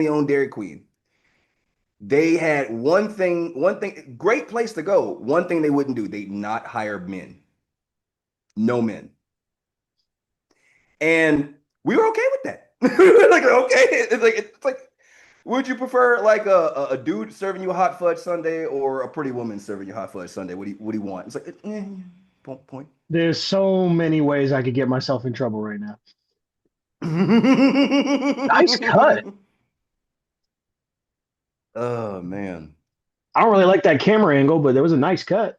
owned Dairy Queen. They had one thing, great place to go. One thing they wouldn't do, they'd not hire men. No men. And we were okay with that. Like, okay, it's like, would you prefer like a dude serving you a hot fudge sundae or a pretty woman serving you a hot fudge sundae? What do you want? It's like, point. There's so many ways I could get myself in trouble right now. Nice cut. Oh man. I don't really like that camera angle, but there was a nice cut.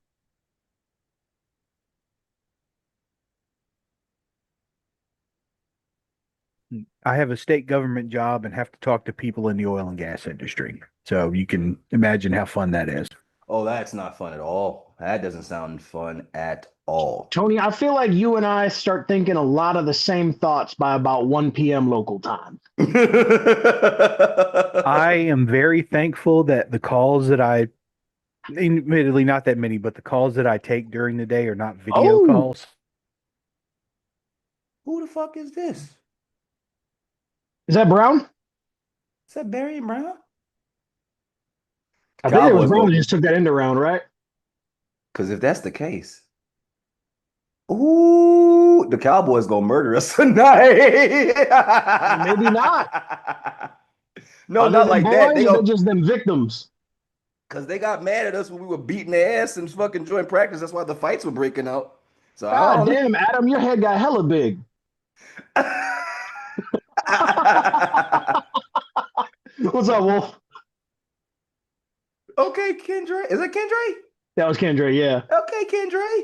I have a state government job and have to talk to people in the oil and gas industry. So you can imagine how fun that is. Oh, that's not fun at all. That doesn't sound fun at all. Tony, I feel like you and I start thinking a lot of the same thoughts by about 1 p.m. local time. I am very thankful that the calls that admittedly not that many, but the calls that I take during the day are not video calls. Who the fuck is this? Is that Brown? Is that Barry and Brown? I think it was Brown who just took that end around, right? Because if that's the case, ooh, the Cowboys gonna murder us tonight. Maybe not. No, not like that. They're just them victims. Because they got mad at us when we were beating their ass in fucking joint practice. That's why the fights were breaking out. So God damn, Adam, your head got hella big. What's up, Wolf? Okay, Kendra. Is it Kendra? That was Kendra, yeah. Okay, Kendra.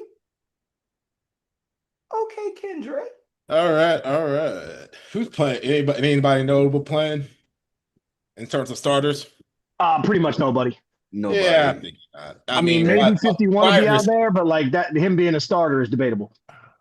Okay, Kendra. All right. Who's playing? Anybody notable playing in terms of starters? Pretty much nobody. Nobody. Yeah, I mean maybe 51 will be out there, but like that, him being a starter is debatable.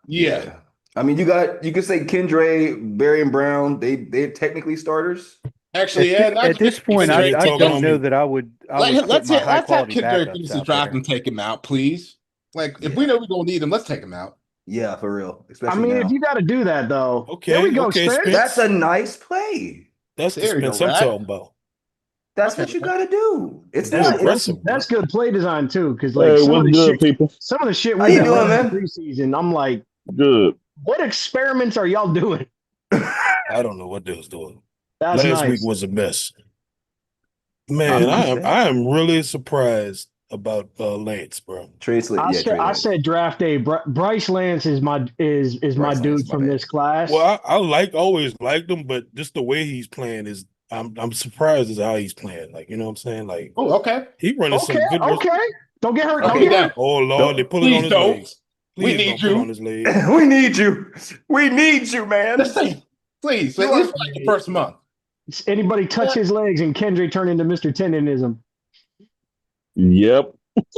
Yeah. I mean, you could say Kendra, Barry, and Brown. They're technically starters. Actually, at this point, I don't know that I would. Let's have Kendra finish the draft and take him out, please. Like, if we know we're gonna need him, let's take him out. Yeah, for real. Especially if you got to do that, though. Okay, there we go, Spence. That's a nice play. That's the Spence I'm talking about. That's what you got to do. That's good play design too, because like some of the shit we did in preseason, I'm like, good. What experiments are y'all doing? I don't know what they was doing. That's Last week was a mess. Man, I am really surprised about Lance, bro. I said draft day. Bryce Lance is my dude from this class. Well, I always liked him, but just the way he's playing is I'm surprised as how he's playing. Like, you know what I'm saying? Like, okay. He running some good. Okay. Don't get hurt. Don't get hurt. Oh Lord, they pulling on his legs. We need you. On his legs. We need you. We need you, man. Please, at least like the first month. Anybody touch his legs and Kendra turn into Mr. Tendonism. Yep.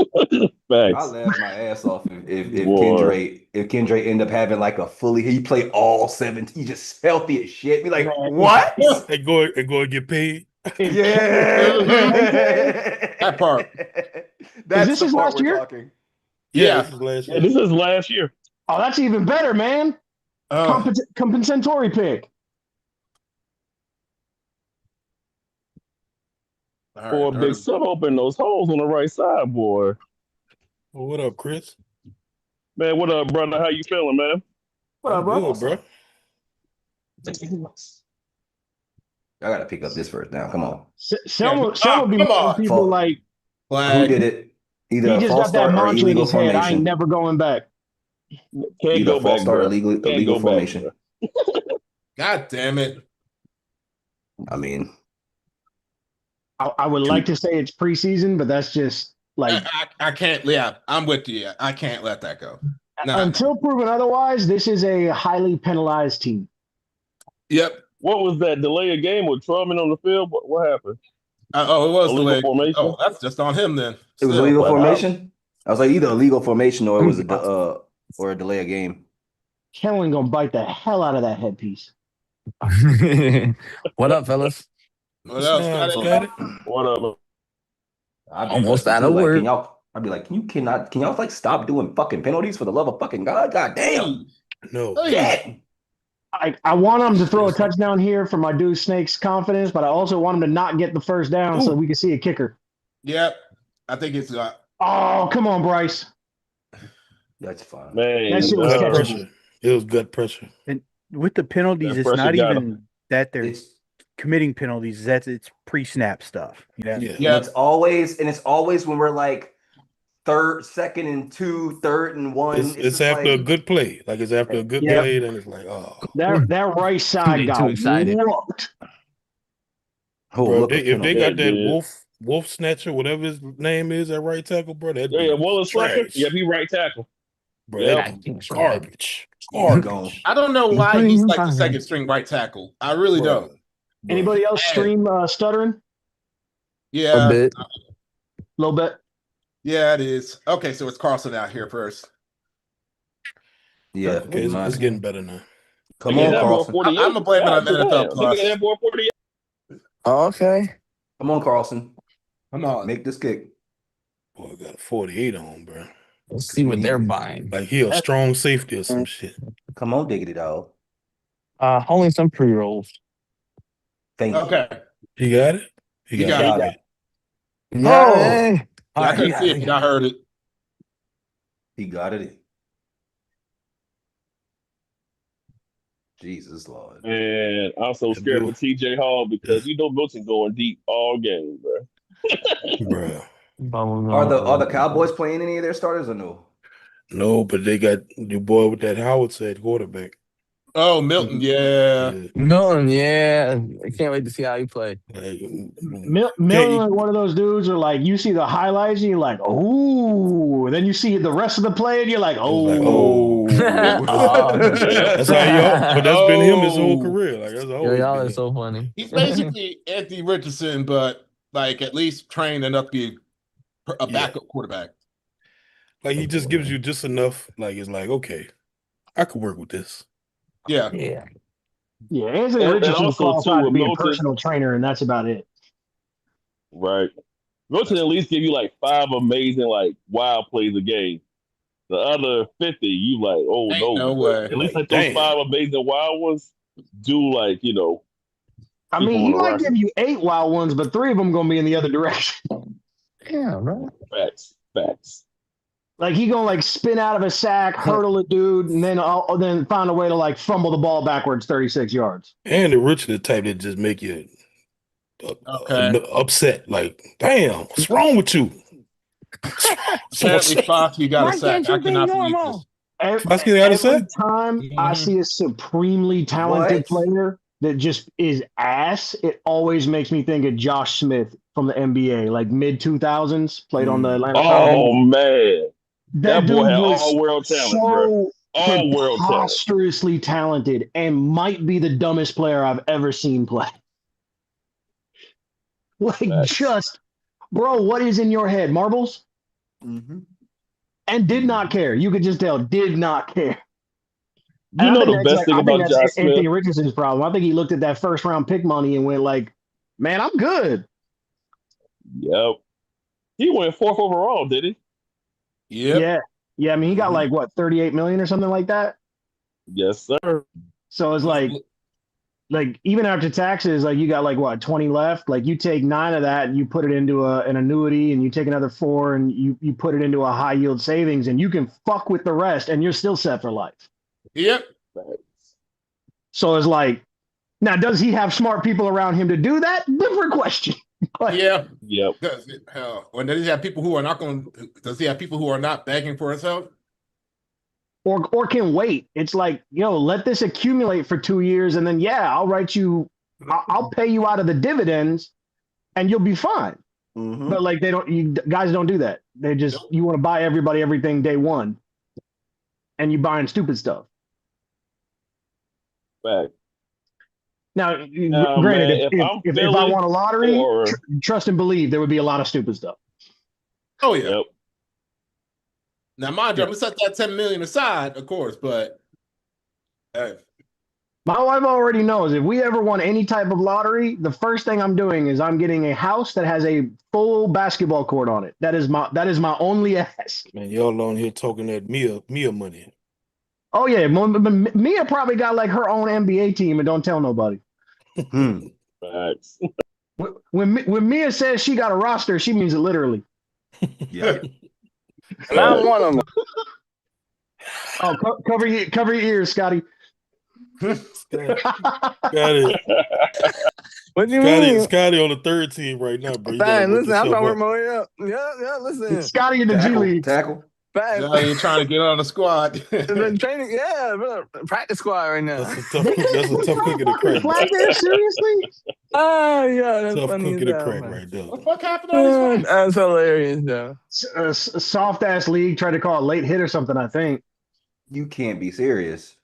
I laugh my ass off if Kendra end up having like he play all 17, he just healthy as shit. Be like, what? And go and get paid. Yeah. That part. Is this his last year? Talking. Yeah, this is last year. Oh, that's even better, man. Compensatory pick. Boy, big son open those holes on the right side, boy. Well, what up, Chris? Man, what up, brother? How you feeling, man? What up, bro? Good, bro. I gotta pick up this first now. Come on. Some will be people like who did it? Either he just got that mantra in his head. I ain't never going back. Can't go back. Or illegal formation. God damn it! I mean, I would like to say it's preseason, but that's just like I can't. Yeah, I'm with you. I can't let that go. Until proven otherwise, this is a highly penalized team. Yep. What was that delay of game with Trumman on the field? What happened? It was illegal formation. Oh, that's just on him then. It was illegal formation. I was like either illegal formation or it was a delay of game. Kellen gonna bite the hell out of that headpiece. What up, fellas? What else? What up? Almost out of word. I'd be like, can y'all like stop doing fucking penalties for the love of fucking God? God damn. No. Yeah. I want him to throw a touchdown here for my dude Snake's confidence, but I also want him to not get the first down so we can see a kicker. Yep. I think it's oh, come on, Bryce. That's fine. Man, that shit was pressure. It was gut pressure. And with the penalties, it's not even that they're committing penalties. It's pre-snap stuff. Yeah. And it's always when we're like second and 2, third and 1. It's after a good play. Like it's after a good play, then it's like, oh. That right side got whooped. Bro, if they got that wolf snatcher, whatever his name is, at right tackle, bro. That Wallace Slacker. Yep, he right tackle. Bro, that's garbage. Garbage. I don't know why he's like the second string right tackle. I really don't. Anybody else stream stuttering? Yeah. A bit. Little bit. Yeah, it is. Okay, so it's Carlson out here first. Yeah. Okay, it's getting better now. Come on, Carlson. I'm going to blame it on NFL Plus. Oh, okay. Come on, Carlson. Come on. Make this kick. Boy, I got a 48 on, bro. Let's see what they're buying. Like he a strong safety or some shit. Come on, diggity dog. Only some pre-rolls. Thank you. Okay. He got it? He got it. Yeah. I couldn't see it. I heard it. He got it. Jesus Lord. And I'm so scared of TJ Hall because you know Milton going deep all game, bro. Are the Cowboys playing any of their starters or no? No, but they got your boy with that Howard said quarterback. Oh, Milton, yeah. Milton, yeah. I can't wait to see how he play. Milton, one of those dudes are like, you see the highlights and you're like, oh. Then you see the rest of the play and you're like, oh. That's how y'all, but that's been him his whole career. Like, that's y'all are so funny. He's basically Anthony Richardson, but like at least trained enough to be a backup quarterback. Like he just gives you just enough. Like it's like, okay, I could work with this. Yeah. Anthony Richardson qualified to be a personal trainer, and that's about it. Right. Milton at least give you like 5 amazing, like wild plays a game. The other 50, you like, oh no way. At least like those 5 amazing wild ones do like, you know. I mean, he might give you 8 wild ones, but 3 of them gonna be in the other direction. Yeah, right. Facts. Like he gonna like spin out of a sack, hurdle a dude, and then find a way to like fumble the ball backwards 36 yards. And the Richard type that just make you upset. Like, damn, what's wrong with you? Apparently, Foskey got a sack. I cannot believe this. Foskey got a sack? Every time I see a supremely talented player that just is ass, it always makes me think of Josh Smith from the NBA, like mid 2000s, played on the Atlanta. Oh man. That boy had all world talent, bro. All world talent. Preposterously talented and might be the dumbest player I've ever seen play. Like, just, bro, what is in your head? Marbles? Mm-hmm. And did not care. You could just tell, did not care. You know the best thing about Josh Smith? Anthony Richardson's problem. I think he looked at that first round pick money and went like, man, I'm good. Yep. He went 4th overall, did he? Yep. Yeah. I mean, he got like what, 38 million or something like that. Yes, sir. So it's like even after taxes, like you got like what, 20 left. Like you take 9 of that and you put it into an annuity, and you take another 4 and you put it into a high yield savings, and you can fuck with the rest, and you're still set for life. Yep. So it's like, now does he have smart people around him to do that? Different question. Yeah. Yep. Or does he have people who are not going? Does he have people who are not begging for his help? Or can wait? It's like, let this accumulate for 2 years, and then I'll write you. I'll pay you out of the dividends, and you'll be fine. Mm-hmm. But like guys don't do that. They just you want to buy everybody everything day one, and you buying stupid stuff. Right. Now, granted, if I won a lottery, trust and believe there would be a lot of stupid stuff. Oh yeah. Yep. Now, mind you, I'm gonna set that 10 million aside, of course, but my wife already knows if we ever won any type of lottery, the first thing I'm doing is I'm getting a house that has a full basketball court on it. That is my only ask. Man, y'all on here talking that Mia money. Oh yeah, Mia probably got like her own NBA team and don't tell nobody. Facts. When Mia says she got a roster, she means it literally. Yeah. And I'm one of them. Oh, cover your ears, Scotty. Got it. What do you mean? Scotty on the third team right now, bro. You gotta Fine, work listen, I'm yourself trying to work up. my way up. Yeah, listen. Scotty in the G League. Tackle. Fine. Now you're trying to get on the squad. The training, yeah, bro, practice squad right now. That's a tough cookie to crack. Flag there, seriously? Oh, yeah, that's Tough funny cookie as to hell, crack man. right there. What the fuck happened to all these flags? That's hilarious, though. A soft ass league tried to call it late hit or something, I think. You can't be serious.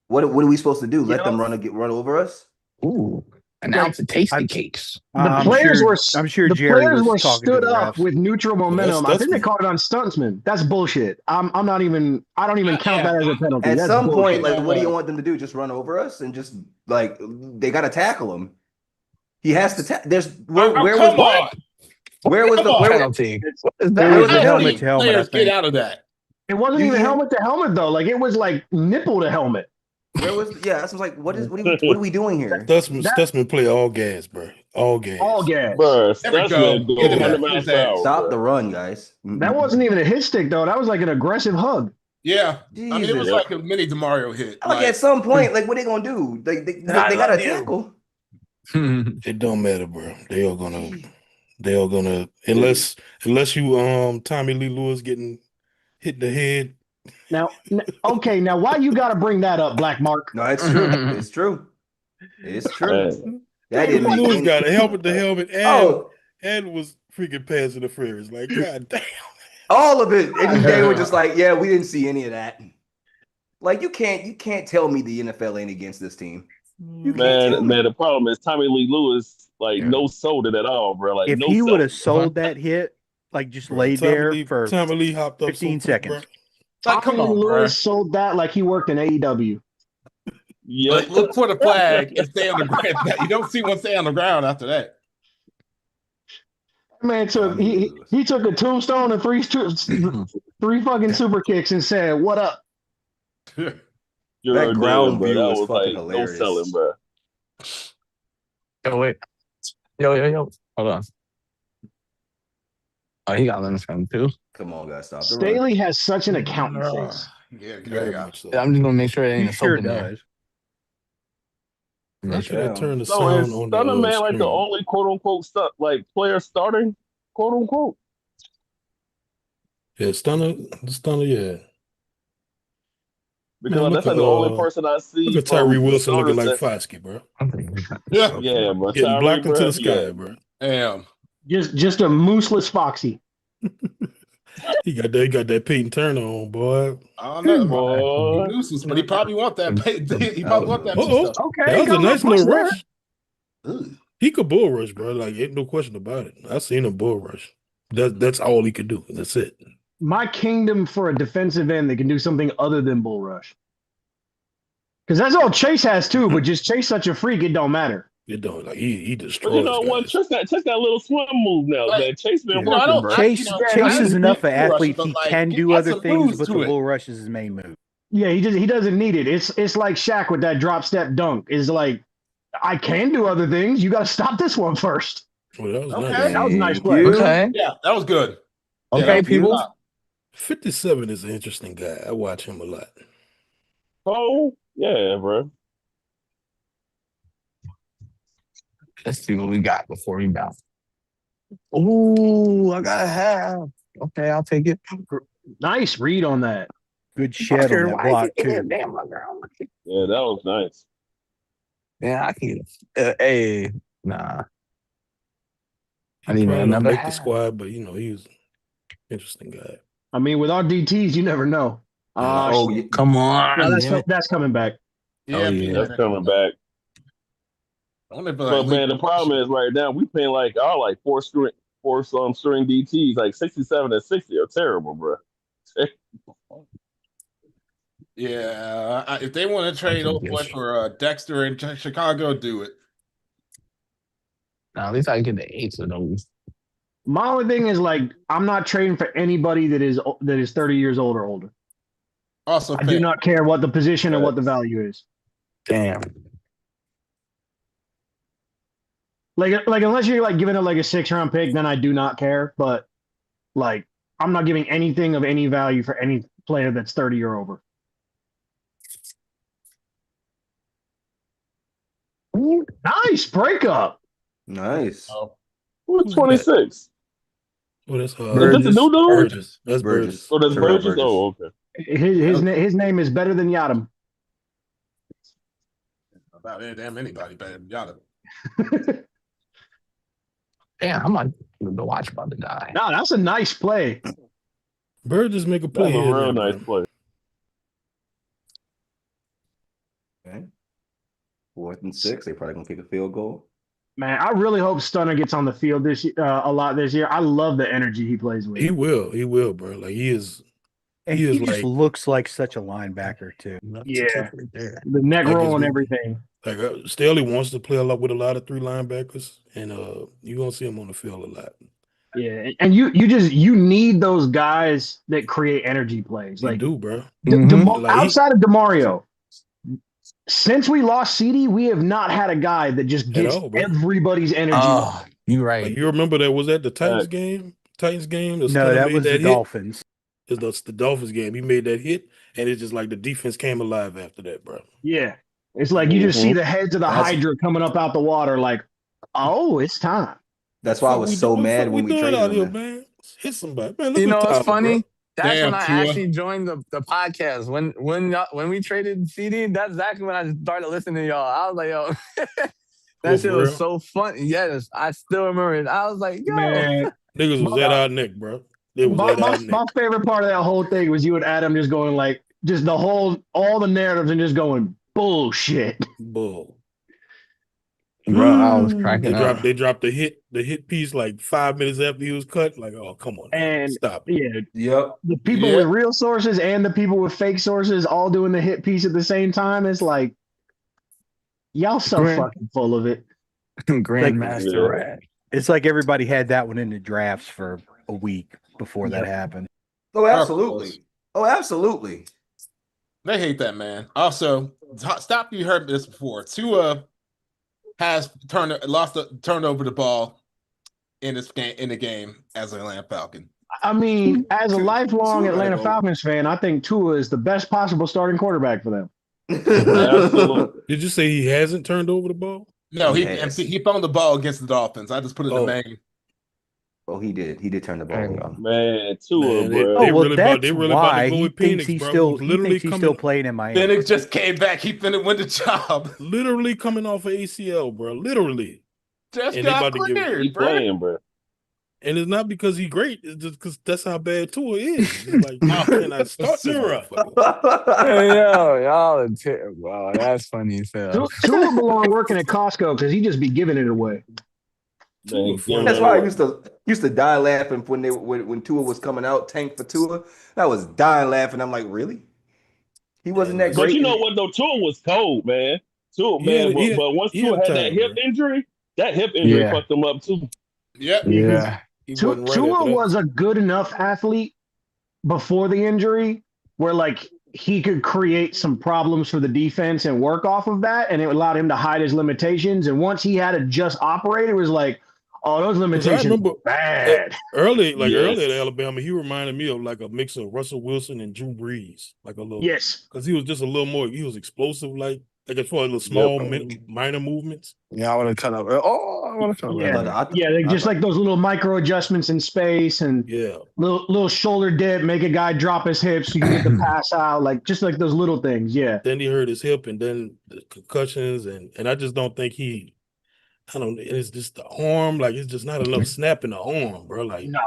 What are we supposed to do? Let them run over us? Ooh, announce the tasty cakes. The players were. I'm sure the Jerry players was were talking to stood the up refs. with neutral momentum. I think they called it on stuntsman. That's bullshit. I'm not even. I don't even count that as a penalty. At That's some bullshit. point, like, what do you want them to do? Just run over us and just like they got to tackle him. He has to. There's where was on. Where was the penalty? What is There that? was a helmet to helmet. I Players, get think. out of that. It wasn't even helmet to helmet though. Like it was like nipple to helmet. Where was? Yeah, that's like what are we doing here? Stutzman play all gas, bro. All gas. All gas. Bro, There we that's go. been Get him going that 100 miles his an ass. hour. Stop bro. the run, guys. That wasn't even a hit stick though. That was like an aggressive hug. Yeah. I mean, it was Jesus. like a mini DeMario hit. Like at some point, like what they gonna do? They got to tackle. It don't matter, bro. They are gonna unless you Tommy Lee Lewis getting hit in the head. Now, why you got to bring that up, Black Mark? No, it's true. It's true. It's true. That Tommy didn't Lee make Lewis any- got a helmet to helmet Oh, and was freaking pass interference. Like, god damn. all of it. And they were just like, yeah, we didn't see any of that. Like you can't tell me the NFL ain't against this team. You can't tell me. Man, the problem is Tommy Lee Lewis, like, no sold it at all, bro. Like, If no he would have sold. sold that hit, like just Bro, laid there for Tommy Lee hopped up 15 so quick, seconds. Like, come Tommy on, bro. Lewis sold that like he worked in AEW. Yep. Like, look for the flag and stay on the ground. You don't see one stay on the ground after that. Man took he took a tombstone and three fucking super kicks and said, "What up?" That ground bro. view That was was fucking like hilarious. no selling, bro. Yo, wait. Yo. Hold on. Oh, he got limits from too. Come on, guys, stop the run. Staley has such an accountant face. Yeah. Very much so. I'm just gonna make sure it ain't He a sure soap in there. does. Make Should I sure. turn the So sound is on Stunner the Man like the screen? only quote unquote player starting, quote unquote? Yeah, Stunner, yeah. Because Man, that's look like the at, only person I see. Look at from Tyree the Wilson looking like starters Foskey, bro. Yeah. Yeah, bro. Getting Tyree, blocked into bro, the sky, yeah. bro. Damn. Just a mooseless Foxy. He got that Peyton Turner on, boy. I don't know. Boy. Nuisance, but he probably want that. He probably want that Uh-oh. stuff. Okay, That was a got nice my little punch rush. Ugh. He could bull rush, bro. Like, ain't no question about it. I seen him bull rush. That's all he could do. That's it. My kingdom for a defensive end that can do something other than bull rush. Because that's all Chase has too, but just Chase such a freak, it don't matter. It don't like he But destroys you know what? guys. Chase got a little swim move now, Like, man. Chase been Yeah. You know, I working, don't- bro. I- Chase, you know, Chase I is understand enough an bull rush, athlete. but, He like, can you do got other some things, moves but to the it. bull rush is his main move. Yeah, he doesn't need it. It's like Shaq with that drop step dunk. Is like, I can do other things. You got to stop this one first. Well, that was Okay. nice. That was a nice Thank play. you. Okay. Yeah, that was good. Yeah, Okay, that was people. good. 57 is an interesting guy. I watch him a lot. Oh, yeah, bro. Let's see what we got before we bounce. Ooh, I got a half. Okay, I'll take it. Nice read on that. Good shed on that block too. Damn, my girl. Yeah, that was nice. Yeah, I can. Hey, nah. I He need probably don't another make the half. squad, but you know, he was an interesting guy. I mean, with our DTs, you never know. Oh, yeah. Come on. No, damn it. that's coming back. Yeah, yeah. That's coming back. But man, the problem is right now we paying like four string DTs, like 67 and 60 are terrible, bro. Yeah, if they want to trade old boy for Dexter in Chicago, do it. Now, at least I can get the 8s of those. My only thing is like, I'm not trading for anybody that is 30 years old or older. Also, I do not care what the position or what the Facts. value is. Damn. Like unless you're like giving it like a 6-round pick, then I do not care. But like, I'm not giving anything of any value for any player that's 30 or over. Ooh, nice breakup. Nice. Oh, Who's Who's 26? Oh, that's Is this a new dude? Burgess. That's Burgess. Burgess. Oh, that's Terrell Burgess? Oh, okay. His name is better than Yadam. about damn anybody better than y'all. Damn, I'm like the watch about to die. No, that's a nice play. Burgess make a That's play a here. real now, nice bro. play. Okay. 4th and 6. They probably gonna kick a field goal. Man, I really hope Stunner gets on the field this a lot this year. I love the energy he plays with. He will, bro. Like he is. And He he is just like looks like such a linebacker too. Yeah. Right there. The neck Like roll his- and everything. like Staley wants to play a lot with a lot of 3 linebackers, and you're gonna see him on the field a lot. Yeah, and you need those guys that create energy plays. You Like do, bro. Like outside of DeMario, since we lost CD, we have not had a guy that just gets all, bro. everybody's energy. Oh, you right. Like you remember that was that the Titans game? Titans game. The No, Stunner that made was the hit? Dolphins. It's the Dolphins game. He made that hit, and it's just like the defense came alive after that, bro. Yeah, it's like you just see the heads of the That's- Hydra coming up out the water. Like, oh, it's time. That's why I What was we so do- mad what when we doing traded out him. here, Man. man. Hit somebody, man. Look You know at what's Tyler, funny? bro. That's Damn, when I Tua. actually joined the podcast. When we traded CD, that's exactly when I started listening to y'all. I was like, yo, that Oh, shit for was real? so fun. Yes, I still remember it. I was like, yo. Man, Niggas was at our neck, bro. They was at our my neck. favorite part of that whole thing was you and Adam just going like, just all the narratives and just going bullshit. Bull. Bro, I was cracking up. They dropped the hit piece like 5 minutes after he was cut. Like, oh, come on, man. And Stop it. yeah, Yep. the people Yep. with real sources and the people with fake sources all doing the hit piece at the same time. It's like, y'all so Grant- fucking full of it. Grandmaster Yeah. Rat. It's like everybody had that one in the drafts for a week before that happened. Oh, absolutely. Oh, absolutely. They hate that man. Also, stop. You heard this before. Tua has turned over the ball in the game as an Atlanta Falcon. I mean, as a lifelong Tua Atlanta gotta go. Falcons fan, I think Tua is the best possible starting quarterback for them. Absolutely. Did you say he hasn't turned over the ball? No, He he has. he found the ball against the Dolphins. I just put it in the main. Oh, he did. He did turn the ball over. Man, Tua, Man, bro. Oh, well, they that's really about why to go he with thinks Penix, he's bro. still Who's literally playing in Miami. Penix just came back. He finna win the job. literally coming off of ACL, bro. Literally. Just And they got about to give- cleared, He bro. playing, bro. And it's not because he's great. It's just because that's how bad Tua is. It's like, how can I start this motherfucker? Hey, yo, y'all are terrible. Wow, that's funny as hell. Tua belong working at Costco because he just be giving it away. Man, Tua, That's why I used to die laughing when Tua was coming out, tank for Tua. I was dying laughing. I'm like, really? He wasn't that But great. you know what though? Tua was cold, man. Tua, Yeah, man. yeah, But once he Tua had had that time, hip bro. injury, that hip injury Yeah. fucked him up too. Yep. Yeah. He wasn't right Tua after that. was a good enough athlete before the injury where like he could create some problems for the defense and work off of that, and it allowed him to hide his limitations. And once he had to just operate, it was like, oh, those limitations remember- are bad. Early Yes. at Alabama, he reminded me of like a mix of Russell Wilson and Drew Brees, like a little. Yes. Because he was just a little more. He was explosive, like as far as the small minor movements. Yeah, I want to cut up. Oh, I want to cut up. Yeah, just like those little micro adjustments in space and Yeah, little shoulder dip, make a guy drop his hips so you can get the pass out, like just like those little things. Yeah. then he hurt his hip, and then the concussions, and I just don't think he. I don't. It's just the arm, like it's just not enough snap in the arm, bro. Like No.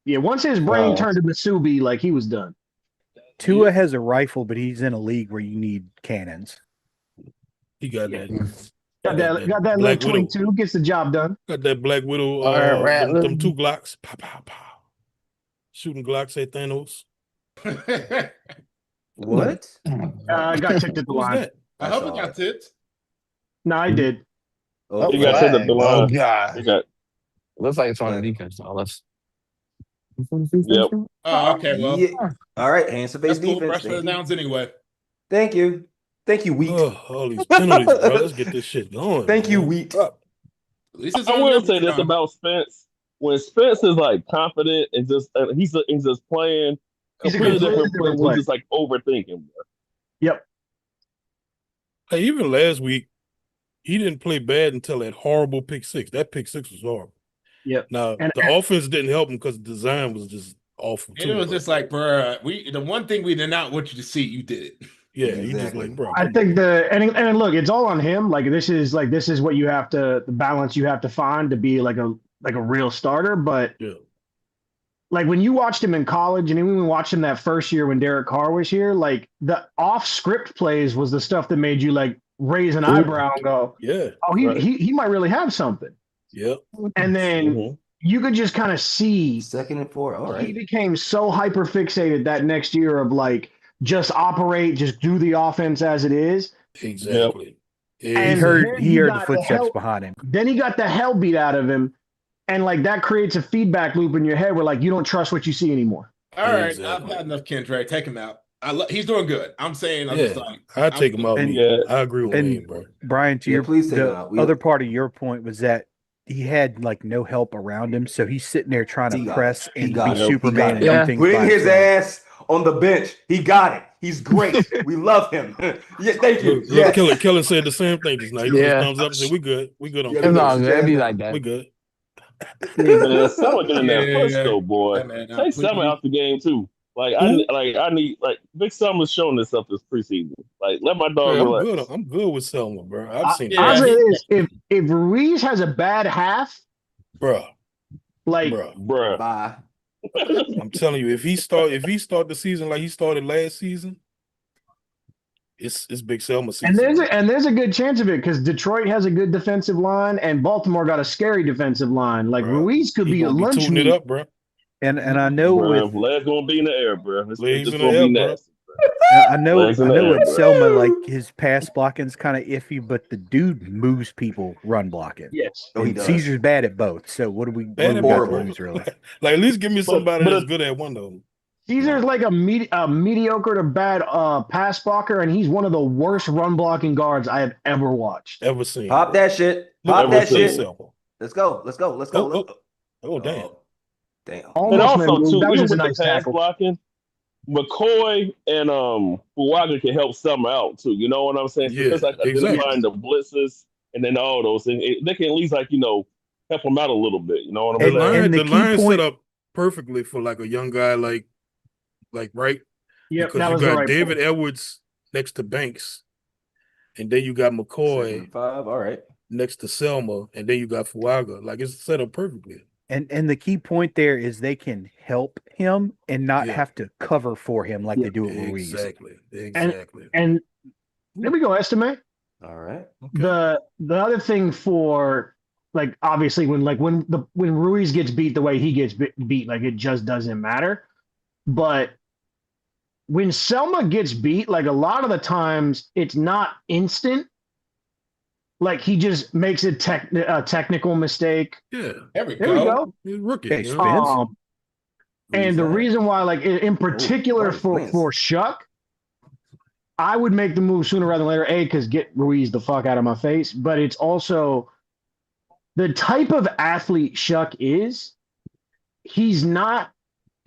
Yeah, once his brain Wow. turned to Masubi, like he was done. Tua has a rifle, but he's in a league where you need cannons. he got that. Got that little Black Widow. 22, gets the job done. Got that Black Widow. Them 2 Glocks. Pow, pow, pow. Shooting Glocks at Thanos. What? I got tipped at the Who's line. that? I hope it got tipped. No, I did. Oh, You got hit at the Oh, line. God. You got Looks like it's on the defense. So let's. Yep. Oh, okay. Well, Yeah. All right. Hands to face that's cool. defense. Fresh for the Thank you. downs anyway. Thank you. Thank you, Wheat. Oh, all these penalties, bro. Let's get this shit going. Thank you, man. Wheat. Fuck. At least it's I on will numbers, say this John. about Spence. When Spence is like confident and just he's just playing He's a completely completely different different place. He's player. just like overthinking. Bro. Yep. Hey, even last week, he didn't play bad until that horrible pick six. That pick six was horrible. Yep. Now, And the offense didn't help him because the design was just awful, And too. it was but just like, bro, the one thing we did not want you to see, you did it. yeah, he just Exactly. like, bro. I think and look, it's all on him. Like this is what you have to the balance you have to find to be like a real starter. But Yeah. like when you watched him in college and even when we watched him that first year when Derek Carr was here, like the off script plays was the stuff that made you like raise an eyebrow and go, Yeah. oh, he might really have something. Yep. And then you could just kind of see 2nd and 4. All he right. became so hyper fixated that next year of like just operate, just do the offense as it is. Exactly. And He heard the got footsteps behind him. Then he got the hell beat out of him. And like that creates a feedback loop in your head where like you don't trust what you see anymore. All right, Exactly. I've had enough, Kendra. Take him out. He's doing good. I'm saying, I'm Yeah. just like, I take him out. And- Yeah. I agree with and- Wayne, bro. Brian, to Yeah, your please take him the out. other part of your point was that he had like no help around him, so he's sitting there trying He to got press it. He and got be it. He Superman got and it. do Yeah. things Putting by his himself. ass on the bench. He got it. He's great. We love him. Yeah, thank you. Look, Yes. Kellen said the same thing just now. He put his Yeah. thumbs up and said, we good. We good on Yeah, It's we all good. good. It'd be Yeah. like that. We good. Man, Selma getting that push Yeah. though, boy. Yeah, man, Take Selma please. out the game too. Like I need Big Selma's showing this up this preseason. Like let my dog Hey, I'm relax. good. I'm good with Selma, bro. I've seen Yeah. I'll it. say this: if Ruiz has a bad half, Bro. like Bruh. Bye. I'm telling you, if he start the season like he started last season, it's Big Selma season. and there's a good chance of it because Detroit has a good defensive line and Baltimore got a scary defensive line. Like Bro, Ruiz could he be a gonna be lunch tooting meat. it up, bro. And I know Bruh. with Legs gonna be in the air, bro. It's Legs just in the gonna air, be bro. nasty. I know Legs in the air, with bro. Selma, like his pass blocking's kind of iffy, but the dude moves people run blocking. Yes. Oh, he And does. Caesar's bad at both. So what do we Bad at got to horrible. lose really? Like at least give me somebody but that's good at one of them. Caesar's like a mediocre to bad pass blocker, and he's one of the worst run blocking guards I have ever watched. Ever seen. Pop bro. that shit. Look, Pop Ever that seen. shit. Selma. Let's go. Let's go. Let's go. Let's go. Oh, damn. Oh, damn. And Almost also made me- too, that was even just a with nice the pass tackle. blocking, McCoy and Fuaga can help Summer out too. You know what I'm saying? So Yeah, just like exactly. identifying the blitzes and then all those things, they can at least like help them out a little bit. You know what I'm The saying? line, the the key line point- set up perfectly for like a young guy like right? Yep, Because that you was the got right David point. Edwards next to Banks, and then you got 2nd McCoy and 5. All right. next to Selma, and then you got Fuaga. Like it's set up perfectly. And the key point there is they can help him and not Yeah. have to cover for him like they do at Ruiz. Exactly. And there we go, Estimate. All right. The other thing for like obviously when Ruiz gets beat the way he gets beat, like it just doesn't matter. But when Selma gets beat, like a lot of the times it's not instant. Like he just makes a technical mistake. Yeah. There we There we go. He's a rookie. Okay, you know? Spence. And the reason why, like in particular Lance. for Shuck, I would make the move sooner rather than later. Because get Ruiz the fuck out of my face. But it's also the type of athlete Shuck is. He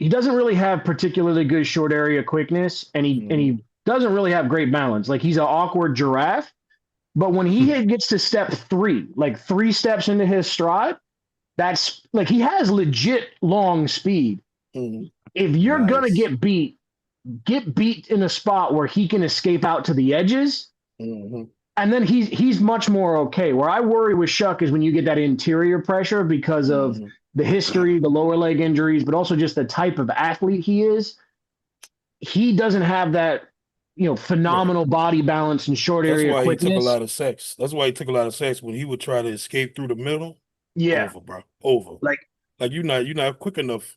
doesn't really have particularly good short area quickness, and he doesn't really have great balance. Like he's an awkward giraffe. But when he gets to step 3, like 3 steps into his stride, that's like he has legit long speed. If you're gonna get beat in a spot where he can escape out to the edges, and then he's much more okay. Where I worry with Shuck is when you get that interior pressure because of the history, the lower leg injuries, but also just the type of athlete he is. He doesn't have that, phenomenal body balance and short That's area why quickness. he took a lot of sacks. That's why he took a lot of sacks when he would try to escape through the middle. Yeah, Over, bro. Over. Like you're not quick enough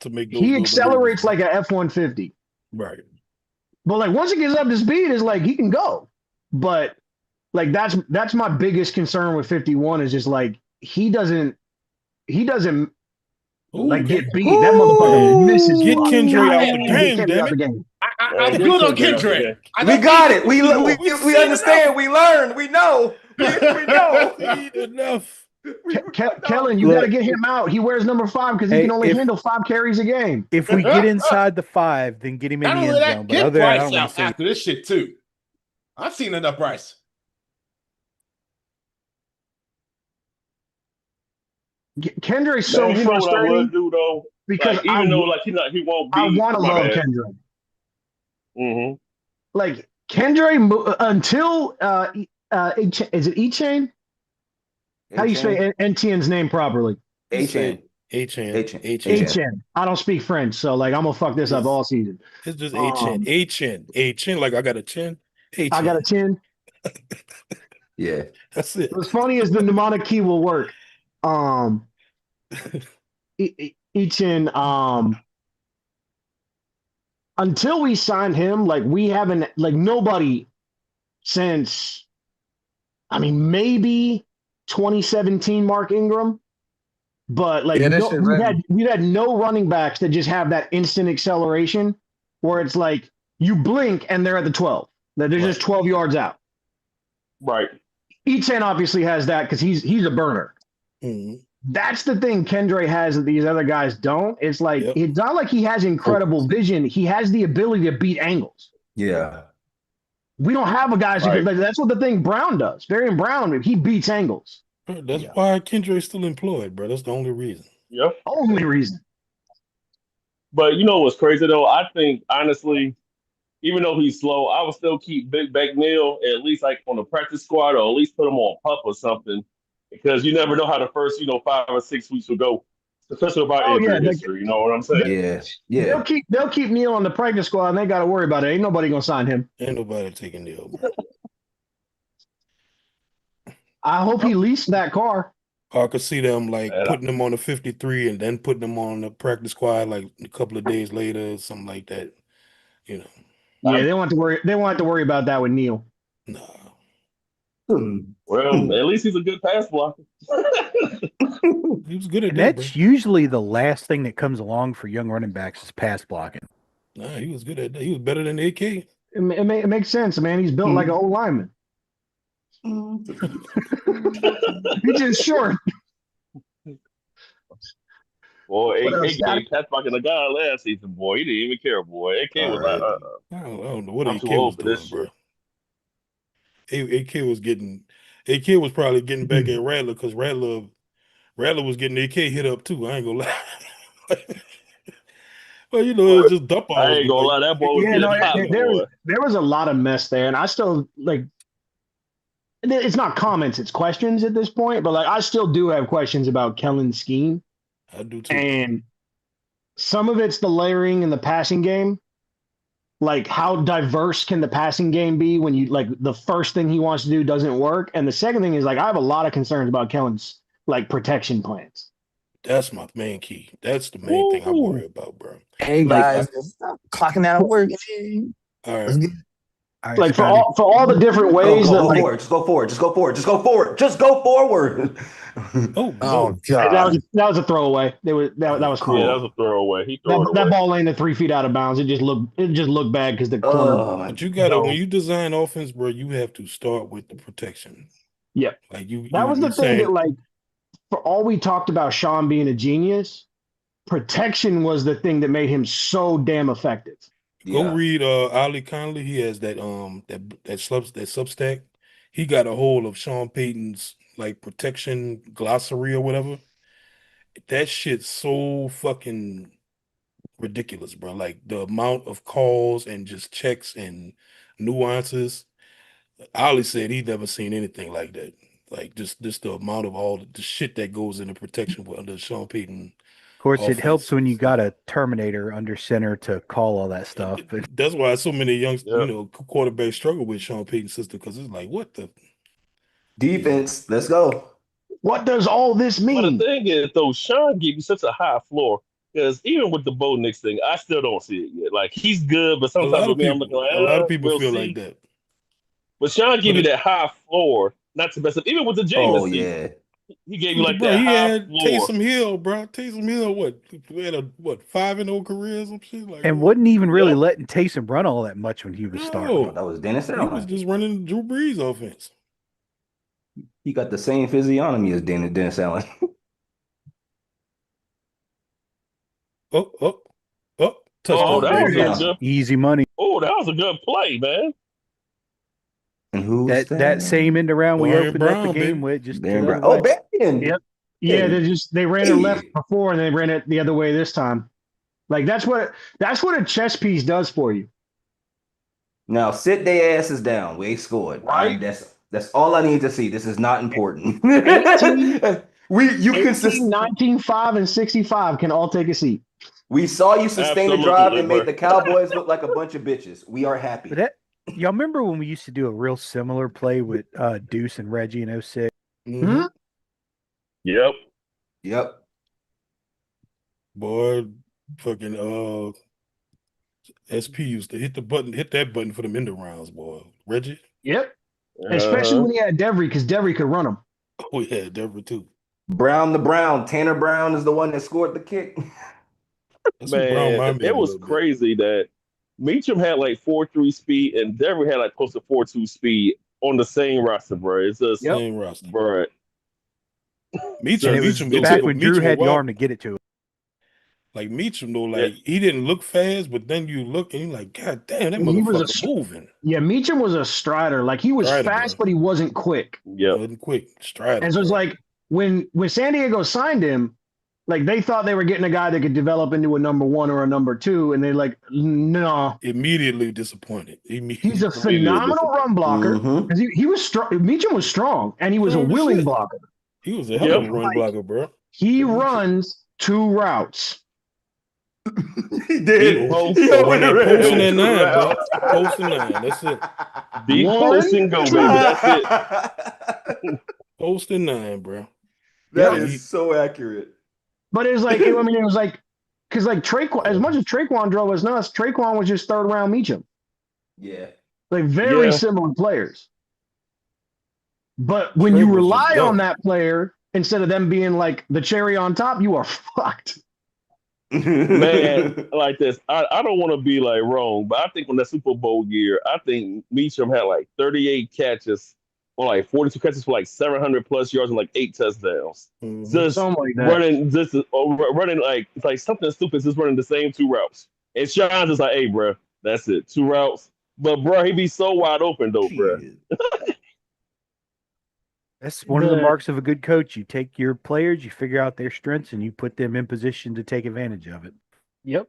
to make those. he accelerates like a F-150. Right. But like once it gets up to speed, it's like he can go. But like that's my biggest concern with 51 is just like he doesn't Like get beat. That motherfucker misses. Get fuck. Kendrick out the Goddamn, game, get Kendrick damn out the it. game. I'm good on Kendrick. We got it. We seen understand. We learned. We know. We know. Enough. Kellen, you got to get him out. He wears number 5 because he can only handle 5 carries a game. If we get inside the 5, then get him in the end zone. But get other than that, I Bryce don't want out to see. after this shit too. I've seen enough Bryce. Kendrick's so you know what I would frustrating do though, because like, even though like he won't be. I want to my love bad. Kendrick. Mm-hmm. Like Kendrick until is it E-Chain? How do you say NTN's name properly? A-Chain. A-Chain. I don't speak French, so like I'm gonna fuck this up all season. It's just A-Chin. A-Chin. Like I got a chin. A-Chin. I got a chin. Yeah. That's it. What's funny is the mnemonic key will work. E-Chin, until we signed him, like we haven't, like nobody since, I mean, maybe 2017 Mark Ingram, but like we've had no running backs that just have that instant acceleration where it's like you blink and they're at the 12. That they're just 12 yards out. Right. E-Chain obviously has that because he's a burner. Mm-hmm. That's the thing Kendrick has that these other guys don't. It's like it's not like he has incredible vision. He has the ability to beat angles. Yeah. We don't have a guy who can, like, that's what the thing Brown does. Darian Brown, he beats angles. That's why Kendrick's still employed, bro. That's the only reason. Yep. Only reason. But you know what's crazy though? I think honestly, even though he's slow, I would still keep Big Back Neal at least like on the practice squad, or at least put him on pup or something, because you never know how the first 5 or 6 weeks will go, especially about injury history. You know what I'm saying? Yeah. They'll keep Neal on the practice squad, and they got to worry about it. Ain't nobody gonna sign him. Ain't nobody taking Neal. I hope he leased that car. I could see them like putting them on the 53 and then putting them on the practice squad like a couple of days later, or something like that. You know. Yeah, they want to worry. They want to worry about that with Neal. No. Well, at least he's a good pass blocker. He was good at And that. that's usually the last thing that comes along for young running backs is pass blocking. Nah, he was good at that. He was better than AK. It makes sense, man. He's built like an old lineman. He's just short. Boy, AK gave pass blocking the guy last season. Boy, he didn't even care. Boy, AK was like, I don't know what I'm AK too was old for doing, this bro. AK was probably getting back at Rattler because Rattler was getting AK hit up too. I ain't gonna lie. Well, you know, it was just dump balls. I ain't gonna lie, that boy was getting hot. There was a lot of mess there, and I still like. It's not comments; it's questions at this point. But like, I still do have questions about Kellen's scheme. I do too. And some of it's the layering in the passing game. Like, how diverse can the passing game be when you like the first thing he wants to do doesn't work, and the second thing is like I have a lot of concerns about Kellen's like protection plans. That's my main key. That's the main thing I worry about, bro. Hey guys, clocking out of work. All right. Like for all the different ways Just go forward. Oh god, that was a throwaway. That was cool. Yeah, that was a throwaway. He threw that ball ain't 3 feet out of bounds. It just looked bad because the corner. But you gotta when you design offense, bro, you have to start with the protection. Yeah, like that was the thing that like for all we talked about Sean being a genius, protection was the thing that made him so damn effective. Go read Ali Conley. He has that Substack. He got a hold of Sean Payton's like protection glossary or whatever. That shit's so fucking ridiculous, bro. Like the amount of calls and just checks and nuances. Ali said he'd never seen anything like that. Like just the amount of all the shit that goes into protection under Sean Payton. Of course, it helps when you got a Terminator under center to call all that stuff. But that's why so many young quarterbacks struggle with Sean Payton's system because it's like, what the defense? Let's go. What does all this mean? But the thing is, though, Sean gave you such a high floor because even with the Bo Nix thing, I still don't see it yet. Like he's good, but sometimes with me, I'm looking like a lot of people feel like that. But Sean gave you that high floor, not to mess up. Even with the Jameis season. He gave you like Bro, that he high had floor. Taysom Hill, bro. Taysom Hill, what? We had a 5-0 career or some shit like And that. wasn't even really Yep. letting Taysom run all that much when he was starting. Oh, No, that was Dennis he was Allen. just running Drew Brees offense. He got the same physiognomy as Dennis Allen. Up, up, Oh, touchdown, that there was it a is. good. Easy money. Oh, that was a good play, man. And who's That same end around we Darian opened up the Brown, game baby. with, just to Darren the Brown. other Oh, way. Barian. Yep. Yeah, they ran it left Hey. before and they ran it the other way this time. Like that's what a chess piece does for you. Now sit their asses down. We scored. Right. That's all I need to see. This is not important. 18, You 18, 19, 5, and 65 can all take a seat. We saw you sustain a drive Absolutely, and made bro. the Cowboys look like a bunch of bitches. We are happy. But y'all remember when we used to do a real similar play with Deuce and Reggie in 06? Mm-hmm. Yep. Yep. Boy, fucking SP used to hit that button for them end rounds, boy. Reggie? Yep. Especially when he had Devery, because Devery could run him. Oh yeah, Denver too. Brown. Tanner Brown is the one that scored the kick. That's what Brown Man, reminded me it of a was little bit. crazy that Meacham had like 4.3 speed and Denver had like close to 4.2 speed on the same roster, bro. It's just, Yep. Same roster. bro. Meacham, And it was Meacham, back took when Drew Meacham a had the while. arm to get it to him. Like Meacham though, Yeah. like he didn't look fast, but then you look and you're like, God damn, that He was motherfucker moving. Yeah, Meacham was a strider. Like he was Strider, fast, bro. but he wasn't quick. Yep. Wasn't quick. Strider. And so it's bro. like when San Diego signed him, like they thought they were getting a guy that could develop into a number one or a number two, and they're like, no, Immediately disappointed. he's a phenomenal run blocker because he was strong. Meacham was strong, and he was a Strong as willing shit. blocker. He was a hell of a Yep. run blocker, bro. He runs 2 routes. He did. Deep post. He When opened that the posting red at 9, bro. route. Posting 9. That's it. Deep post and go, baby. That's it. Posting 9, bro. That Yep. is so accurate. But it was like, it was like, because like Traquan, as much as Traquan drove us nuts, Traquan was just 3rd round Meacham. Yeah. Like very Yeah. similar players. But when you Trey was just rely on dumb. that player instead of them being like the cherry on top, you are fucked. Man, like this, I don't want to be like wrong, but I think on that Super Bowl year, I think Meacham had like 38 catches on like 42 catches for like 700 plus yards and like 8 touchdowns. Mhm. Just Something like that. running like it's like something stupid, just running the same 2 routes. And Sean's just like, hey, bro, that's it, 2 routes. But bro, he be so wide open though, bro. That's one of the marks of a good coach. You take your players, you figure out their strengths, and you put them in position to take advantage of it. Yep.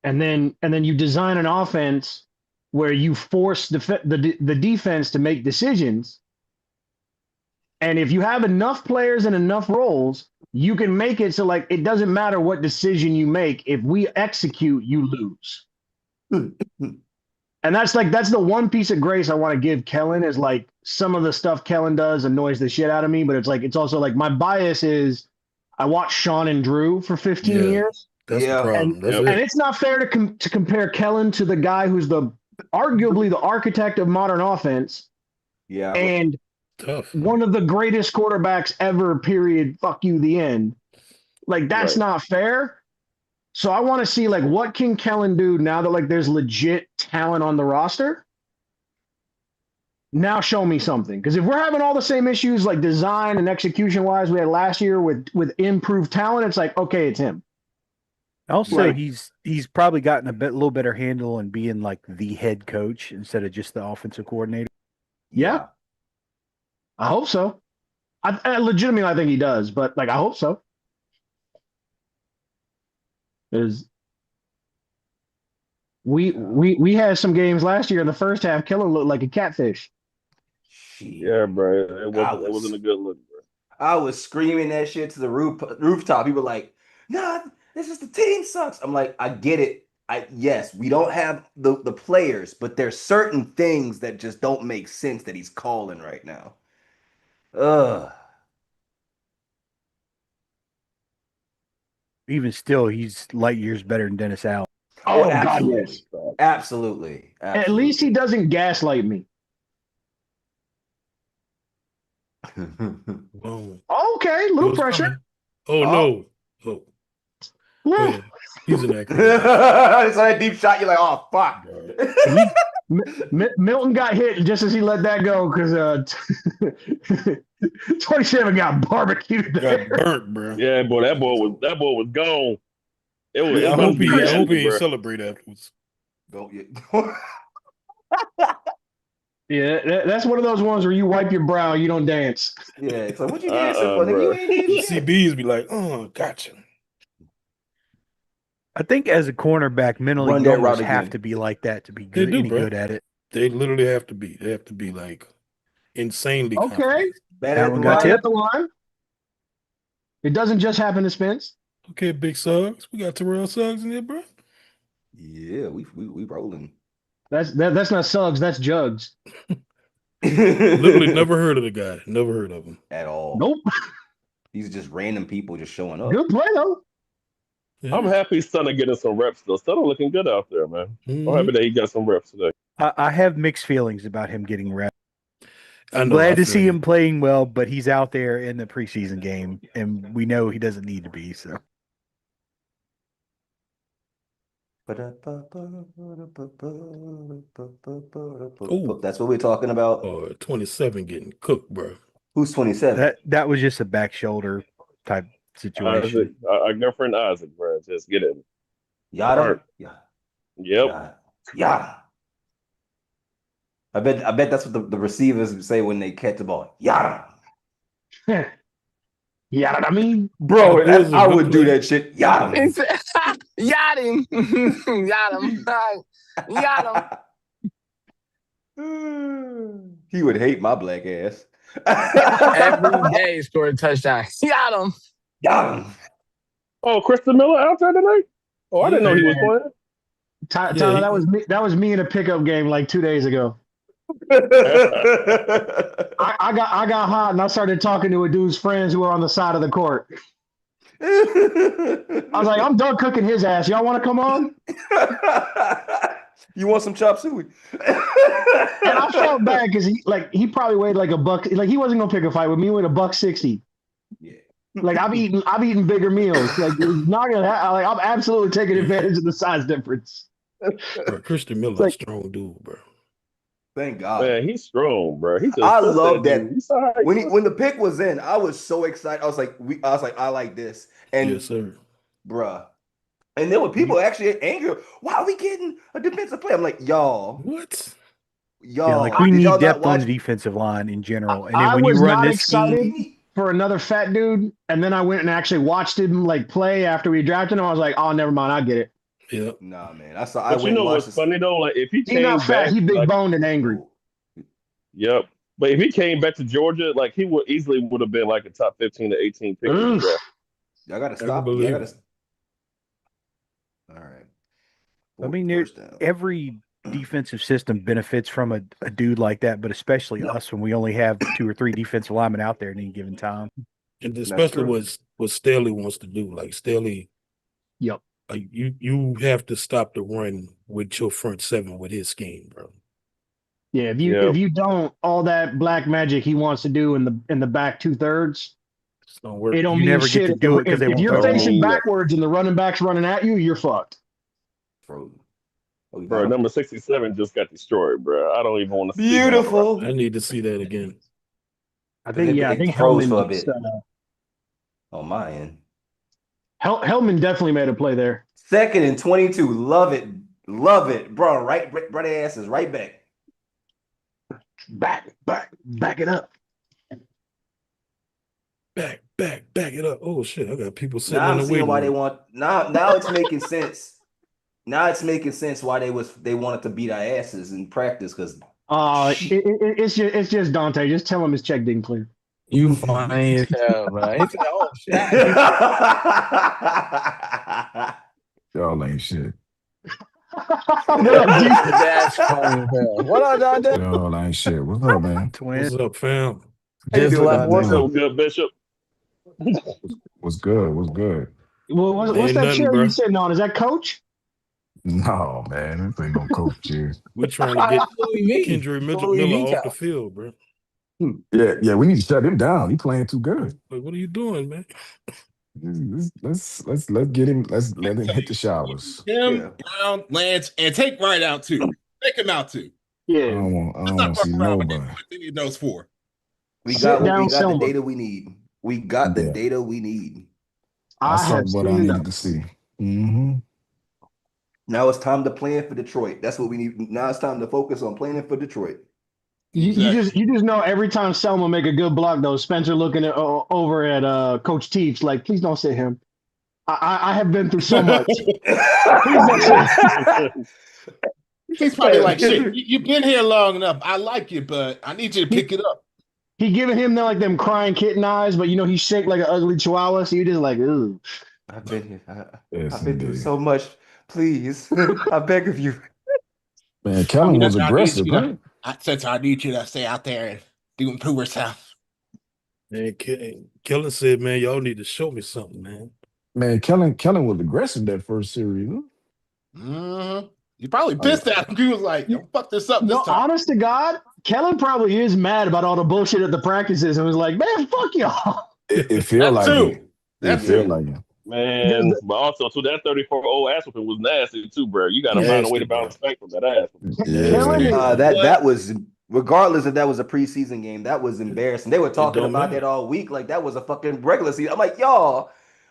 And then you design an offense where you force the defense to make decisions. And if you have enough players and enough roles, you can make it so like it doesn't matter what decision you make. If we execute, you lose. And that's the one piece of grace I want to give Kellen is like some of the stuff Kellen does annoys the shit out of me, but it's also like my bias is I watched Sean and Drew for 15 years. That's the problem. That's And it. it's not fair to compare Kellen to the guy who's arguably the architect of modern offense. Yeah. And Tough. one of the greatest quarterbacks ever, period. Fuck you, the end. Like that's not fair. So I want to see like what can Kellen do now that like there's legit talent on the roster. Now show me something, because if we're having all the same issues like design and execution wise we had last year with improved talent, it's like okay, it's him. Also, he's probably gotten a little better handle in being like the head coach instead of just the offensive coordinator. Yeah, I hope so. I legitimately think he does, but like I hope so. We had some games last year in the first half. Kellen looked like a catfish. Yeah, bro. It wasn't a good look, bro. I was screaming that shit to the rooftop. People were like, "Nah, this is the team sucks." I'm like, I get it. Yes, we don't have the players, but there's certain things that just don't make sense that he's calling right now. Ugh. Even still, he's light years better than Dennis Allen. Oh, God, absolutely. yes. Absolutely. At least he doesn't gaslight me. Boom. Okay, It little was pressure. coming. Oh no. Oh, go Yeah. ahead. He's an actor. So that deep shot, you're like, oh fuck. Milton got hit just as he let that go because 27 got barbecued there. Got burnt, bro. Yeah, boy, that boy was gone. It was I about hope to be he nasty, ain't bro. celebrate afterwards. Don't you? Yeah, that's one of those ones where you wipe your brow, you don't dance. Yeah, so what you dancing for? Nigga, Bro. you ain't did shit. CBs be like, oh, gotcha. I think as a cornerback, mentally, Run you that almost route have again. to be like that to be They good, do, any bro. good at it. They literally have to be. They have to be like insanely Okay. confident. Bad That at the one got line. tipped. At the line. It doesn't just happen to Spence. Okay, Big Suggs. We got Terrell Suggs in there, bro. Yeah, we rolling. That's not Suggs, that's Jugs. Literally never heard of the guy. Never heard of him. At all. Nope. These are just random people just showing up. Good play though. Yeah. I'm happy Stunner getting some reps though. Stunner looking good out there, man. I'm happy that he got some reps today. I have mixed feelings about him getting reps. I know. Glad I to feel see you. him playing well, but he's out there in the preseason game, and we know he doesn't need to be. So Ooh. That's what we're talking about. 27 getting cooked, bro. Who's 27? that was just a back shoulder type situation. Isaac, our girlfriend Isaac, bro. Just get it. Yada? Alright. Yeah. Yep. Yada. I bet that's what the receivers say when they catch the ball. Yada. Yeah, I mean, Bro, It was a I good would do play. that shit. Yada. Got him. Got him. Got him. He would hate my black ass. Every day score a touchdown. Got him. Got him. Oh, Kristen Miller out there tonight? Oh, I didn't know he was playing. Tyler, that was me in a pickup game like 2 days ago. I got hot and I started talking to a dude's friends who were on the side of the court. I was like, I'm done cooking his ass. Y'all want to come on? You want some chop suey? And I felt bad because he probably weighed like a buck. Like he wasn't gonna pick a fight with me. He weighed $160. Yeah. Like I've eaten bigger meals. Like it's not gonna. Like I'm absolutely taking advantage of the size difference. Bro, Christian Miller's a strong dude, bro. Thank God. Man, he's strong, bro. I love that. You saw how When the pick was in, I was so excited. I was like, I like this. And Yes, sir. Bruh. And there were people actually angry. Why are we getting a defensive player? I'm like, y'all. What? Yeah, like we need depth on the defensive line in general. And then when you run this scheme, for another fat dude, and then I went and actually watched him like play after we drafted him. I was like, oh, never mind, I get it. Yeah. Nah, man. I But you know what's funny though? Like if he came not fat, back, he big boned and angry. Yep. But if he came back to Georgia, like he would have been like a top 15 to 18 pick. Y'all gotta stop. All right. I mean, every defensive system benefits from a dude like that, but especially us when we only have 2 or 3 defensive linemen out there at any given time. And especially what Staley wants to do. Like Staley, yep. Like you have to stop the run with your front seven with his scheme, bro. Yeah, if you don't, all that black magic he wants to do in the back 2/3, don't work. It don't you mean never shit. get to do it because if you're facing backwards and the running back's running at you, you're fucked. Bro, number 67 just got destroyed, bro. I don't even want to see beautiful. I need to see that again. I think froze Hellman for a bit. On my end. Hellman definitely made a play there. 2nd and 22. Love it. Love it. Bro, right ass is right back. Back it up. Back it up. Oh shit, I got people sitting Now in I'm the seeing why waiting they want now it's making sense. Now it's making sense why they wanted to beat our asses in practice because it's just Dante. Just tell him his check didn't clear. You funny as hell, bro. He said, "Oh shit." Y'all ain't shit. That's funny as hell. What up, Dante? Y'all ain't shit. What's up, man? What's up, fam? Just left work. So good, Bishop. What's good? What's good? Well, what's that chair you sitting on? Is that Coach? No, man. This ain't no coach chair. We're trying to get Kendrick Miller off the field, bro. Yeah, we need to shut him down. He playing too good. Like, what are you doing, man? Let's get him. Let's let him hit the showers. Him, Brown, Lance, and take Wright out too. Take him out too. I Yeah. don't want Let's not to fuck see around with nobody. any of those four. We Sit down, got the Selma. data we need. We got the Yeah. data we need. I saw have what I seen needed enough. to see. Mm-hmm. Now it's time to plan for Detroit. That's what we need. Now it's time to focus on planning for Detroit. You just know every time Selma make a good block though, Spencer looking at, over at Coach Teach like, please don't sit him. I have been through so much. Please don't sit. He's probably like, shit, you've been here long enough. I like you, but I need you to pick it up. He giving him them crying kitten eyes, but he shake like an ugly chihuahua. So you just like, ooh. I've been here. Yes, I've been through indeed. so much. Please, I beg of you. Man, Kellen was aggressive, right? I need you to stay out there and do improve yourself. Man, Kellen said, man, y'all need to show me something, man. Man, Kellen was aggressive that first series. Huh? Mm-hmm. You probably pissed at him. He was like, yo, fuck this up this time. Honest to God, Kellen probably is mad about all the bullshit at the practices and was like, man, fuck y'all. It feel like it. That feel too. like it. Man, but also too, that 34-0 ass whooping was nasty too, bro. You got to find a way to bounce back from that ass. Yeah. That was, regardless if that was a preseason game, that was embarrassing. They were talking about that all week, like that was a fucking regular season. I'm like, y'all,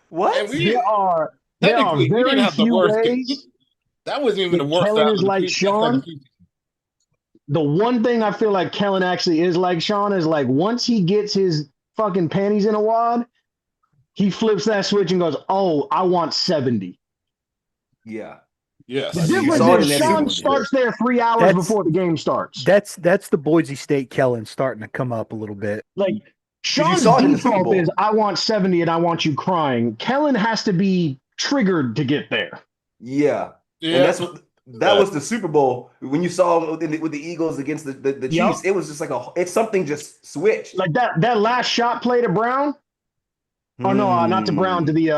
what? There are very few ways. That wasn't even the worst. Kellen is like Sean. The one thing I feel like Kellen actually is like Sean is like once he gets his fucking panties in a wad, he flips that switch and goes, "Oh, I want 70." Yeah. Yes. The difference is Sean starts there 3 hours before the game starts. That's the Boise State Kellen starting to come up a little bit. Like Sean's default is, "I want 70 and I want you crying." Kellen has to be triggered to get there. Yeah. And that's what that was the Super Bowl when you saw with the Eagles against the Chiefs. It was just like it's something just switched. Like that last shot play to Brown. Oh no, not to Brown, to the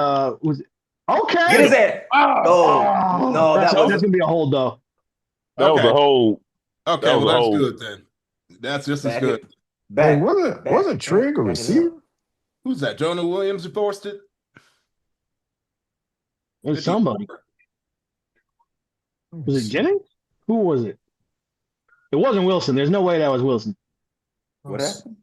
was okay. Get his ass. Oh no, that's gonna be a hold though. That was a hold. Okay, that was well a hold. good then. That's just as good. Wasn't Trigg a receiver? Who's that? Jonah Williams who forced it? It was somebody. Was it Jennings? Who was it? It wasn't Wilson. There's no way that was Wilson. What happened?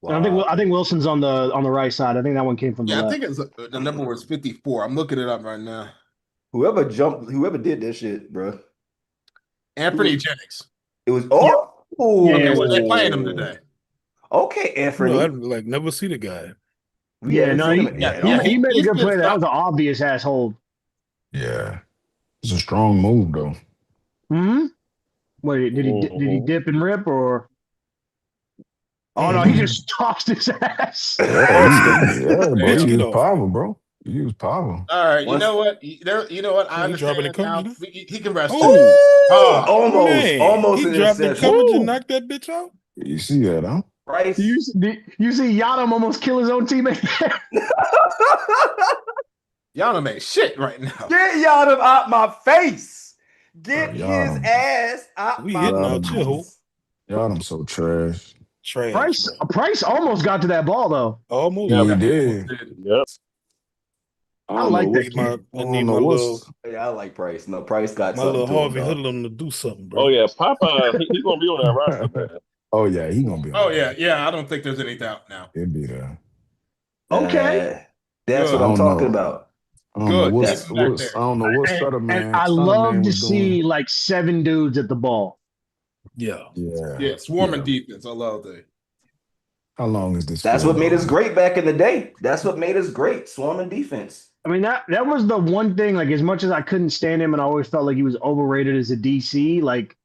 Wow. I think Wilson's on the right side. I think that one came from the left. I think the number was 54. I'm looking it up right now. Whoever did this shit, bro. Anthony Jennings. It was they're playing him today. Okay, Anthony. No, I never see the guy. He made a good play. That was an obvious ass hold. Yeah. It's a strong move though. Hmm. Wait, did he dip and rip or? Oh no, he just tossed his ass. Bro, he used power, bro. He used power. All right, you know what? I understand now. He can rest. Almost. He dropped the coverage and knocked that bitch out. You see that, huh? Price. You see Yadam almost kill his own teammate. Yadam ain't shit right now. Get Yadam out my face. Get his ass out my face. Yadam so trash. Price almost got to that ball though. Almost. Yeah, he did. Yep. I like that. I like Price. No, Price got my something little to Harvey him, Hoodlum to do something, bro. Oh yeah, Papa, he's gonna be on that roster, man. Oh yeah, he gonna be. Oh yeah. I don't think there's any doubt now. He'll be there. Okay, that's what I'm talking about. I don't know what's better, man. And I love to see like 7 dudes at the ball. Yeah. Swarming defense. I love that. How long is this? That's what made us great back in the day. That's what made us great. Swarming defense. I mean, that was the one thing, like, as much as I couldn't stand him and I always felt like he was overrated as a DC, like,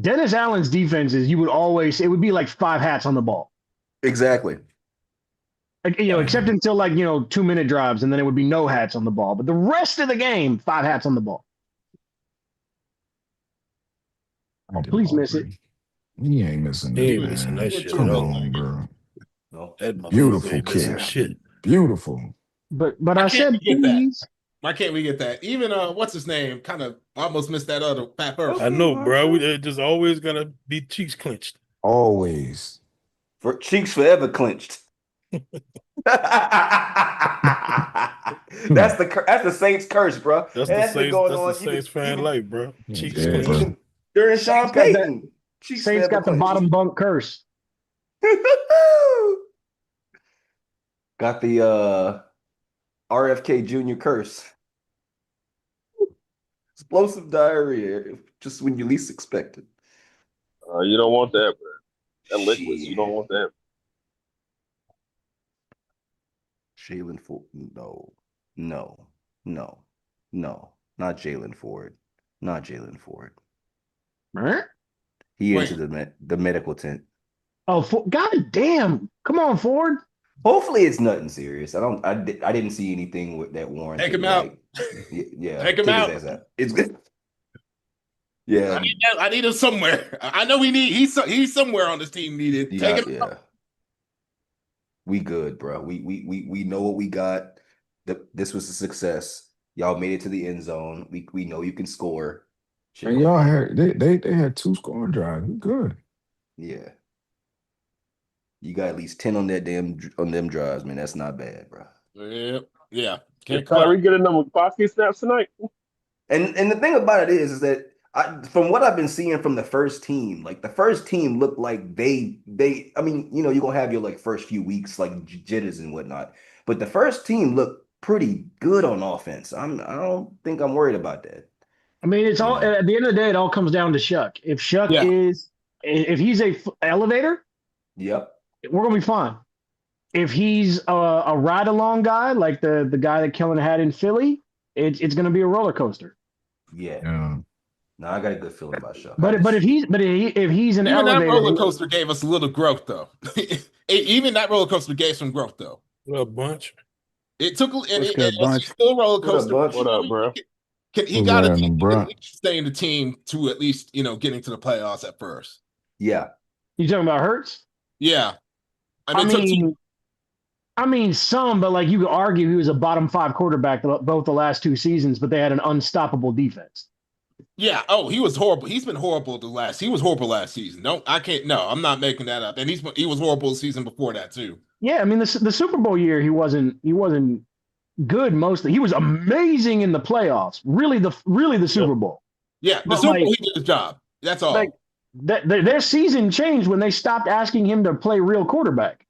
Dennis Allen's defenses, it would be like 5 hats on the ball. Exactly. Like, except until, like, 2-minute drives, and then it would be no hats on the ball. But the rest of the game, 5 hats on the ball. Please miss it. He ain't missing that. He ain't missing that shit. Come on, bro. No. That beautiful kid. Shit. Beautiful. But I said, please. Why can't we get that? Even what's his name? Kind of almost missed that other Pat First. I know, bro. We just always gotta be cheeks clenched. Always. For cheeks forever clenched. That's the Saints curse, bro. That's And the that's been Saints. going That's the on Saints fan life, bro. Cheeks Yeah, clenched. bro. even during Sean Saints got that- Payton. Cheeks Saints forever got the clenched. bottom bunk curse. Got the RFK Jr. curse. Explosive diarrhea, just when you least expect it. You don't want that, bro. That liquids, you don't want that. Jalen Ford, no, not Jalen Ford, not Jalen Ford. Huh? He into the medical tent. Oh, God damn! Come on, Ford. Hopefully, it's nothing serious. I didn't see anything with that warranted. Take him out. Yeah, Take him out. his ass out. It's good. Yeah, I need him somewhere. I know he's somewhere on this team needed. Take him out. We good, bro. We know what we got. This was a success. Y'all made it to the end zone. We know you can score. And y'all had they had 2 scoring drives. Good. Yeah. You got at least 10 on them drives, man. That's not bad, bro. Yeah. Can Kyrie get another pocket snaps tonight? And the thing about it is that from what I've been seeing from the first team, like the first team looked like they I mean, you know, you're gonna have your like first few weeks like jitters and whatnot, but the first team looked pretty good on offense. I don't think I'm worried about that. I mean, it's all at the end of the day, it all comes down to Shuck. If Shuck if he's a elevator, yep, we're gonna be fine. If he's a ride along guy like the guy that Kellen had in Philly, it's gonna be a roller coaster. Yeah. No, I got a good feeling about Shuck. But if he's an even elevator, that roller coaster gave us a little growth though. Even that roller coaster gave some growth though. A bunch. It took a bunch. Still a roller coaster. What up, bro? He got to stay in the team to at least getting to the playoffs at first. Yeah. You talking about Hurts? Yeah. I mean, some, but like you could argue he was a bottom 5 quarterback both the last 2 seasons, but they had an unstoppable defense. Yeah. Oh, he was horrible. He's been horrible He was horrible last season. No, I'm not making that up. And he was horrible the season before that too. Yeah, I mean the Super Bowl year he wasn't good mostly. He was amazing in the playoffs. Really the Super Bowl. Yeah, the Super Bowl he did his job. That's all. Like their season changed when they stopped asking him to play real quarterback.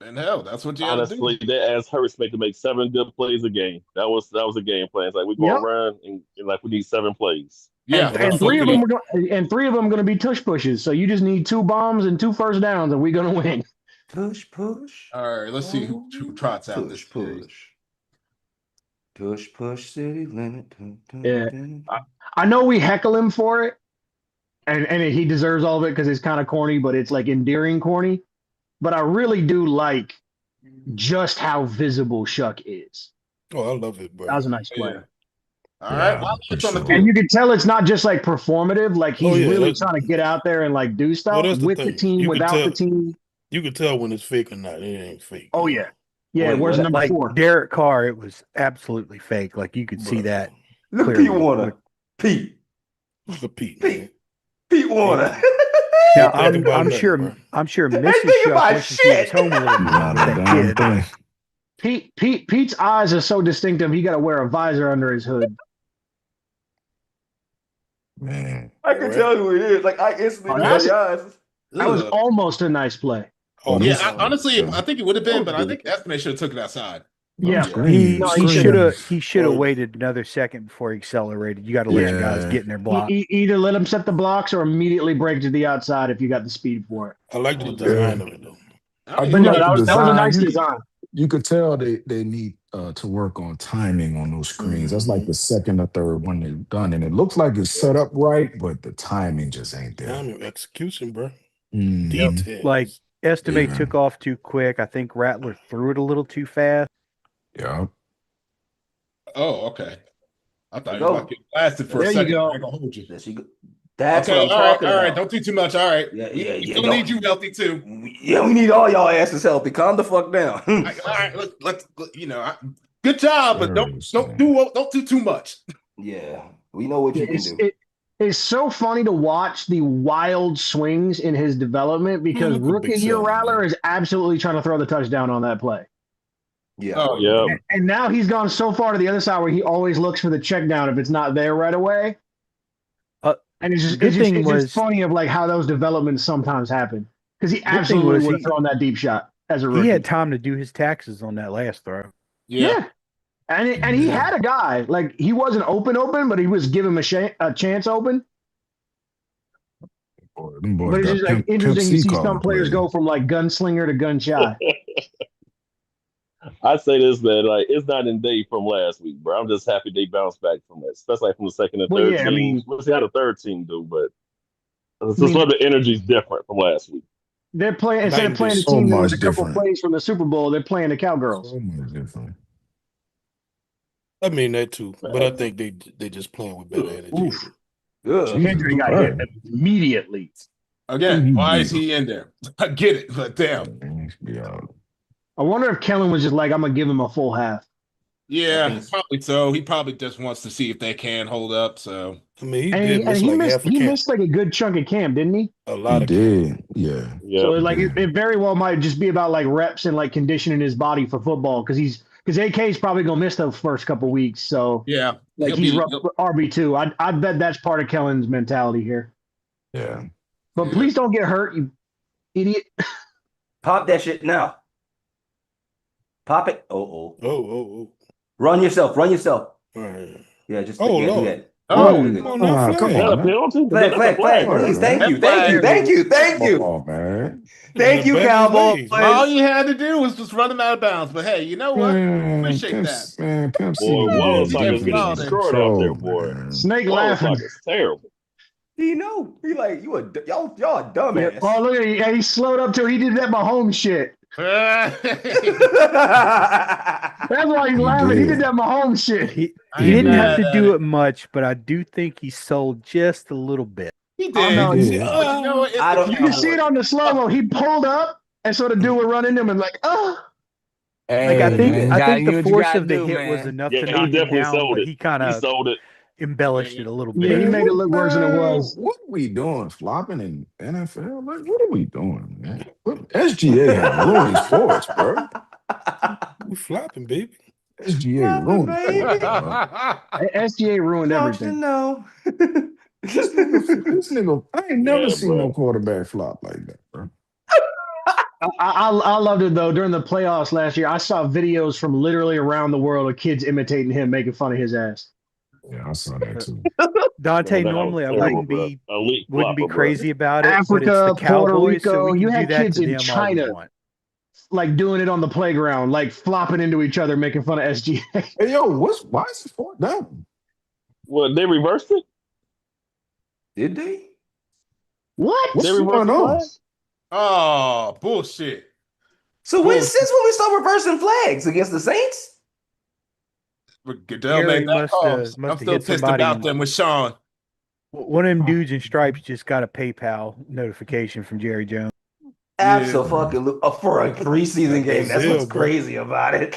And hell, that's what you honestly, they asked Hurts to make 7 good plays a game. That was a game plan. It's like we go around and like we need 7 plays. Yeah, and 3 of them going to be tush pushes. So you just need 2 bombs and 2 first downs, and we're going to win. Tush push. All right, let's see who trots out this push. Tush push city limit. Yeah, I know we heckle him for it, and he deserves all of it because it's kind of corny, but it's like endearing corny. But I really do like just how visible Shuck is. Oh, I love it, bro. That was a nice player. All right. Well, and you can tell it's not just like performative. Like he's really trying to get out there and like do stuff with the team, without the team. You can tell when it's fake or not. It ain't fake. Oh, yeah. Yeah, where's number 4? Derek Carr, it was absolutely fake. Like you could see that. Look, Pete Warner. Pete Warner. Now, I'm sure Mrs. Shuck when she was home with that kid. Pete's eyes are so distinctive. He got to wear a visor under his hood. Man, I can tell who it is. Like I instantly know the eyes. That was almost a nice play. Oh yeah, honestly, I think it would have been, but I think Estimate should have took it outside. Yeah, he should have waited another second before he accelerated. You got to let your guys get in their block. Either let him set the blocks or immediately break to the outside if you got the speed for it. I like the design of it though. That was a nice design. You could tell they need to work on timing on those screens. That's like the second or third one they've done, and it looks like it's set up right, but the timing just ain't there. Timing, execution, bro. Details. Like Estimate took off too quick. I think Rattler threw it a little too fast. Yeah. Oh, okay. I thought you were about to get blasted for a second. Go. I'm gonna hold you. That's okay, what I'm talking about. All right, don't do too much. All right. Yeah. We still need you healthy too. Yeah, we need all y'all asses healthy. Calm the fuck down. All right, let's good job, but don't do too much. Yeah, we know what you can do. it's so funny to watch the wild swings in his development because look at rookie Big year Sam, Rattler man. is absolutely trying to throw the touchdown on that play. Yeah. Oh, Yeah. And now he's gone so far to the other side where he always looks for the check down if it's not there right away. And it's just funny of like how those developments sometimes happen because he absolutely would have thrown that deep shot as a rookie. He had time to do his taxes on that last throw. Yeah. And he had a guy like he wasn't open, but he was giving him a chance open. But it's just like interesting to see some players go from like gunslinger to gun shy. I say this, man, like it's not in day from last week, bro. I'm just happy they bounced back from that, especially from the second and third team. I mean, we'll see how the third team do, but it's just the energy's different from last week. They're playing instead of playing the team that was a couple plays from the Super Bowl, they're playing the Cowgirls. So much different. I mean that too, but I think they just playing with better energy. Hendry got hit immediately. Again, why is he in there? I get it, but damn. I wonder if Kellen was just like, I'm gonna give him a full half. Yeah, probably so. He probably just wants to see if they can hold up. So I mean, he missed like a good chunk of camp, didn't he? A lot of camp. Yeah. So it very well might just be about like reps and like conditioning his body for football because AK's probably gonna miss those first couple weeks. So yeah, like he's RB2. I bet that's part of Kellen's mentality here. Yeah. But please don't get hurt, you idiot. Pop that shit now. Pop it. Oh. Run yourself. Right. Yeah, just do that. Come on, Flag. Please, thank you. Oh, man. Thank you, Cowboys. All you had to do was just run him out of bounds. But hey, you know what? Appreciate that. Man, Pimp C. Boy, Wallace like getting destroyed out there, boy. Snake laughing. It's terrible. He know. He like y'all a dumbass. Yeah. Oh, look at him. He slowed up till he did that Mahomes shit. That's why he's laughing. He did that Mahomes shit. He didn't have to do it much, but I do think he sold just a little bit. He did. Oh, no, you know what? You can see it on the slow-mo. He pulled up, and so the dude would run into him and like, Hey, I think the force of the hit was enough to knock him down, but he kind of embellished it a little bit. Yeah, he made it look worse than it was. What are we doing? Flopping in NFL? Like, what are we doing, man? SGA has ruined sports, bro. We flopping, baby. SGA ruined it. SGA ruined everything. No. This nigga, I ain't never seen no quarterback flop like that, bro. I loved it though. During the playoffs last year, I saw videos from literally around the world of kids imitating him, making fun of his ass. Yeah, I saw that too. Dante, normally I wouldn't be crazy about it. Africa, but it's the Cowboys, Puerto Rico, so you had kids in China like doing it on the playground, like flopping into each other, making fun of SGA. Hey, yo, why is it 4th down? Well, they reversed it? Did they? What? What's going on? Oh, bullshit. So since when we start reversing flags against the Saints? Goodell made that call. I'm still pissed about them with Sean. One of them dudes in stripes just got a PayPal notification from Jerry Jones. Absolutely. For a preseason game. That's what's crazy about it.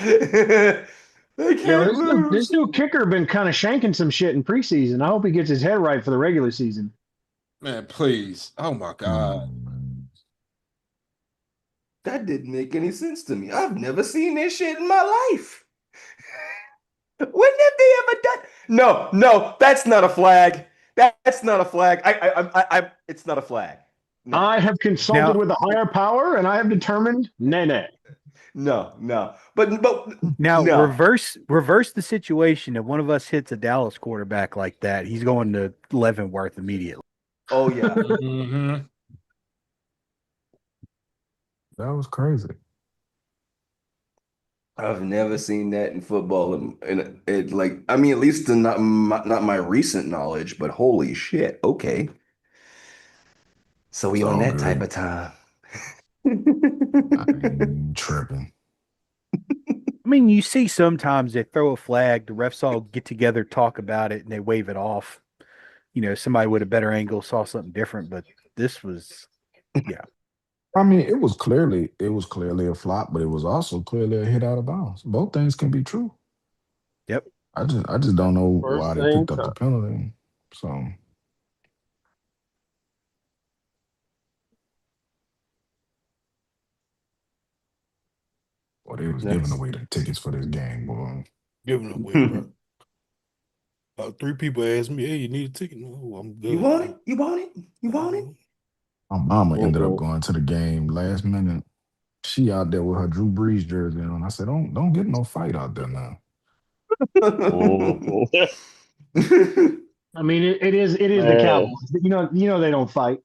This new kicker been kind of shanking some shit in preseason. I hope he gets his head right for the regular season. Man, please. Oh, my God. That didn't make any sense to me. I've never seen this shit in my life. When have they ever done? No, that's not a flag. That's not a flag. It's not a flag. No. I have consulted with a higher power, and I have determined, nay. No. But now no. reverse the situation. If one of us hits a Dallas quarterback like that, he's going to Leavenworth immediately. Oh yeah. Mm-hmm. That was crazy. I've never seen that in football, and it like at least in not my recent knowledge, but holy shit, okay. So we on that type of time. I'm tripping. I mean, you see sometimes they throw a flag, the refs all get together, talk about it, and they wave it off. You know, somebody with a better angle saw something different, but this was, yeah. I mean, it was clearly a flop, but it was also clearly a hit out of bounds. Both things can be true. Yep. I just don't know why they picked up the penalty. So Or they was giving away the tickets for this game, boy. Giving away, bro. 3 people asked me, "Hey, you need a ticket?" No, I'm good. You want it? You want it? You want it? My mama ended up going to the game last minute. She out there with her Drew Brees jersey on. I said, don't get no fight out there now. I mean, it is the Cowboys. You know they don't fight.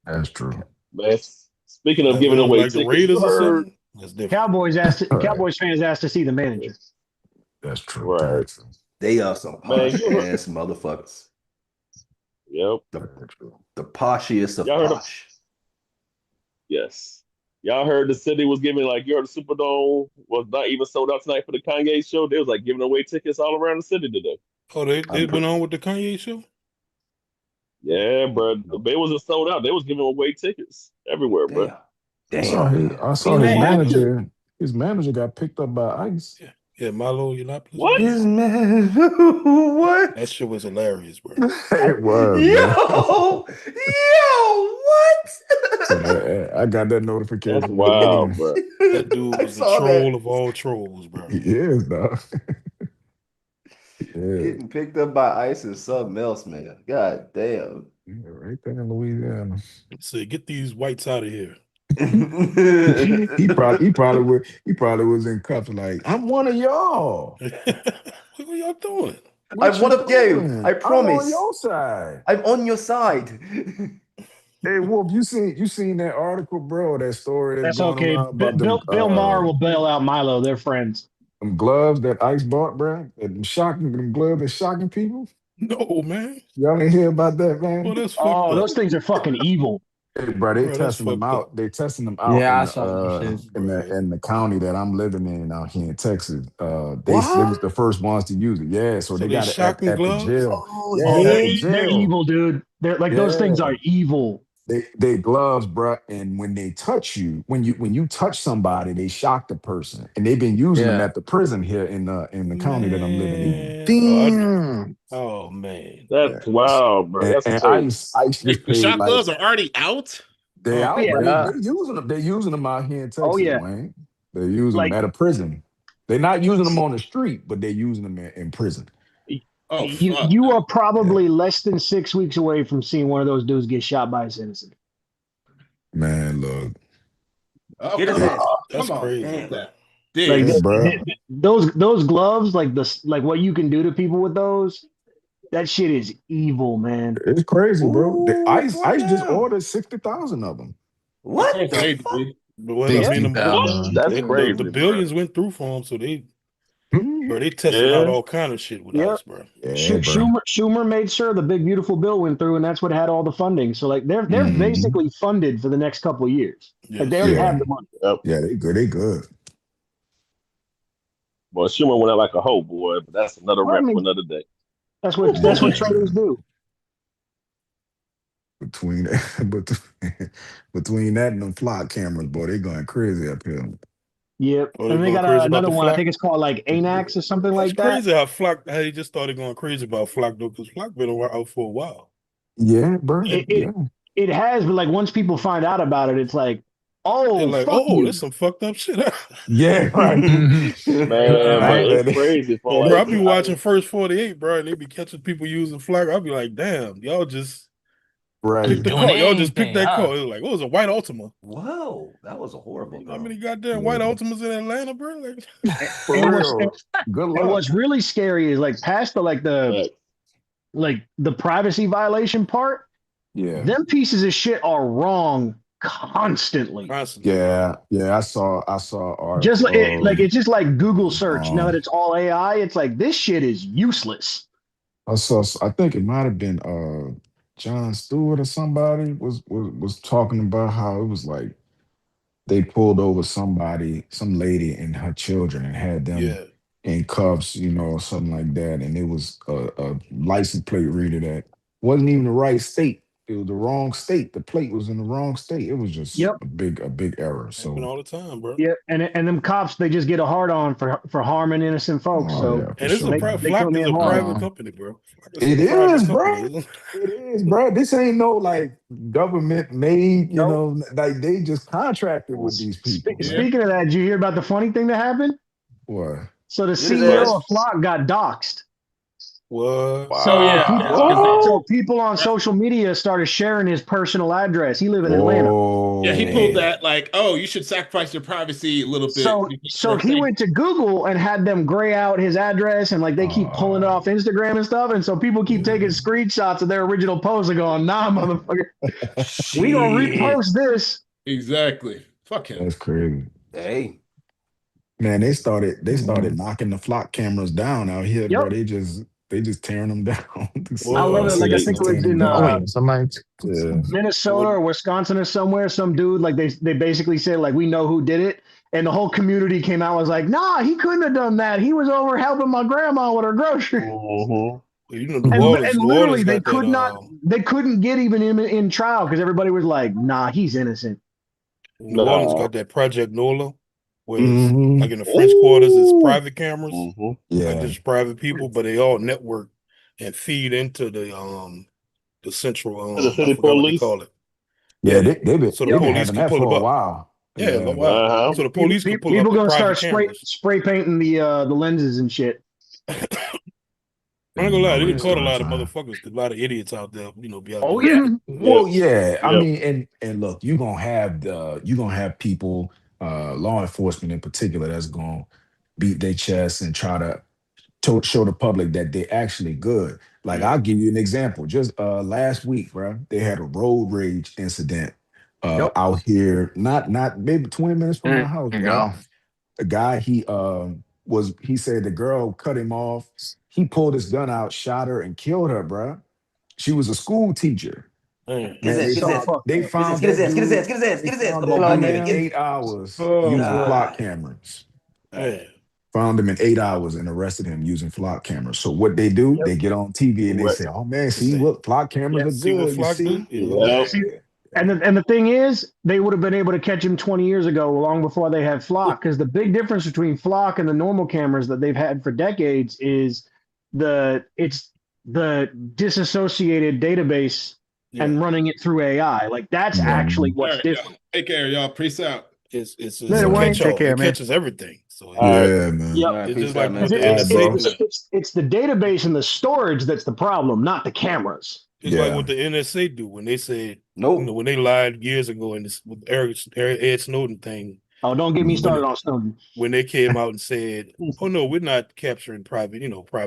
That's true. Man, speaking of giving away like tickets, the Raiders you or heard something. That's different. Cowboys fans asked to see the manager. That's true. Right. That's true. They are some posh ass motherfuckers. Yep. The poshiest of posh. Yes. Y'all heard the city was giving, like, you heard the Superdome was not even sold out tonight for the Kanye show. They was like giving away tickets all around the city today. Oh, they went on with the Kanye show? Yeah, bro. They wasn't sold out. They was giving away tickets everywhere, bro. Damn. I saw his manager. His manager got picked up by ICE. Yeah, Milo Yiannopoulos. What? His man. What? That shit was hilarious, bro. It was. Yo, what? So I got that notification. That's wild, bro. That dude was the troll of all trolls, bro. He is, dog. Getting picked up by ICE is something else, man. God damn. Yeah, right there in Louisiana. Say, get these whites out of here. he probably was in cuffs like, I'm one of y'all. What are y'all doing? I'm one of you. I promise. I'm on your side. I'm on your side. Hey Wolf, you seen that article, bro? That story that's okay. Bill Maher will bail out Milo. They're friends. Them gloves that ICE bought, bro. Them gloves that shocking people. No, man. Y'all ain't hear about that, man? Well, that's fucked up. Those things are fucking evil. Hey, bro, they testing them out. They testing them out. Yeah, I saw them in the county that I'm living in out here in Texas. They was the first ones to use it. Yeah, so they got it at the jail. They're evil, dude. They're like those things are evil. They gloves, bro. And when they touch you, when you touch somebody, they shock the person. And they've been using them at the prison here in the county that I'm living in. Damn. Oh man, that's wild, bro. That's and ICE just the shot gloves are already out. They out. Yeah. They're using them. They're using them out here in Texas. Oh yeah, Wayne. They're using them at a prison. They're not using them on the street, but they're using them in prison. Oh, you are probably less than 6 weeks away from seeing one of those dudes get shot by a citizen. Man, look. Get his ass. That's crazy. Those gloves, like what you can do to people with those, that shit is evil, man. It's crazy, bro. ICE just ordered 60,000 of them. What? That's crazy. That's crazy. The billions went through for them, so they tested out all kind of shit with ICE, bro. Yeah, Schumer made sure the big beautiful bill went through, and that's what had all the funding. So like they're basically funded for the next couple of years. Yes. Like they already have the money. Yep. Yeah, they good. Well, Schumer went out like a hoe, boy, but that's another rap for another day. That's what traitors do. Between that and them flock cameras, boy, they going crazy up here. Yep. And they got another one. I think it's called like ANAX or something like that. It's crazy how he just started going crazy about Flock though, because Flock been out for a while. Yeah, bro. It has, but like once people find out about it, it's like, there's some fucked up shit. Yeah, right. Man, it's crazy. Bro, I be watching First 48, bro, and they be catching people using Flock. I'll be like, damn, y'all just picked the call. Y'all just picked that call. It was like, it was a white Altima. Whoa, that was a horrible. You know how many goddamn white Altimas in Atlanta, bro? Like, good luck. And what's really scary is like past the privacy violation part. Yeah, them pieces of shit are wrong constantly. Yeah, I saw just like it's just like Google search. Now that it's all AI, it's like this shit is useless. I think it might have been Jon Stewart or somebody was talking about how it was like they pulled over some lady and her children and had them in cuffs, something like that. And it was a license plate reader that wasn't even the right state. it was the wrong state. The plate was in the wrong state. It was just Yep. a big error. Happen So all the time, bro. Yeah, and them cops, they just get a hard on for harming innocent folks. oh So yeah, for And it's a sure, they man. Flock come is in a hard. private company, bro. Flock is a It private is, bro. company. It is, bro. This ain't no like government made, Nope. like they just contracted with these people, man. Speaking of that, did you hear about the funny thing that happened? What? So the Get his CEO ass. of Flock got doxxed. What? So Wow. so people on social media started sharing his personal address. He live in Atlanta. Whoa. Yeah, he pulled that like, oh, you should sacrifice your privacy a little bit. So he went to Google and had them gray out his address, and like they keep pulling it off Instagram and stuff, and so people keep taking screenshots of their original post and going, "Nah, motherfucker, we gonna repost this." Exactly. Fuck him. That's crazy. Hey, Man, they started knocking the flock cameras down out here, Yep. bro. They just tearing them down. I love it. Like I Cities think just it was tearing them in down. Oh yeah, somebody. Yeah. Minnesota or Wisconsin or somewhere. Some dude like they basically said like we know who did it, and the whole community came out and was like, "Nah, he couldn't have done that. He was over helping my grandma with her groceries." Mhm. You know, And New literally Orleans they got could not, that. they couldn't get even in trial because everybody was like, "Nah, he's innocent." New Orleans Nah. got that Project Nola, where it's hmm like in the French quarters, it's Ooh. private cameras, Mhm. like Yeah. there's private people, but they all network and feed into the central To the I city forgot what they police. call it. Yeah, Yeah, they've so the been police having could that pull for them a up. while. Yeah, Yeah. wow. So the police could pull up People the gonna private start cameras. spray painting the lenses and shit. I'm not gonna lie, they Already done caught a started lot of trying. motherfuckers, a lot of idiots out there, be out Oh there. yeah, Well, Yep. yeah. I Yep. mean, and look, you're gonna have people, law enforcement in particular, that's gonna beat their chest and try to show the public that they're actually good. Like Yeah. I'll give you an example. Just last week, bro, they had a road rage incident yep. out here, not maybe 20 minutes from my There house, you bro. go. The guy he said the girl cut him off. He pulled his gun out, shot her, and killed her, bro. She was a school teacher. Man. get his Man, ass. they Get his So ass. found fucked they up. Get his ass. found Get his that ass. Get his dude. ass. Get his ass. They Get his ass. found Come that on, dude baby. in Get. 8 hours Oh using boy. flock God. cameras. Man. Found him in 8 hours and arrested him using flock cameras. So what they do, Yep. they get on TV and they Right. say, "Oh man, They see, say, look, flock cameras Yep. are see what good. You Flock do? see?" Yeah. Yep. See, Yeah. and the thing is, they would have been able to catch him 20 years ago, long before they had Flock. Because the big difference between Flock and the normal cameras that they've had for decades is it's the disassociated database Yeah. and running it through AI. Like that's Yeah. actually All what's right, y'all. different. Take care, y'all. Peace out. It's Later, a Yeah. Wayne. Take catch-all. care, It man. catches everything. So All right. Yeah, man. Yep. All right, it's peace just out, like man. what the All right, NSA bro. do. It's the database and the storage that's the problem, not the cameras. It's like Yeah. what the NSA do when they said, Nope. when they lied years ago in this with Ed Snowden thing, Oh, don't get me Mhm. started on Snowden. when they came out and said, "Oh no, we're not capturing private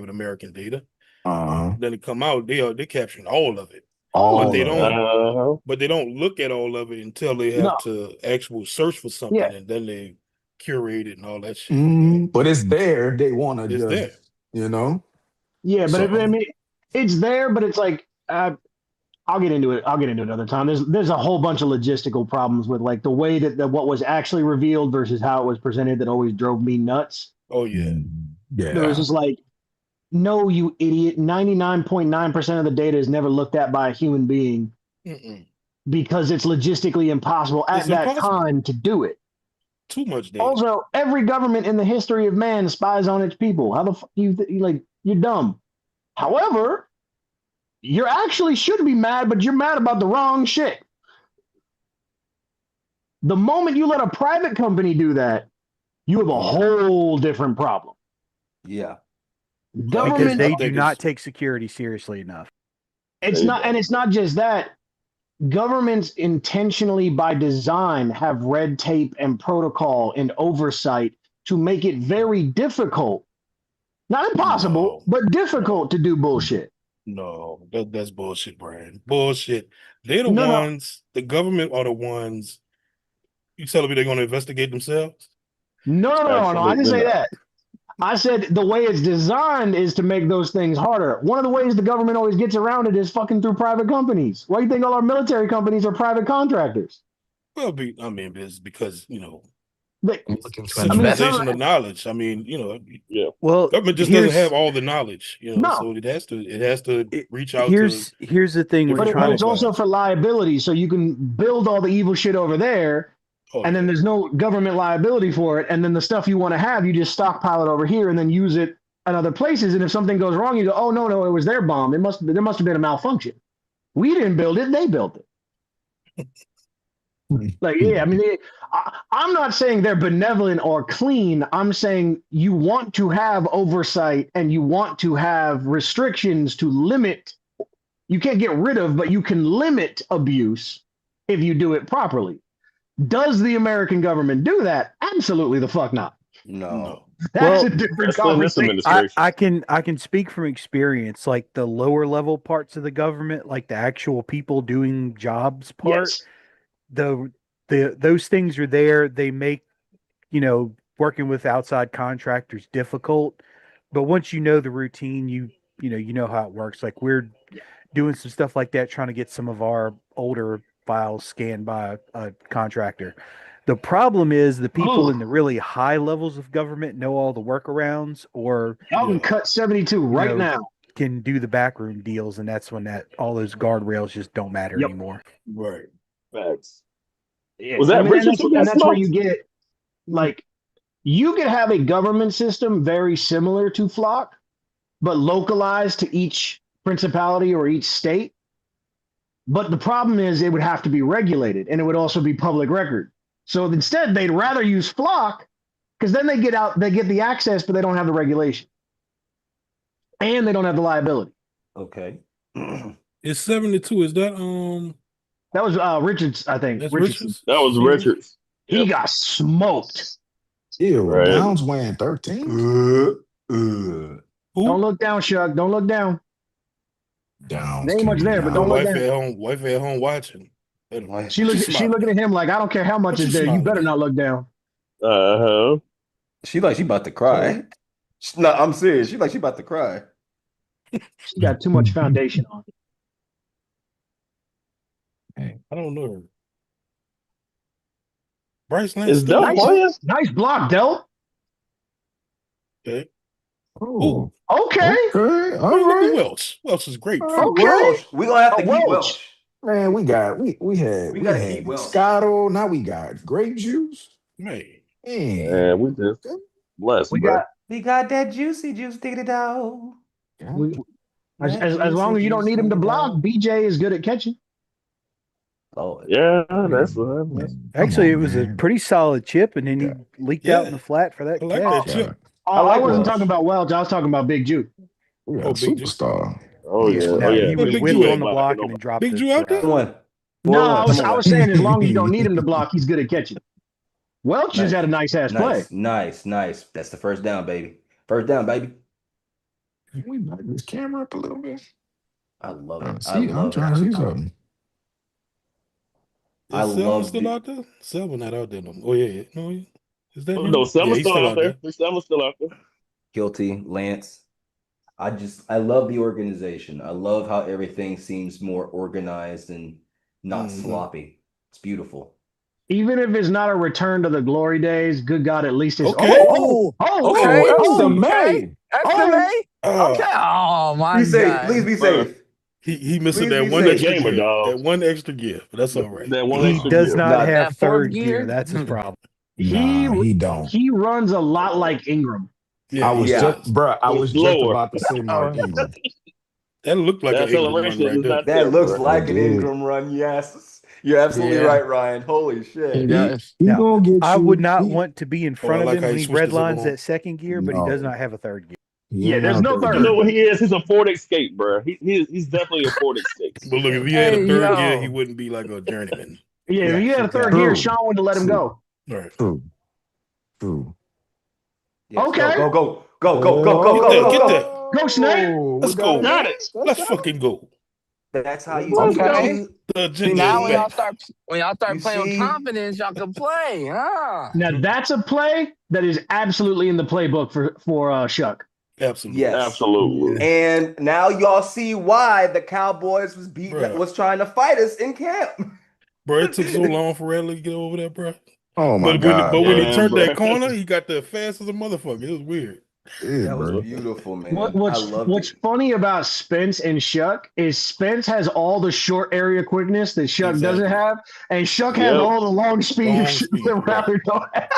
American data." Uh-huh. Then it come out, they capturing all of it, but All of All they it. of don't. it. Uh-huh. But they don't look at all of it until they No. have to actual search for Yeah. something, and then they curate it and all that shit. But it's there. They want to It's there. just, you know. Yeah, but I So mean, it's there, but it's like I'll get into it. I'll get into it another time. There's a whole bunch of logistical problems with like the way that what was actually revealed versus how it was presented that always drove me nuts. Oh yeah. There was yeah. just like, no, you idiot. 99.9% of the data is never looked at by a human being Mm-mm. because it's logistically impossible at It's that impossible. time to do it. Too much data. Also, every government in the history of man spies on its people. How the fuck you're dumb. However, you actually should be mad, but you're mad about the wrong shit. The moment you let a private company do that, you have a whole different problem. Yeah. Because Government, they I do think not it's take security seriously enough. it's not, and it's not just that. Governments intentionally, by design, have red tape and protocol and oversight to make it very difficult, not impossible, No. but difficult to do bullshit. No, that's bullshit, Brian. Bullshit. They're the No. ones, the government are the ones. You telling me they're going to investigate themselves? No. I didn't Absolutely say not. that. I said the way it's designed is to make those things harder. One of the ways the government always gets around it is fucking through private companies. Why do you think all our military companies are private contractors? Well, it's because, But Looking to invest. Centralization of knowledge. I mean, Yeah. Well, government just doesn't have all the knowledge, No. so it has to reach out here's the thing with but trying it's also for liability, so you can build all the evil shit over there, and then there's no government liability for it, and then the stuff you want to have, you just stockpile it over here and then use it at other places. And if something goes wrong, you go, oh no, it was their bomb. There must have been a malfunction. We didn't build it; they built it. I mean, I'm not saying they're benevolent or clean. I'm saying you want to have oversight and you want to have restrictions to limit. You can't get rid of, but you can limit abuse if you do it properly. Does the American government do that? Absolutely the fuck not. No. That's a different conversation. I can speak from experience, like the lower level parts of the government, like the actual people doing jobs part. Yes. Those things are there. They make, working with outside contractors difficult. But once you know the routine, you know how it works. Like we're doing some stuff like that, trying to get some of our older files scanned by a contractor. The problem is the people in the really high levels of government know all the workarounds, or y'all can cut 72 right now. Can do the backroom deals, and that's when all those guardrails just don't matter anymore. Right. Facts. Yeah. Was that Richard? And that's where you get, like, you could have a government system very similar to Flock, but localized to each principality or each state. But the problem is it would have to be regulated, and it would also be public record. So instead, they'd rather use Flock because then they get the access, but they don't have the regulation, and they don't have the liability. Okay. It's 72. Is that That was Richards, I think. That's Richards. That was Richards. He got smoked. Ew, Right. Downs weighing 13. Don't look down, Shuck. Don't look down. Downs. There ain't much there, but don't look down. Wife at home watching. She looking at him like, I don't care how much is there. You better not look down. She about to cry. No, I'm serious. She about to cry. She got too much foundation on. Hey, I don't know. Bryce Lance Is Del playing? Nice block, Del. Okay. oh, Okay. okay, all Look at right. Welch. Welch is great. Okay. Welch. We're gonna have to keep Welch. Welch. Man, we had gotta keep Welch. Moscato. Now we got grape juice. Man. Man, we just blessed. We bro. got that juicy juice. Dig it out. as long as you don't need him to block, BJ is good at catching. Oh Yeah, that's what. Actually, it was a pretty solid chip, and then he leaked out in the flat for that I like catch. that chip. I wasn't talking about Welch. I was talking about Big Juke. We got a Big Ju. superstar. Oh yeah, No, oh yeah. he was Big whipped Ju on the block and then dropped Big it. Ju out there? One. No, I was saying as long as you don't need him to block, he's good at catching. Welch just had a nice ass play. Nice. That's the first down, baby. First down, baby. We back this camera up a little bit. I love it. I'm trying to see something. Is Selma still out there? Selma not out there no more. Oh yeah. No, is that him? No, Selma's he's still out there. Selma's still out there. Guilty, Lance. I love the organization. I love how everything seems more organized and not sloppy. It's beautiful. Even if it's not a return to the glory days, good God, at least it's Okay. Extra May. Okay. Oh my God. Please be safe. He missing Please that be one safe. extra Gamer, gear. dog. That one extra gear, but that's all right. That one He extra does gear. not That have fourth third gear? gear. That's his problem. He don't. He runs a lot like Ingram. Yeah, I was just slower. about to say Mark Ingram. that looked like That an Ingram run acceleration right is there. not That there, looks bro. like an It did. Ingram run. Yes. You're absolutely Yeah. right, Ryan. Holy shit. He Now, gonna get you. I would not want to be in front I of like him how when he he switched his redlines on. that second gear, but he No. does not have a third gear. Yeah, there's no third. You know what he is? He's a Ford Escape, bro. He's definitely a Ford Escape. But look, if he had a Hey, third yo. gear, he wouldn't be like a journeyman. Yeah, if you had a third exactly. gear, Sean wouldn't have let him go. All right. True. Yes, Okay. Go. Get that. Go, Snake. Let's go. Got it. Let's fucking go. That's how you Okay. do. The See, agenda now is when y'all back. start You playing with see? confidence, y'all can play, huh? Now that's a play that is absolutely in the playbook for Shuck. Absolutely. Yes. Absolutely. And now y'all see why the Cowboys Bruh. was trying to fight us in camp. Bro, it took so long for Radley to get over there, bro. Oh my but God, when he bro. Yeah, turned that bro. corner, he got there fast as a motherfucker. It was weird. Yeah, That was bro. beautiful, What, man. I what's loved what's it. funny about Spence and Shuck is Spence has all the short area quickness that Shuck doesn't Exactly. have, and Shuck has Yep. all the long speed Long speed, that right. Rattler don't have.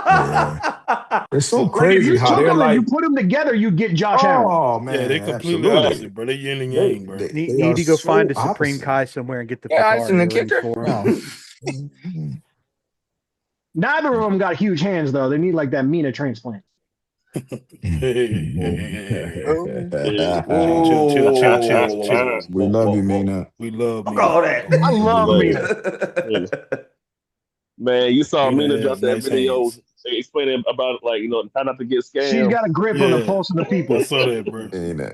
Yeah. It's so Like if crazy you how took they're them and you like, put them together, you get Josh Allen. oh Yeah, they man, completely absolutely. opposite, bro. They yin and They yang, bro. they, Need, they need are to go find so a Supreme opposite. Kai somewhere and get the Yeah, ice Qatar in the earrings kicker. for him. No. Mhm. Neither of them got huge hands though. They need like that Mina transplant. Oh. Yeah. Whoa. We love you, Mina. We love Fuck Mina. all that. I love Like, Mina. man, you saw Mina Mina has drop that nice video hands. explaining about like how not to get She's scammed. got a grip on the Yeah, pulse of the I people. saw that, bro. I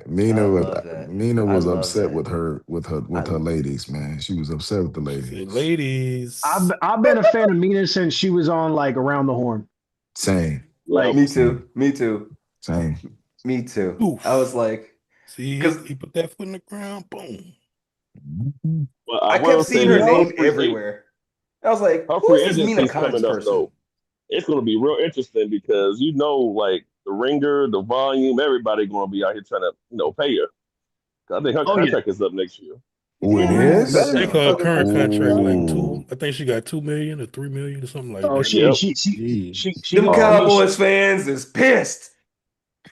Mina was love that. Mina I was love upset that. with her ladies, man. She was upset with the Say, ladies. I've ladies. I've been a fan of Mina since she was on like Around the Horn. Same, Yep. Like Me same, too. Me too. same. Me too. I was Oof. like, See, because he put that foot in the ground. Boom. Mhm. But I I kept will seeing say her this: Yep. name everywhere. I was like, her who is free this agency Mina is Kimes coming up person? though. It's going to be real interesting because like the ringer, the volume, everybody going to be out here trying to pay her. I think her Oh yeah. contract is up next year. Who it Yeah, You she is? better. I think sounds her fucking current perfect. contract like Ooh, two. I think she got 2 million or 3 million or something like Oh that. she Yep. she she gee. she Them gonna. I mean, Cowboys fans is pissed.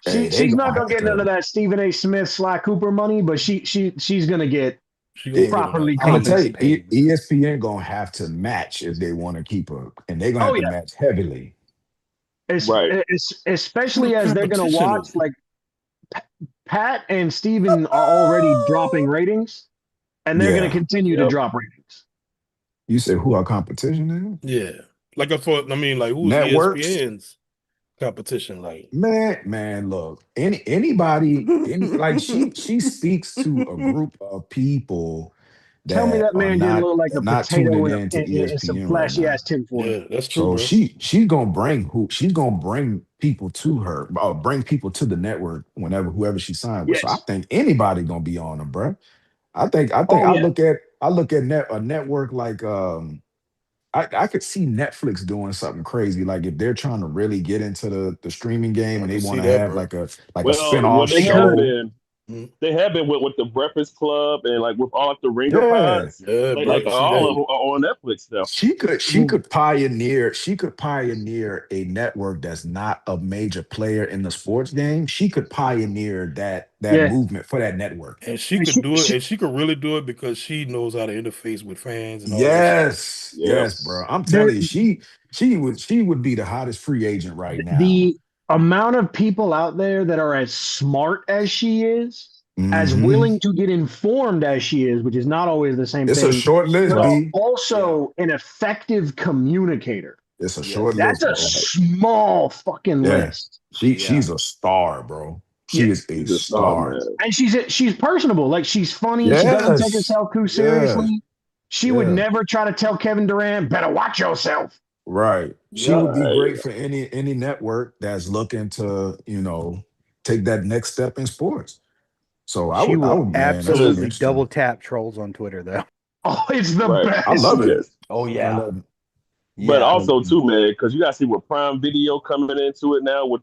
Hey, they she's gonna not gonna have get none of to. that Stephen A. Smith, Sly Cooper money, but she's gonna get She gonna It, get enough. properly I'm gonna tell He's you, compensated. paid. ESPN gonna have to match if they want to keep her, and they're gonna Oh have to yeah. match heavily. Right. Who the Especially as they're gonna competition watch is? like Pat and Steven are already dropping ratings, and they're gonna Yeah, continue to Yep. drop ratings. you said who our competition is? Yeah. Like I thought. I mean, like who's Networks. ESPN's competition? Like Man, look, any like she speaks to a group of people Tell me that that are man didn't not look like a not potato tuning in in to in some ESPN right flashy now. ass tinfoil. yeah, that's true, So bro. she's gonna bring people to her, bring people to the network whenever whoever she signed with. So I Yes. think anybody gonna be on her, bro. I think Oh yeah. I look at a network like I could see Netflix doing something crazy. Like if they're trying to really get into the streaming game I and they can see want to that, have bro. like a Well, spin-off they They have heard. show. been. Mm. They have been with the Breakfast Club and like with all the Ringer Yeah. pods. Yeah, bro. I Like can see all that. of them are on Netflix now. She could pioneer a network that's not a major player in the sports game. She could pioneer that Yeah. movement for that network. And she And could do it, and she could really do it because she knows how to interface with fans and all that shit. Yep. Yes, bro. I'm there telling you, she would be the hottest free agent right now. the amount of people out there that are as smart as she is, as Hmm. willing to get informed as she is, which is not always the same It's a thing, short list, but No. B. Yeah. also an effective communicator. It's a short Yes. That's list, a bro. Yes. small fucking Yeah. list. Yeah. She's a star, bro. Yeah. She is a He's a star, star. man. And she's personable. Like she's funny. She doesn't take Yes. herself too Yeah. seriously. She would Yeah. never try to tell Kevin Durant, better watch yourself. Right. She Yep. would be Right. great for any network that's looking to, take that next step in sports. So She I will would, man, that's gonna be absolutely Because double interesting. tap trolls on Twitter, though. Oh, it's the right. I best. love it. Yes. Oh I yeah. love it. But Yeah. also too, man, because you gotta see with Prime Video coming into it now with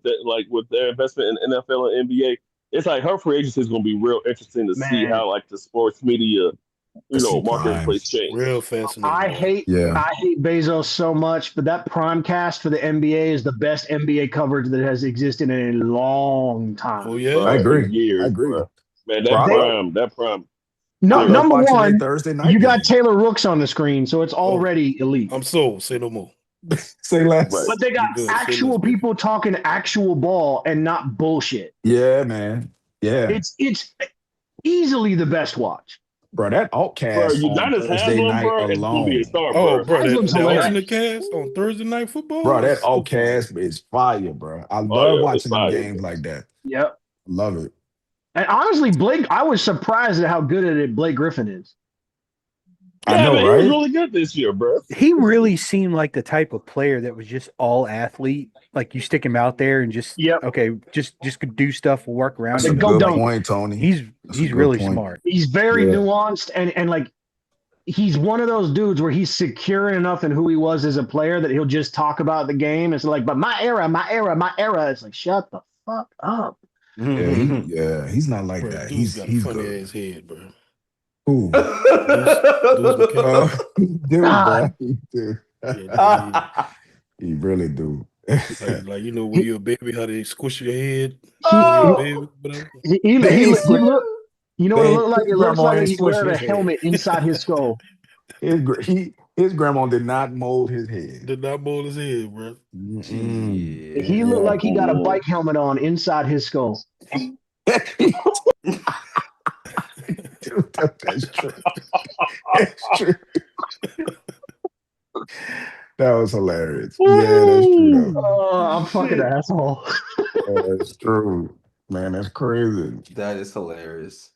with their investment in NFL and NBA. It's like her free agency is gonna be real interesting to see Man, how like the sports media, I see Prime. marketplace change. Real fascinating, I man. hate Yeah. I hate Bezos so much, but that Primecast for the NBA is the best NBA coverage that has existed in a long Oh time. yeah, I Bro, agree. in I years, agree. bro. Man, Bro, They that prime, I no, serious. love number watching their one, Thursday night you got game. Taylor Rooks on the screen, so it's oh, already elite. I'm sold. Say no more. Say Right. less. But they got We good. Say less, actual baby. people talking actual ball and not bullshit. Yeah, man. Yeah. It's easily the best watch. Bro, that Bro, Outcast on Udonis Thursday Haslam, night bro, is gonna be a alone. star, Oh, bro. bro, Haslam's that hilarious. alternate cast on Thursday Night Football Bro, is that so fire. Outcast is fire, bro. I Oh love yeah, it's watching them fire. games like that. Yep. Love it. And honestly, Blake, I was surprised at how good at it Blake Griffin is. I Yeah, know, man, he was right? really good this year, bro. He really seemed like the type of player that was just all athlete. Like you stick him out there and just Yep. okay, just could do stuff, work around That's it. a The But go good like dunk. point, Tony. he's That's a he's good really point. smart. He's very Yeah. nuanced and like he's one of those dudes where he's secure enough in who he was as a player that he'll just talk about the game. It's like, but my era, my era, my era. It's like, shut the fuck up. He's not like Bro, that. dude's got a He's funny good. ass head, bro. Who? Deuce McKinnon. Dude, bro. God. Yeah, dude, He really do. like you know when you're a baby, how they squish your head He, when you're a he, baby, whatever. he look. You know what it They, looked like? his It looks grandma like ain't he's squish wearing a his head. helmet inside his skull. His grandma did not mold his head. Did not bowl his head, bro. He looked Yeah. like he got a bike helmet on inside his skull. Dude, that's true. That's true. That was hilarious. Yeah, that's true though. Oh, I'm fucking asshole. That's true. Man, that's crazy. That is hilarious.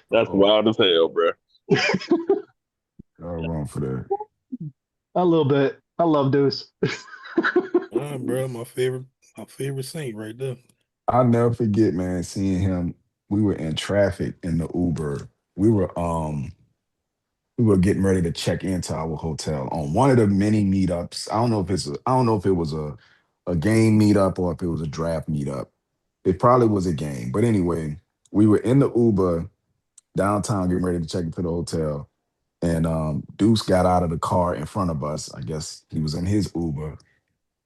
That's wild as hell, bro. All wrong for that. A little bit. I love Deuce. Bro, my favorite Saint right there. I'll never forget, man, seeing him. We were in traffic in the Uber. We were getting ready to check into our hotel on one of the many meetups. I don't know if it was a game meetup or if it was a draft meetup. It probably was a game. But anyway, we were in the Uber downtown getting ready to check into the hotel. And Deuce got out of the car in front of us. I guess he was in his Uber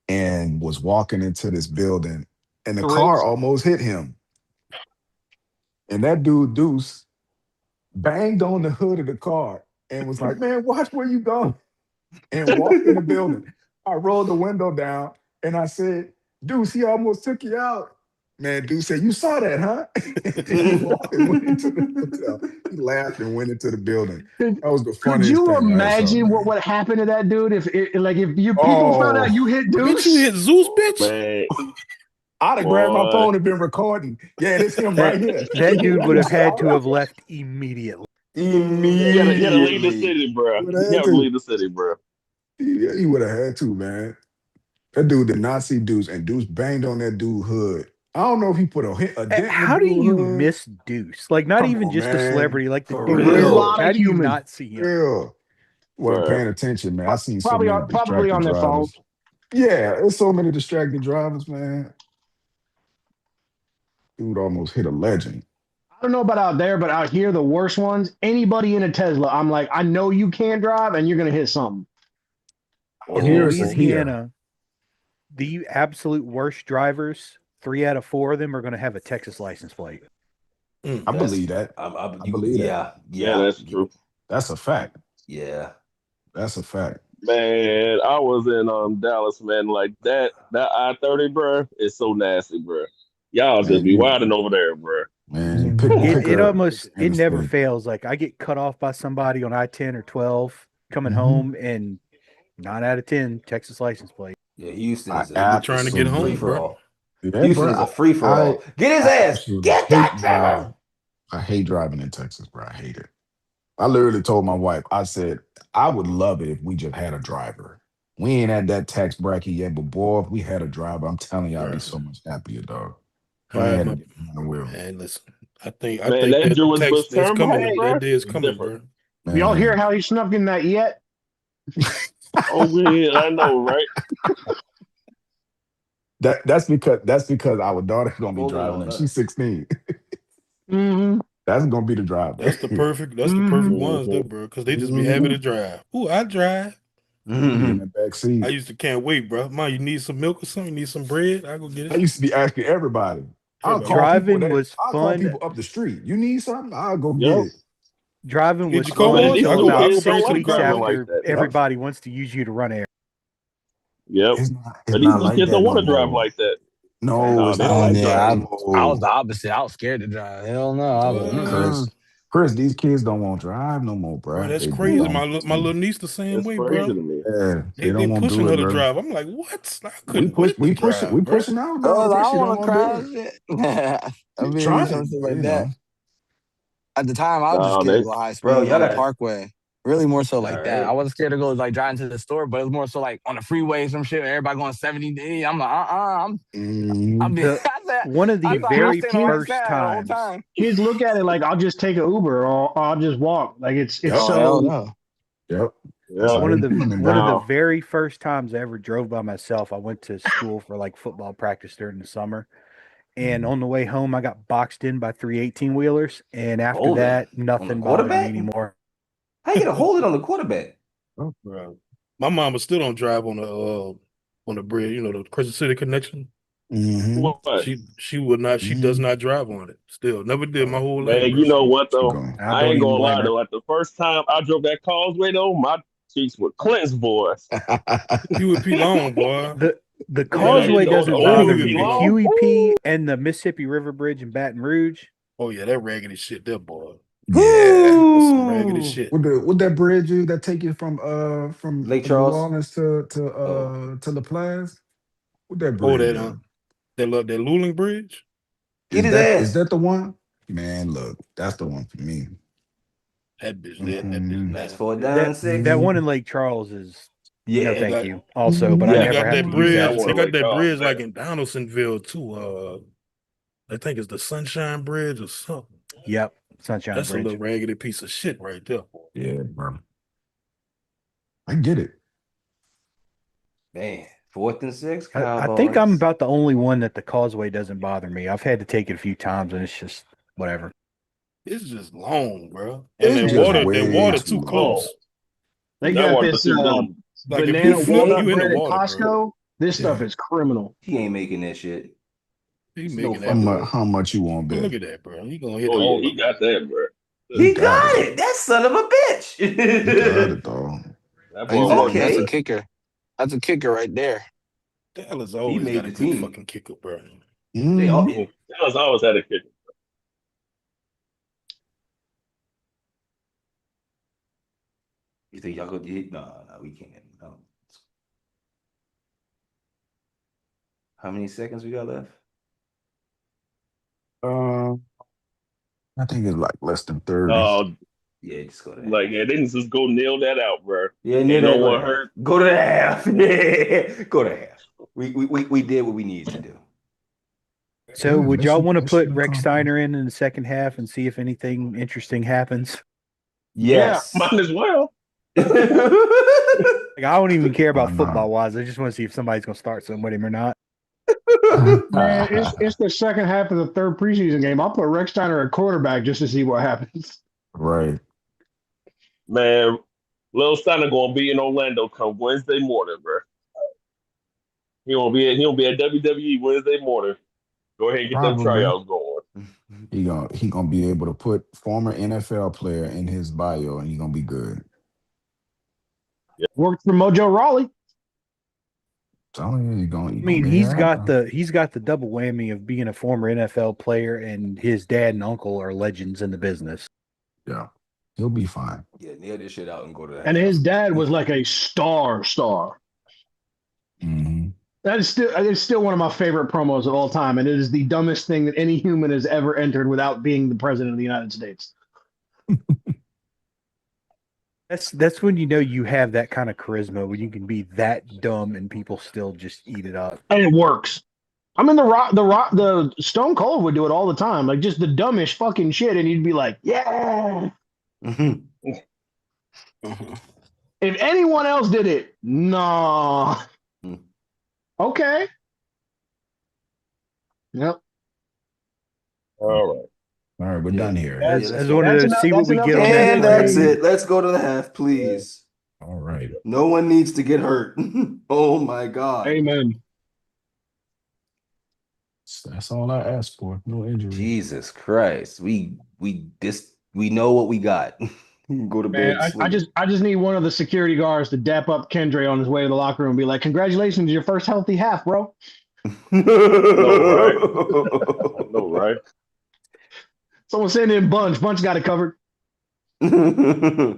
and was walking into this building. And the car almost hit him. And that dude, Deuce, banged on the hood of the car and was like, man, watch where you go. And walked in the building. I rolled the window down and I said, Deuce, he almost took you out. Man, Deuce said, you saw that, huh? He walked and went into the hotel. He laughed and went into the building. That was the Could funniest you thing I ever saw, imagine what man. would happen to that dude if your people found out you hit Bitch, Deuce? you hit Zeus, bitch. Man, I'd have grabbed my boy. phone and been recording. Yeah, it's him right here. That dude would have had to have left immediately. You gotta leave the city, bro. Would You have had gotta to. leave the city, bro. He would have had to, man. That dude did not see Deuce, and Deuce banged on that dude hood. I don't know if he put a dent How in do the dude you hood. miss Deuce? Like, not Come even on, just a man. celebrity, like the For dude real. himself. A How do you human. not see him? Real. Wasn't Bruh. paying attention, man. I seen so Probably many on, probably distracted on their phone. drivers. Yeah, there's so many distracted drivers, man. Dude almost hit a legend. I don't know about out there, but out here, the worst ones, anybody in a Tesla, I'm like, I know you can drive and you're going to hit something. In Here. Louisiana, the absolute worst drivers, 3 out of 4 of them are going to have a Texas license plate. I believe that. I believe that. Yeah, that's true. That's a fact. Yeah. That's a fact. Man, I was in Dallas, man. Like that I-30, bro, is so nasty, bro. Y'all just be wilding over there, bro. Man, It never fails. Like, I get cut off by somebody on I-10 or 12 coming home, and 9 out of 10 Texas license plate. Yeah, Houston is trying to get home, free for bro. all. Yeah, Houston is a free for all. Get his ass. Get that driver. I hate driving in Texas, bro. I hate it. I literally told my wife, I said, I would love it if we just had a driver. We ain't at that tax bracket yet, but boy, if we had a driver, I'm telling you, I'd be so much happier, dog. If I had to get on the wheel. Man, listen, I think that Drew was tax day's term coming. home, bro. That day is coming, bro. Man. Y'all hear how he snuck in that yet? Oh, yeah, I know, right? That's because our daughter's gonna be driving and she's 16. Mm-hmm. That's gonna be the driver. That's the perfect ones, though, bro. Because they just be happy to drive. Ooh, I drive. In the back seat. I used to can't wait, bro. Mom, you need some milk or something? You need some bread? I go get it. I used to be asking everybody. Driving was I'll fun. call people up the street. You need something? I'll go get it. Driving was your co-op? fun I'll go about bring 6 to the weeks driving after like that. everybody wants to use you to run errands. Yep. It's But not these like kids that don't want to no drive more. like that. No, it's they not don't like like that. driving. I was the opposite. I was scared to drive. Hell no. I was Chris, these kids don't want to drive no more, bro. Bro, that's They crazy. don't. My little niece the same It's way, crazy bro. to me. Yeah, They don't want to pushing do her it, to bro. drive. I'm like, what? I couldn't wait to We drive, bro. pushing our I daughter, but she don't don't want to want to do crash it. it. I mean, Trying, something but, like that. At the time, I was just No, scared they, to go high Bro, speed y'all on the gotta. parkway. Really more so like All that. right. I wasn't scared to go like driving to the store, but it was more so like on the freeway, some shit, everybody going 70. I'm like, I'm One of the I'm very staying on the right first side the whole times. time. Kids look at it like I'll just take an Uber or I'll just walk. Like it's Oh, so hell no. Yep. Yeah. That's how One they of the do them in one of the Wow. Dallas. very first times I ever drove by myself, I went to school for like football practice during the summer. And on the way home, I got boxed in by 3 18-wheelers. And after Hold it that, on the nothing bothered me quarterback. anymore. How you gonna hold it on the quarterback? Oh, bro. My mama still don't drive on the bridge, the Crescent City connection. Mm-hmm. What? She would not, she does Mm-hmm. not drive on it. Still. Never did my Oh, whole life, Man, bro. you know what she though? going. I I don't ain't even gonna blame lie her. though. Like the first time I drove that causeway though, my cheeks were cleansed, boys. You would P Long, boy. The Man, I causeway hit The doesn't oh older bother the you me. P The get. long. QEP and the Mississippi River Bridge in Baton Rouge. Oh yeah, that raggedy shit there, boy. Yeah. That's some raggedy Ooh. shit. What that bridge is that take you from Lake New Charles. Orleans Oh, to La Plaza? What that Oh, bridge is? that Luling Bridge. get his Is ass. that the one? Man, look, that's the one for me. That bitch Mm-hmm. That's nasty, four man. down That that six. one Mm-hmm. in Lake Charles is no They Yeah. thank got you. Also, but I Yeah, they never got have to that use yeah, I that. bridge. They want to So got Lake that Charles bridge like bad. in Donaldsonville too. I think it's the Sunshine Bridge or something. yep, Sunshine That's a little Bridge. raggedy piece of shit right there. Yeah, bro. I get it. Man, fourth and six, I think I'm Cowboys. about the only one that the causeway doesn't bother me. I've had to take it a few times and it's just whatever. It's just long, bro. And It's It's just bad. that way water too too long. Oh, close. They I got want to this see them. Like if you banana flip, He walnut you in the bread at water, bro. Costco. This stuff Yeah. is criminal. he ain't making that shit. He There's no making How that, fucking much bro. way. how much you want to Look bet? at that, bro. He gonna hit Oh yeah, all he of them. got that, bro. He He got got it. it. That son of a He got bitch. it though. That He's boy a, worked that's it. a Okay. kicker. That's a kicker right there. Dallas He always made got a the good team. fucking kicker, bro. They all. Mm-hmm. Dallas always had a kicker. You think y'all could? No, we can't. No. How many seconds we got left? Uh, I think it's like less than 30. Uh, Yeah, just go to like half. yeah, they can just go nail that out, bro. Yeah, near Ain't no that. Go to one half. hurt. Go to the half. Yeah, go to half. We did what we needed to do. So would Mission y'all want to put mission Rex accomplished. Steiner in the second half and see if anything interesting happens? Yeah. Yes. Might as well. Like I don't even care Why about not? football wise. I just want to see if somebody's gonna start something with him or not. Man, it's the second half of the third preseason game. I'll put Rex Steiner at quarterback just to see what happens. Right. Man, Lil Steiner gonna be in Orlando come Wednesday morning, bro. He gonna be at WWE Wednesday morning. Go ahead and get them Probably. tryouts going. He gonna be able to put former NFL player in his bio and he gonna be good. Worked for Mojo Rawley. Telling you, he I gonna mean, make it happen. he's got the double whammy of being a former NFL player and his dad and uncle are legends in the business. Yeah. He'll be fine. Yeah, nail this shit out and go to the And half. his dad was like a star. Mm-hmm. That is still one of my favorite promos of all time, and it is the dumbest thing that any human has ever entered without being the president of the United States. That's when you know you have that kind of charisma when you can be that dumb and people still just eat it up. And it works. I mean, the Stone Cold would do it all the time, like just the dumbest fucking shit, and you'd be like, yeah. Mhm. If anyone else did it, no. Okay. Yep. All right. All right, we're Yeah, done here. yeah. I Let's just go. wanted That's to enough. see what That's we enough get to on check that And in on. that's trade. it. Let's go to the half, please. All right. No one needs to get hurt. Oh my God. Amen. That's all I asked for. No injuries. Jesus Christ. We know what we got. Go to Man, bed, sleep. I just need one of the security guards to dap up Kendre on his way to the locker room and be like, "Congratulations, your first healthy half, bro." No, right? I know, right? Someone send in Bunch. Bunch got it covered. Huh?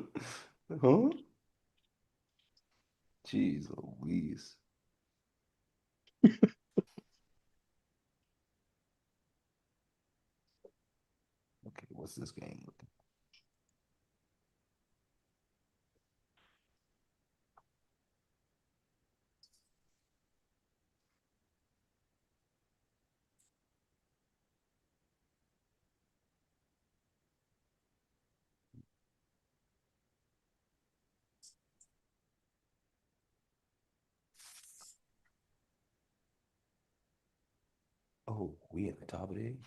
Jeez Louise. Okay, what's this game looking? Oh, we at the top of the eight.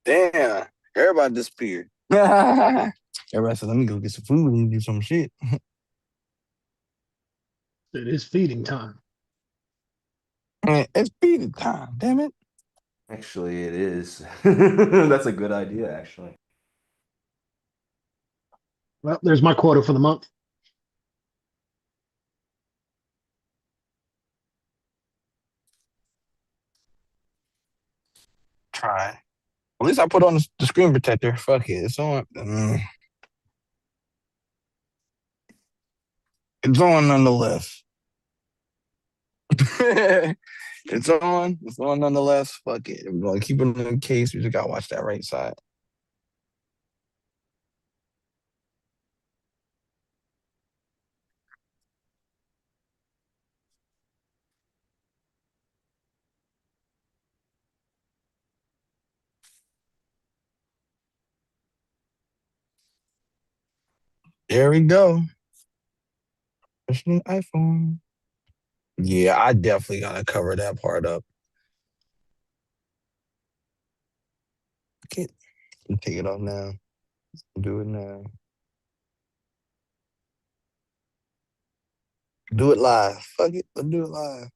Damn, everybody disappeared. Everybody said, "Let me go get some food and do some shit." It is feeding time. Man, it's feeding time. Damn it. Actually, it is. That's a good idea, actually. Well, there's my quota for the month. Try. At least I put on the screen protector. Fuck it, it's on. It's on nonetheless. It's on. It's on nonetheless. Fuck it. We're gonna keep it in the case. We just gotta watch that right side. There we go. Pushing iPhone. Yeah, I definitely gotta cover that part up. Okay, take it off now. Do it now. Do it live. Fuck it. Let's do it live.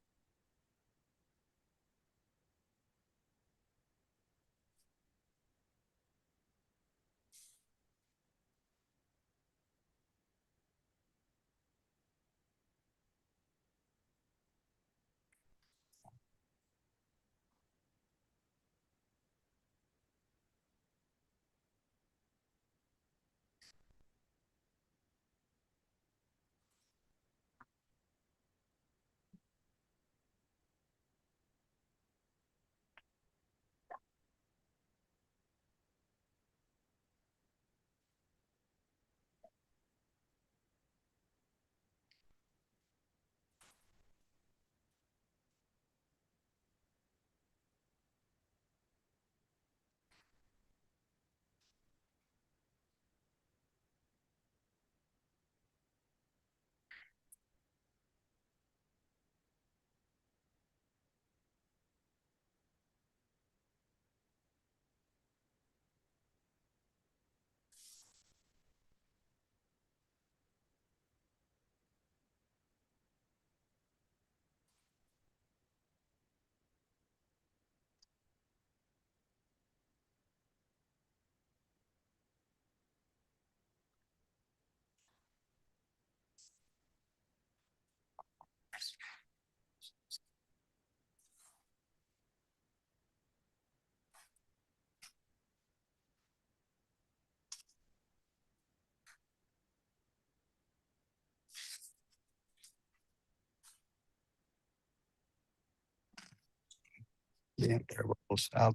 Yeah, everybody will stop.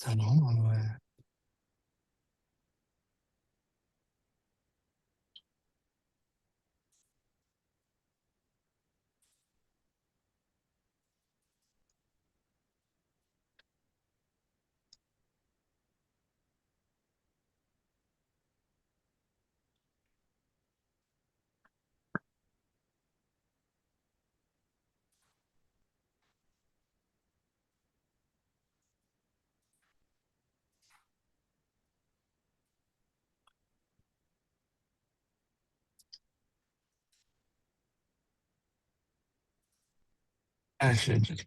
I know. I should just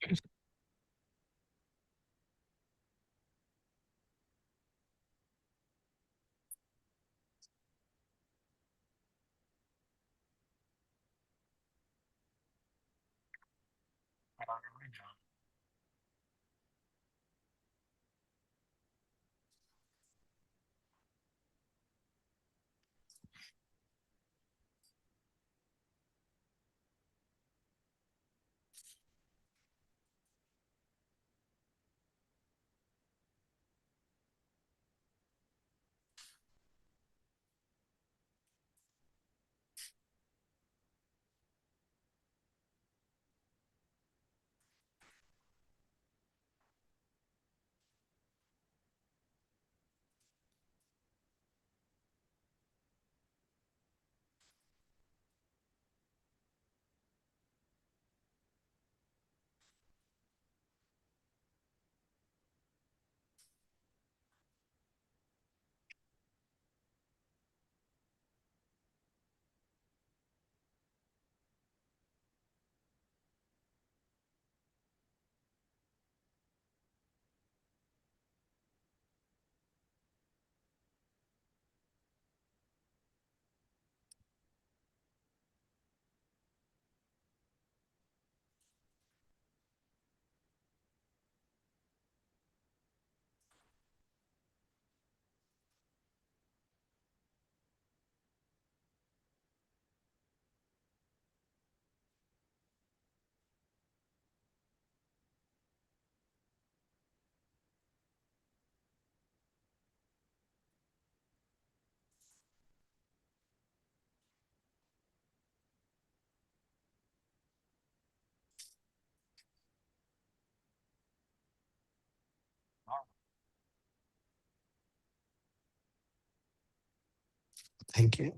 Thank you.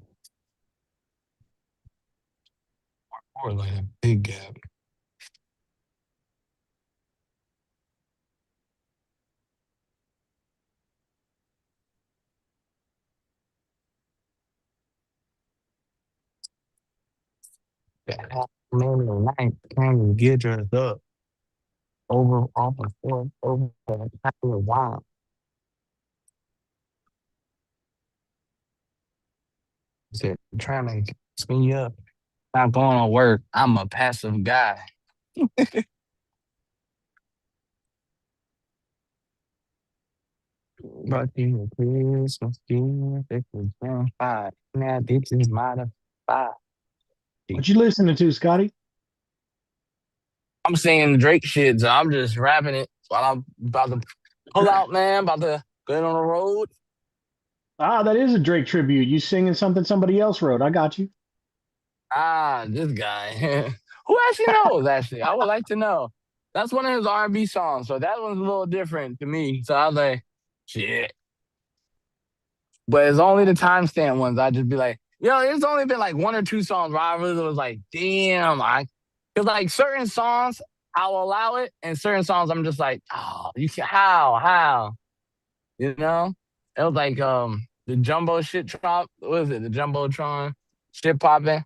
Or like a big gap. Man, the night can get dressed up over off the floor over the top of the wall. Said trying to spin you up. Not going to work. I'm a passive guy. But you a Christmas dinner, they can jump five. Now this is modified. What you listening to, Scotty? I'm singing Drake shit, so I'm just rapping it while I'm about to pull out, man. About to get on the road. Ah, that is a Drake tribute. You singing something somebody else wrote. I got you. Ah, this guy. Who actually knows, actually? I would like to know. That's one of his R&B songs, so that one's a little different to me. So I was like, shit. But it's only the timestamp ones. I just be like, it's only been like one or two songs where I really was like, damn. Because like certain songs, I'll allow it, and certain songs I'm just like, oh, you can how? You know? It was like the Jumbo shit drop. What is it? The Jumbotron shit popping.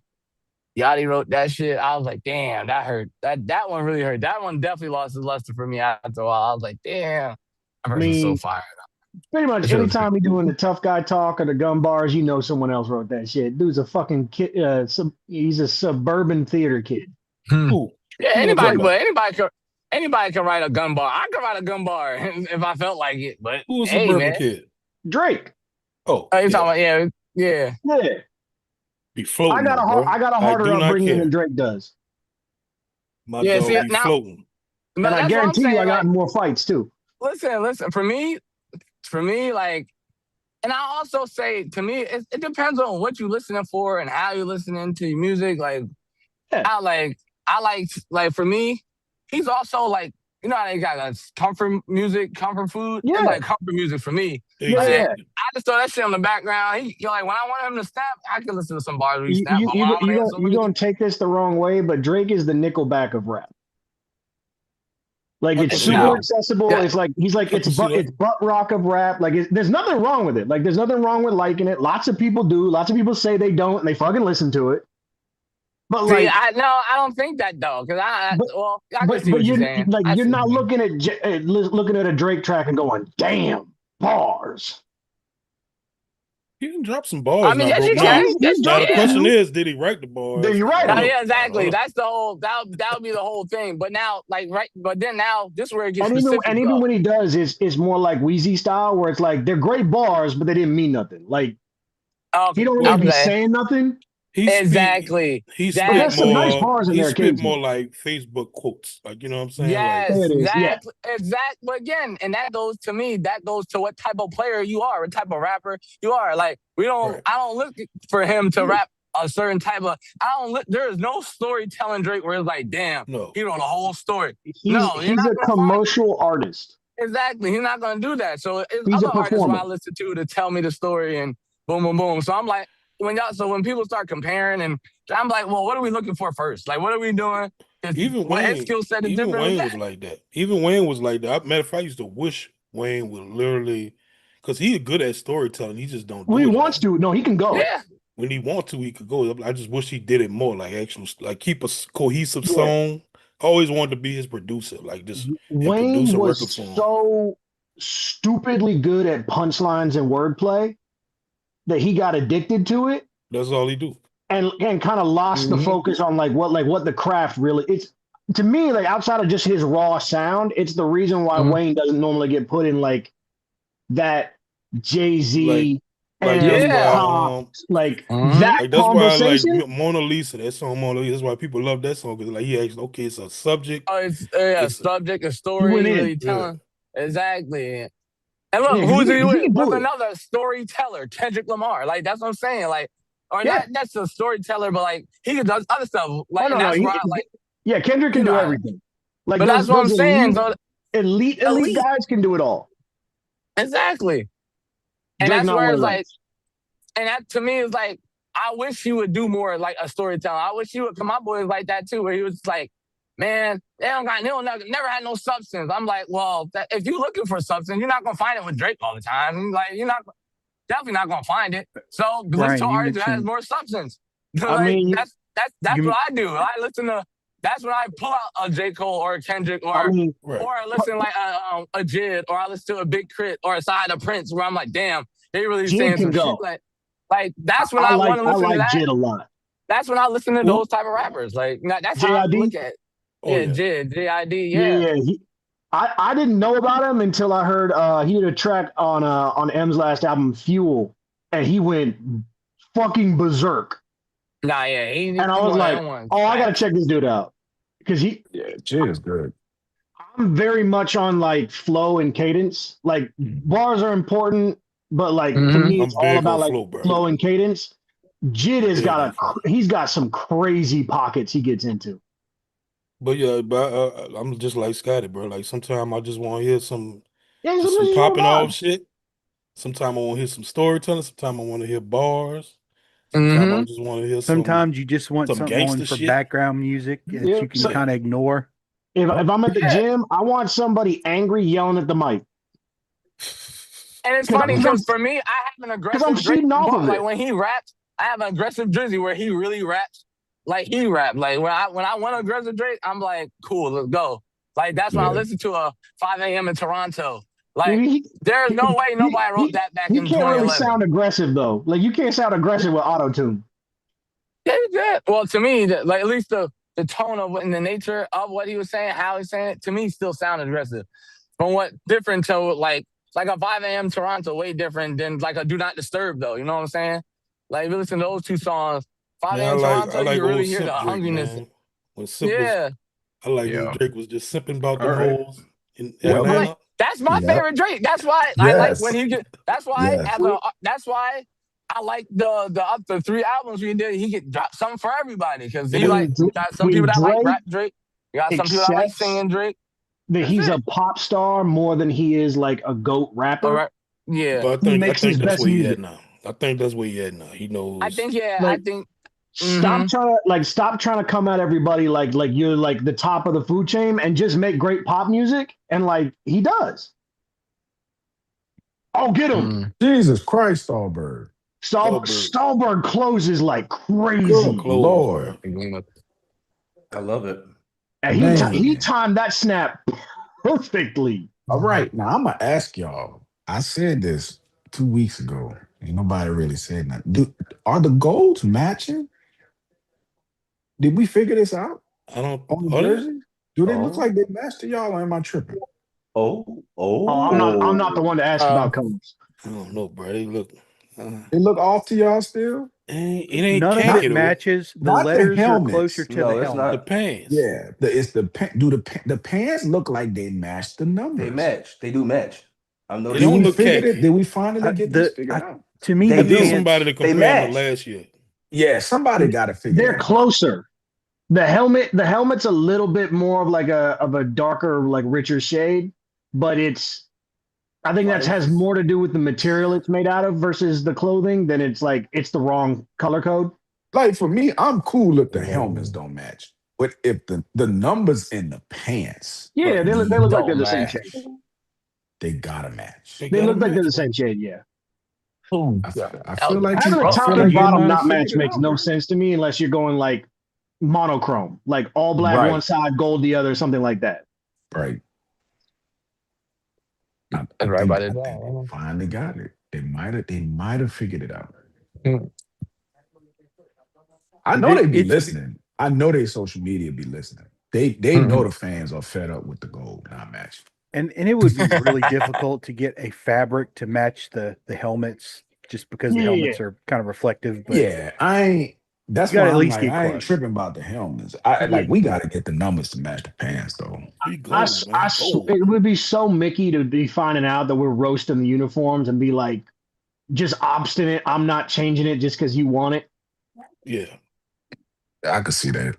Yachty wrote that shit. I was like, damn, that hurt. That one really hurt. That one definitely lost its luster for me after a while. I was like, damn, that I person's so mean, fired. pretty much anytime we doing the tough guy talk or the gun bars, you know someone else wrote that shit. Dude's a fucking kid. He's a suburban theater kid. Who? Yeah, Who you talking about? anybody can write a gun bar. I could write a gun bar if I felt like it. But Who was hey, Suburban man, Kid? Drake. Oh, you're talking about yeah. Yeah. Be floating, I got a I harder do not upbringing care. than Drake does. My Yeah, dog see, be now- floating. And I that's what I'm guarantee you saying, I got like, more fights too. Listen. For me, like, and I also say to me, it depends on what you're listening for and how you're listening to your music. Like, Yeah. I like for me, he's also like, how they got comfort music, comfort food. Yeah. It's like comfort music for me. Exactly. Yeah. I just throw that shit on the background. You're like, when I want him to snap, I can listen to some bars where he You snap. But when I want to hear you're gonna take this the wrong way, but Drake is the Nickelback of rap. Like I it's can see super that. accessible. Yeah. It's like I can see that. it's butt rock of rap. Like there's nothing wrong with it. Like there's nothing wrong with liking it. Lots of people do. Lots of people say they don't, and they fucking listen to it. But See, like, I don't think that though, because I can see what you're saying. you're not looking looking at a Drake track and going, damn, bars. He can drop some bars I mean, now, yes, bro. you Now, can. Yes, now the yeah. question is, did he write the bars? Did he write Oh, them? yeah, exactly. I don't know. That's the whole that would be the whole thing. But now, like, right, but then now this is where it gets And specific. even when he does, it's more like Wheezy style, where it's like they're great bars, but they didn't mean nothing. Like he don't really be saying nothing. Exactly. He But spit there's some nice more. bars in He there spit occasionally. more like Facebook quotes, like you know what I'm saying. Yes, There it is, yeah. exactly. But again, and that goes to me. That goes to what type of player you are, what type of rapper you are. Like I don't look for him to rap a certain type of. There is no storytelling Drake where it's like, damn, he wrote a whole story. He's You're not a gonna commercial artist. Exactly. He's not going to do that. So it's He's a other artists where I performer. listen to tell me the story and boom, boom, boom. So I'm like, when people start comparing, and I'm like, well, what are we looking for first? Like, what are we doing? Even What his Wayne, skill set is even different. Wayne was like that. Even Wayne was like that. Matter of fact, I used to wish Wayne would literally, because he's good at storytelling. He just don't do When it. he wants to, no, he can go. Yeah. When he wants to, he could go. I just wish he did it more, like actual, like keep a cohesive song. I always wanted to be his producer, like just Wayne produce a was record for him. so stupidly good at punchlines and wordplay that he got addicted to it. That's all he do. And kind of lost the focus on what the craft really. It's to me, like outside of just his raw sound, it's the reason why Wayne doesn't normally get put in like that Jay-Z Like and that's Pop, why, that like that's conversation. why like Mona Lisa, that song Mona Lisa. That's why people love that song because like he actually it's a subject. Oh, it's a subject, a story, really telling. Exactly. And look, who's he with? With another storyteller, Kendrick Lamar. Like that's what I'm saying. Like, or not that's a storyteller, but like he does other stuff. Like that's where I like. Kendrick can do everything. Like, but that's what I'm saying. Elite guys can do it all. Exactly. And Drake that's not where one it's of like, and that to me is like, I wish he would do more like a storytelling. I wish he would come. My boys like that too, where he was like, man, they don't never had no substance. I'm like, well, if you're looking for substance, you're not gonna find it with Drake all the time. Like, you're definitely not gonna find it. So listen to artists that has more substance. Like, I mean, that's what I do. I listen to. That's when I pull out a J. Cole or a Kendrick or I listen like a Jid or I listen to a Big Crit or a Side of Prince where I'm like, damn, they really saying some shit. Like that's when I want to listen to that. Jid a lot. That's when I listen to those type of rappers. Like that's how I look at it. Jid, J.I.D. Yeah. I didn't know about him until I heard he had a track on M's last album, Fuel, and he went fucking berserk. Nah, yeah. And I was like, I gotta check this dude out. Because Jid is good. I'm very much on like flow and cadence. Like bars are important, but like to me, it's all about like flow and cadence. Jid has he's got some crazy pockets he gets into. But I'm just like Scotty, bro. Like sometimes I just want to hear some popping off shit. Sometimes I want to hear some storytelling. Sometimes I want to hear bars. Sometimes I just want to hear. Sometimes you just want something on for background music that you can kind of ignore. If I'm at the gym, I want somebody angry yelling at the mic. And it's funny because for me, I have an aggressive. I'm feeding off of it. Like when he raps, I have an aggressive Drizzy where he really raps like he rap. Like when I want aggressive Drake, I'm like, cool, let's go. Like that's when I listen to a 5 a.m. in Toronto. Like there's no way nobody wrote that back in 2011. You can't really sound aggressive though. Like you can't sound aggressive with auto-tune. Yeah. Well, to me, like at least the tone of and the nature of what he was saying, how he's saying it, to me still sounded aggressive. From what different to like a 5 a.m. Toronto, way different than like a Do Not Disturb though. You know what I'm saying? Like if you listen to those two songs, 5 a.m. Toronto, you really hear the hungriness. I like when Drake was just simping about the hoes in Atlanta. That's my favorite Drake. That's why I like when he get. That's why that's why I like the 3 albums we did. He get drop something for everybody because he got some people that like rap Drake. You got some people that like singing Drake. That he's a pop star more than he is like a GOAT rapper. Yeah, but I think that's where he at now. I think that's where he at now. He knows. I think. Stop trying to come at everybody like you're like the top of the food chain and just make great pop music and like he does. Oh, get him! Jesus Christ, Stallberg. Stallberg closes like crazy. Good Lord, I love it. And he timed that snap perfectly. All right, now I'm gonna ask y'all. I said this 2 weeks ago, Ain't nobody really said nothing. Are the golds matching? Did we figure this out I don't. on the Are they? jerseys? Do they look Oh, like they match to y'all, or am I tripping? oh, Oh, I'm not the oh. one to ask about colors. I don't know, bro. They look. They look off to y'all still? It ain't None of Not it khaki though. matches. The not the letters are closer helmets. to the No, it's helmet. The not. pants. Yeah, the pants look like they match the They numbers? match. They do match. I'm They Did don't we noticing look that. figure it? khaki. Did we finally get this figured out? To me, They I the need do. somebody to pants. They compare them to match. last year. Yeah, somebody got to figure They're that out. closer. The helmet's a little bit more of like a darker, like richer shade, but I think that has Life. more to do with the material it's made out of versus the clothing than it's the wrong color code. Like for me, I'm cool if the helmets Mm. don't match. But if the numbers in the pants Yeah, Right. they look like they're Don't the same match. shade. they gotta match. They They gotta look like they're match, the bro. same shade. Yeah. Oh, I, God. f- I That feel was like Having you. the I rough. top feel and like you bottom might have not figured match it makes out, no bro. sense to me unless you're going like monochrome, like all black one Right, side, gold the other, something like that. right. I That's right think by the I think they door. finally got it. They might have figured it out. Mm. I know It, they be it's listening. I know they social media be listening. They know Mhm. the fans are fed up with the gold not matching. and it would be really difficult to get a fabric to match the helmets, just because the Yeah. helmets are kind of reflective. But Yeah, I ain't. you That's got to why at I'm least like, get I ain't close. tripping about the helmets. I Yeah. like we got to get the numbers to match the pants though. Be gold, man. Gold. It would be so Mickey to be finding out that we're roasting the uniforms and be like, just obstinate. I'm not changing it just because you want it. Yeah. I could see that.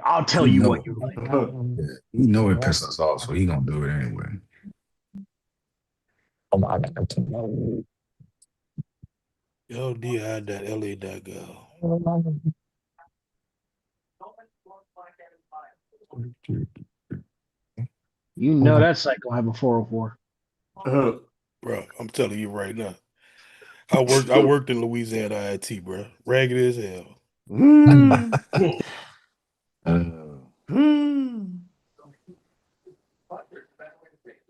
I'll tell He you what know, you like. yeah, he know it pisses us off, so he gonna do it anyway. Oh my God. LD.LA.gov. You know that site gonna have a 404. Bro, I'm telling you right now. I worked in Louisiana IT, bro. Ragged as hell.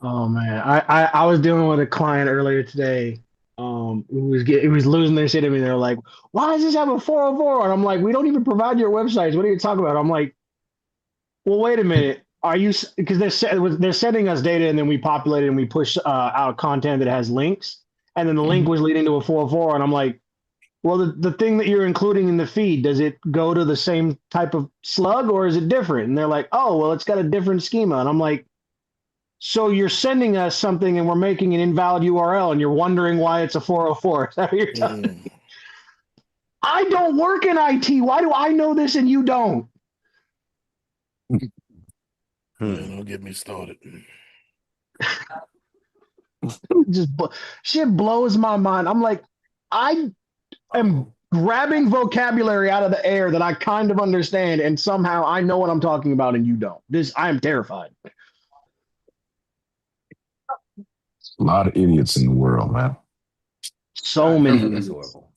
Oh man, I was dealing with a client earlier today. Who was losing their shit at me. They're like, "Why does this have a 404?" And I'm like, "We don't even provide your websites. What are you talking about?" I'm like, "Well, wait a minute. Are you because they're sending us data and then we populate it and we push out content that has links, and then the link was leading to a 404." And I'm like, "Well, the thing that you're including in the feed, does it go to the same type of slug or is it different?" And they're like, "Oh, well, it's got a different schema." And I'm like, so you're sending us something and we're making an invalid URL and you're wondering why it's a 404. Is that what you're telling me? I don't work in IT. Why do I know this and you don't? Man, don't get me started. Just shit blows my mind. I'm like, I am grabbing vocabulary out of the air that I kind of understand, and somehow I know what I'm talking about and you don't. I am terrified. A lot of idiots in the world, man. So many. That's horrible.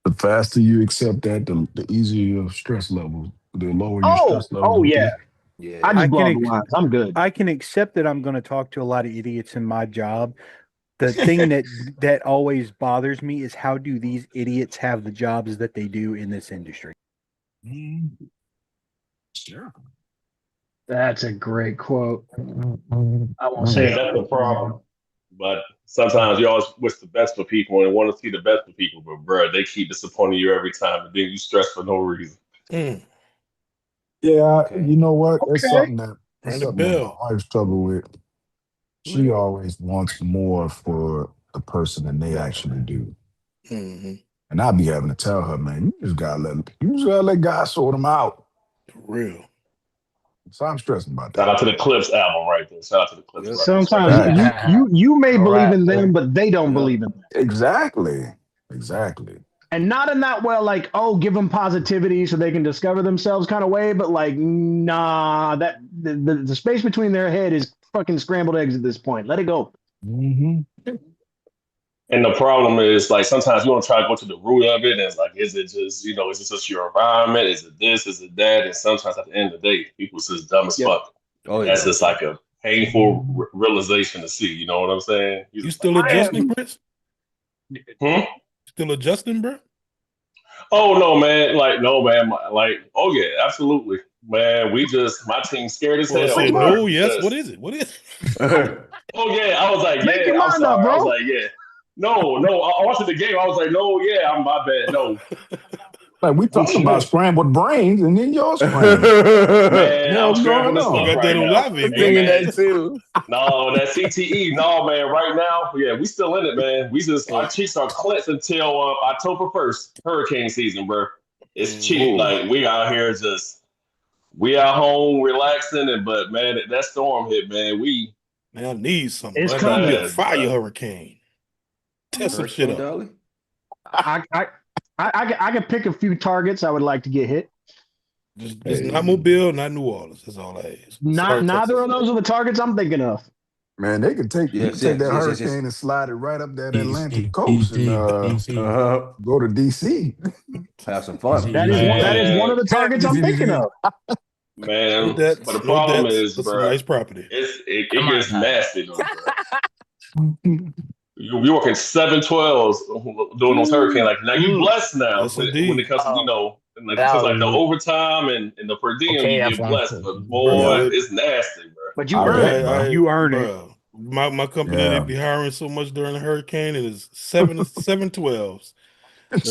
The faster you accept that, the easier your stress level, the lower your stress levels Oh will yeah. be. Yeah. I I just blow can up the lines. I'm good. I can accept that I'm going to talk to a lot of idiots in my job. The thing that always bothers me is, how do these idiots have the jobs that they do in this industry? Sure. That's a great quote. I won't say Yeah, it. that's the problem. But sometimes you always wish the best for people and want to see the best for people, but bro, they keep disappointing you every time, and then you stress for no reason. Yeah, Okay. you know what? It's Okay. something that Ring the my bell. wife struggle with. She always wants more for the person than they actually do. And I be having to tell her, man, you just gotta let God sort them out. For real. So I'm stressing about Shout that. out to the Clips album right there. Shout out to the Clips Yep. brothers right Sometimes there. Facts. you may believe Right. in them, but they don't Yep. believe in them. Exactly. And not in that well, like, oh, give them positivity so they can discover themselves kind of way, but like, nah, that the space between their head is fucking scrambled eggs at this point. Let it go. Mm-hmm. And the problem is, like, sometimes you want to try to go to the root of it, and it's like, is it just, is it just your environment? Is it this? Is it that? And sometimes at the end of the day, people just dumb as Yep. fuck. Oh, That's yeah. just like a painful realization to see. You know what I'm saying? You Just like, still man, adjusting, Chris? Still adjusting, bro? Oh no, man! No, man! Oh yeah, absolutely, man. My team scared as Well, I hell, said bro. no, yes. What Because is it? What is oh yeah, I was like, Make yeah. your I'm mind up, sorry. I was bro. like, yeah. No, no. I watched the game. I was like, no, yeah. I'm my bad. No, Like we talking about man. scrambled brains, and then you're scrambling. The I'm hell's going scrambling this I stuff on? got that right on now. live, I'm Hey thinking man. man, that too. no, that CTE, no, man. Right now, yeah, we still in it, man. Our cheeks are clenched until October 1st, hurricane season, bro. It's cheap. Mhm. Like we out here we out home relaxing, but man, that storm hit, man. Man, I need something, It's bro. I need me a coming. Bad, fire bro. hurricane. Test some shit Hurricane up. Dolly. I could pick a few targets I would like to get hit. Just not Mobile, not New Orleans. That's all I ask. Sorry, Neither Texas. of those are the targets I'm thinking of. Man, you can Yes, take yes, that yes, yes, hurricane yes. and slide it right up that Atlantic Easy, coast and easy, easy, go to DC. Have some easy, fun. easy. That is one Man, of the targets I'm thinking of. No man. But debts, the no problem debts, is, but some bro, nice property. I it might gets have. nasty though, bro. You working 7/12s doing those hurricane. Like now you blessed now Yes, when it indeed. comes to Oh, like that because like the was overtime and the per diem okay. you F get one. blessed. But Bro, boy, Yeah, it's nasty, bro. But you I earn bet, it. bro. You earn it. bro. My company, they Yeah. be hiring so much during the hurricane, and it's 7/12s.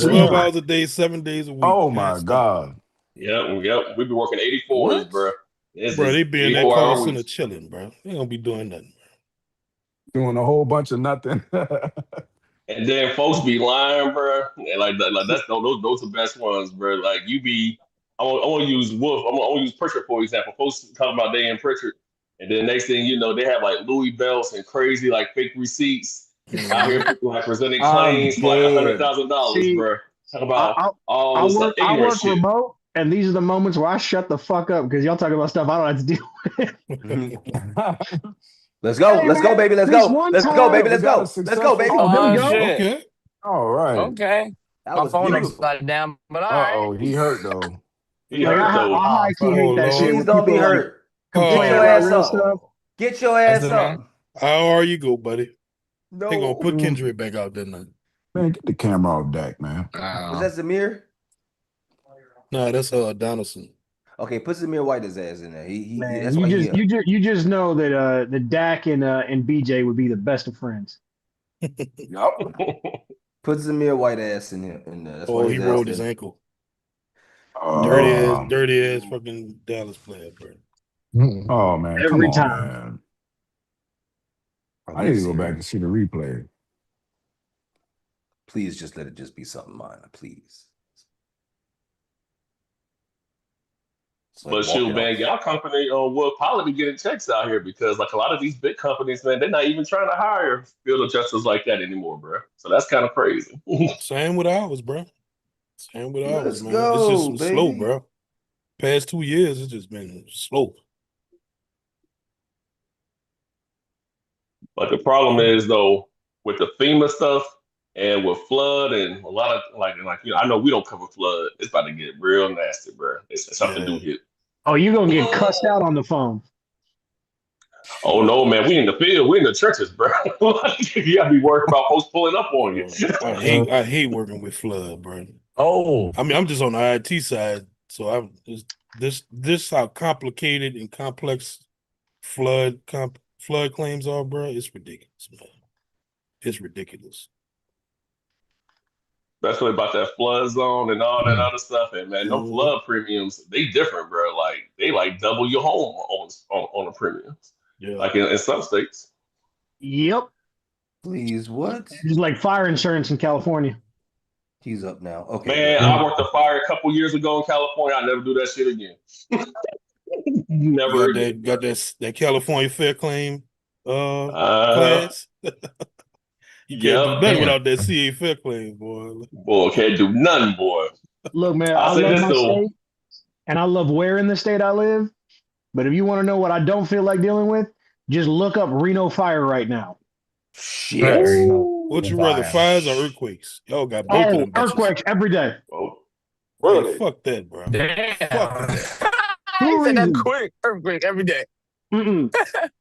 12 Ugh. hours a day, 7 days a week. Oh my Non-stop. God. Yep. We be working 84s, What? bro. This Bro, is they be in that 84 call hour center weeks. chilling, bro. They don't be doing nothing. Doing a whole bunch of nothing. And then folks be lying, bro. And like that's those are the best ones, bro. Like you be, I want to use Wolf. I want to use Pritchard for example. Folks talking about they in Pritchard, and then next thing you know, they have like Louis belts and crazy like fake receipts out Mhm. here like presenting I'm claims for like dead. $100,000, See, bro. Talk I, about I all I this work ignorant shit. remote, and these are the moments where I shut the fuck up because y'all talking about stuff I don't have to deal with. Let's go. Hey Let's go, man, baby. Let's this go. one Let's go, time. baby. We Let's got a go. Let's go, successful baby. Oh, here we Oh conclusion. go. shit. Okay. All right. Okay. That My was phone beautiful. upside down, but all Uh right. oh, he hurt though. He Like hurt though. I Oh high key fuck. hate Oh that shit Lord. Please when don't be people like hurt. Get complain your about Oh, ass real up. stuff. Get your That's ass it, man. up. how are you, go, buddy? They gonna No. put Kendrick back out there now. Man, get the camera off Dak, man. Was that Zamir? Nah, that's Donaldson. Okay, put Zamir White's ass in there. He Man, that's why he here. you just know that the Dak and BJ would be the best of friends. Yup. Put Zamir White ass in there. That's Oh, why he his ass rolled his there. ankle. Oh, Dirty ass fucking Dallas player, bro. oh man, come Every on, time. man. Are I we need to go back and serious? see the replay. Please just let it just be something minor, please. It's like But walk shoot, it man, off. y'all company will probably be getting checks out here because like a lot of these big companies, man, they're not even trying to hire field adjusters like that anymore, bro. So that's kind of crazy. Same with ours, bro. Same with ours, Let's man. It's just go, been slow, baby. bro. Past 2 years, it's just been slow. But the problem is though, with the FEMA stuff and with flood and a lot of I know we don't cover flood. It's about to get real nasty, bro. It's something Yeah. new here. Oh, you're gonna get cussed out on the phone. Oh no, man, we in the field, we in the churches, bro. You gotta be worried about folks pulling up on you. I hate working with flood, bro. Oh, I mean, I'm just on the IT side, so I'm this how complicated and complex flood claims are, bro. It's ridiculous, man. It's ridiculous. Especially about that flood zone and all that other stuff. And man, no flood premiums, they different, bro. Like they like double your home on the premiums. Yeah. Like in some states. Yep. Please, what? Just like fire insurance in California. He's up now. Okay, Man, good. I worked a fire a couple years ago in California. I never do that shit again. Never again. Got that California fair claim Uh, class. You can't do yep. nothing without that CA fair claim, boy. Boy, can't do nothing, boy. Look, man, I I'll say love this my though. state, and I love where in the state I live. But if you want to know what I don't feel like dealing with, just look up Reno fire right now. Shit. What you rather, fires or earthquakes? Y'all got both of Oh, them bitches. earthquakes every day. Oh, Hey, really? fuck that, bro. damn. Fuck that. He said that reasons. quick. Earthquake every day. Mm-mm.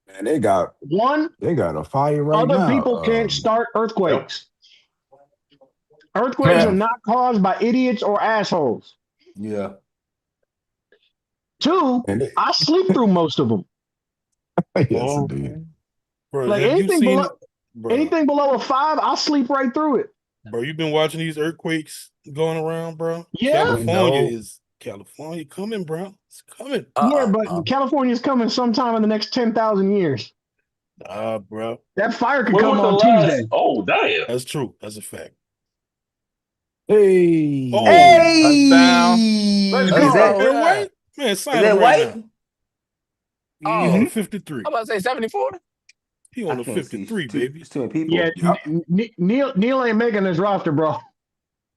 Man, they got One, a fire right other now. people can't start earthquakes. Earthquakes Yeah. are not caused by idiots or assholes. Yeah. 2, And I sleep through most of them. yes, indeed. Bro, Like have you seen, bro? anything below a 5, I sleep right through it. Bro, you've been watching these earthquakes going around, bro. Yeah. California coming, bro. It's coming. Yeah, but California's coming sometime in the next 10,000 years. Bro. That fire could When come was the on last? Tuesday. Oh, damn. That's true. That's a fact. Hey. Oh, Hey, Let's Let's is go. that Who man, that? White? Man, is sign that him right White? now. Oh. He on the 53. I'm about to say 74. He on I the can't see. 53, baby. It's too many people. Yeah, Neil ain't making this roster, bro.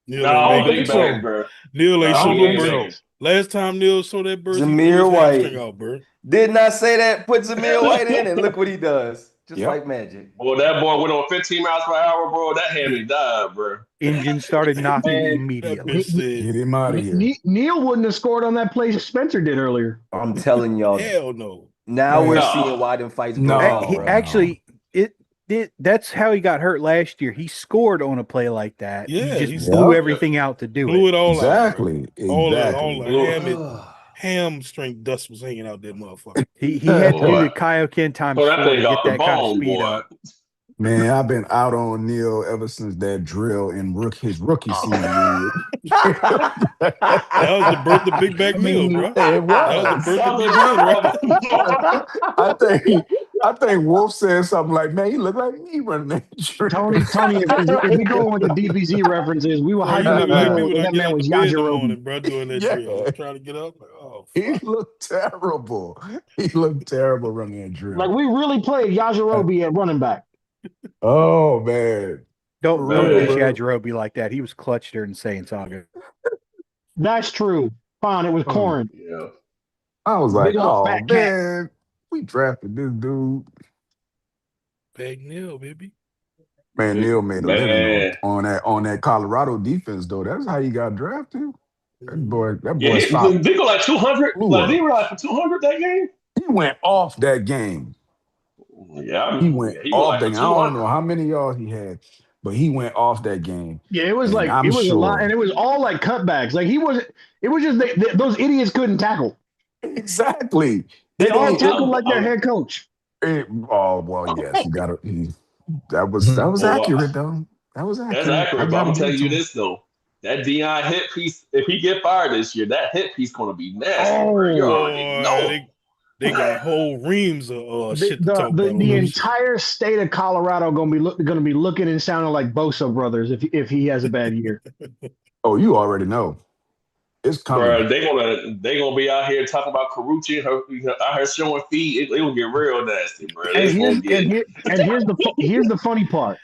Neil No, I ain't don't making think it. back, bro. Neil ain't No, show he no ain't bird. making. Last time Neil showed that bird, he pulled Zamir his White. hamstring out, bird. Did not say that. Put Zamir White in, and look what he does. Just Yep. like magic. Boy, that boy went on 15 miles per hour, bro. That hammy died, bro. Engine started knocking Man, That immediately. bitch said, Get him out of here. Neil wouldn't have scored on that play Spencer did earlier. I'm telling y'all. hell no. Now Man. we're No. seeing why them fights No. broke out, He bro. actually that's how he got hurt last year. He scored on a play like that. Yeah, he just he blew Yep. everything out to do Blew it. it all Exactly. out. All Exactly. the hamstring dust was hanging out that motherfucker. He had to do Boy. the Kaioken times So that 4 to thing get off the that kind of bone, speed boy. up. Man, I've been out on Neil ever since that drill in his rookie season. That was the birth of Big Back Neil, bro. It That was the was. birth of Big Man, right? I think Wolf said something like, "Man, he looked like me running that drill." Tony, if we going with the DBZ references, we were Bro, you hyping look up like me Neil, when and I that get man out was the bed in the Yajirobe. morning, bro, doing that Yeah. drill. I'm trying to get up. Like, oh, He fuck. looked terrible. He looked terrible running that drill. Like we really played Yajirobe at running back. Oh man. Don't Man. dish bro. Yajirobe like that. He was clutch during Saiyan Saga. That's true. Fine, it was corn. Yeah. I was like, Big old oh fat cat. man, we drafted this dude. Big Neil, baby. Man, Neil made a living Man. on that Colorado defense, though. That's how he got drafted. That boy Yeah, stopped. they go like 200. Blew Like, up. they were like for 200 that game. He went off that game. Yeah, He went he went off like that for game. I don't 200. know how many yards he had, but he went off that game. Yeah, it was And like I'm it was a lot, sure. and it was all like cutbacks. Like he wasn't. It was just those idiots couldn't tackle. Exactly. They all ain't- tackled like their head coach. oh well, yes, you got to. That was Well, accurate though. That was accurate. that's accurate, I but I'm gotta gonna give tell it you to him. this though. That Dion hit piece, if he get fired this year, that hit piece gonna be nasty, bro. You already know. They got whole reams of shit to talk about. The entire state of Colorado gonna be looking and sounding like Bosa brothers if he has a bad year. Oh, you already know. It's coming. Bro, they gonna be out here talking about Carucci and out here showing feet. It will get real nasty, bro. And here's the funny part.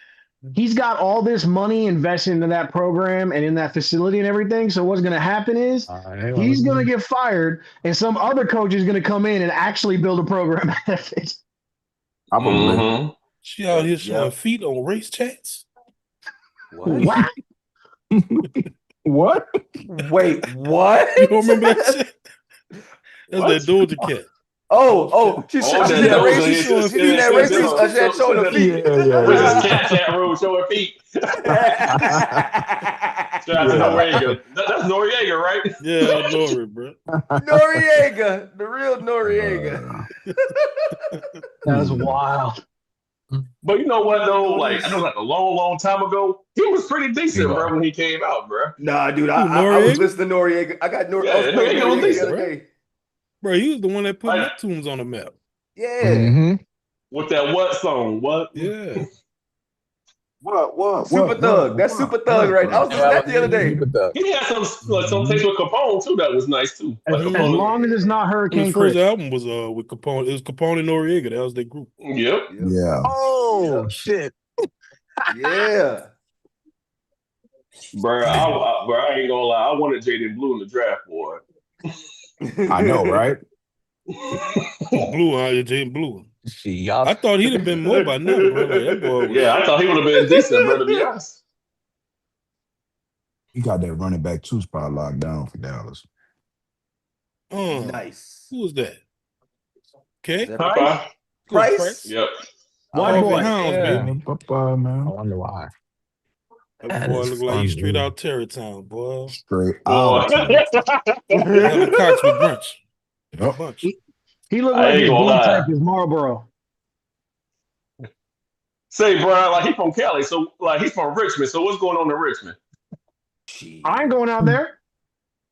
He's got all this money invested into that program and in that facility and everything. So what's going to happen is he's going to get fired, and some other coach is going to come in and actually build a program out of it. Probably. She out here showing feet on race chats. What? What? Wait, what? You don't remember that shit? That's that Doja Cat. She's in that racist. She's in that racist. Showing the feet. Racist cat chat room showing feet. Shout out to Noriega. That's Noriega, right? Yeah, Nori, bro. Noriega, the real Noriega. That's wild. But you know what though? Like I know, like a long time ago, he was pretty decent, bro, when he came out, bro. Nah, dude, I was listening to Noriega. I got Noriega. Yeah, Noriega was decent, the other day. Bro, he was the one that put Neptunes on the map. Yeah. With that what song? What? Yeah. What? Super Thug. That's Super Thug, right? I was listening to that the other day. He had some things with Capone too that was nice too. As long as it's not Hurricane His first Chris. album was with Capone. It was Capone and Noriega. That was their group. Yep. Yeah. Oh shit. Yeah. Bro, I ain't gonna lie. I wanted Jaden Blue in the draft, boy. I know, right? Blue, Jaden Blue. See, I thought he'd have been more by now, bro. Like, that boy was... Yeah, I thought he would have been decent, bro, to be honest. He got that running back 2 spot locked down for Dallas. Nice. Who was that? Okay. Price? Yep. White boy. Hounds, Yeah. baby. Bye-bye, man. I wonder why. That boy look like he's straight out Terrytown, boy. Straight Boy. out. Having Cox with brunch. Yep. Bunch. He looked I like ain't his gonna blood lie. type is Marlboro. Say, bro, like he from Cali, so like he's from Richmond. So what's going on in Richmond? I ain't going out there.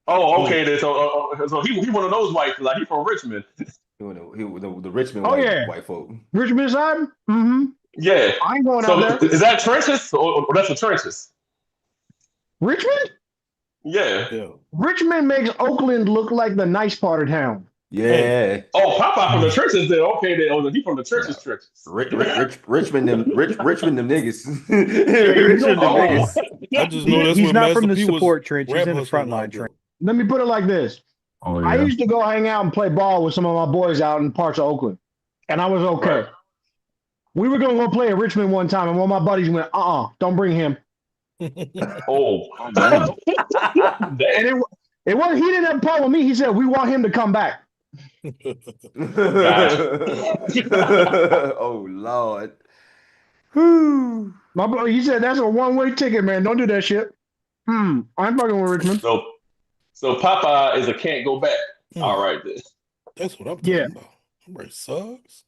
Oh, okay. Then so he one of those white, like he from Richmond. The Richmond Oh, yeah. white folk. Richmond side? Mm-hmm. Yeah. I ain't going So out there. is that trenches or that's the trenches? Richmond? Yeah. Yeah. Richmond makes Oakland look like the nice part of town. Yeah. Oh, Popeye from the trenches there. Okay, then he from the trenches. Richmond them Richmond them niggas. you Richmond them Oh. niggas. I just know that's He's where not Master from the P was support trench. He's rap in the hustling front line out there. trench. Let me put it like this. Oh I yeah. used to go hang out and play ball with some of my boys out in parts of Oakland. And I was okay. Right. We were going to go play at Richmond one time, and one of my buddies went, don't bring him. Oh. Damn. And it wasn't, he didn't have a problem with me. He said, we want him to come back. Oh Lord. Whew. My boy, he said, that's a one-way ticket, man. Don't do that shit. I'm fucking with Richmond. So Popeye is a can't go back. All right then. That's what I'm talking about. I'm right, Suggs.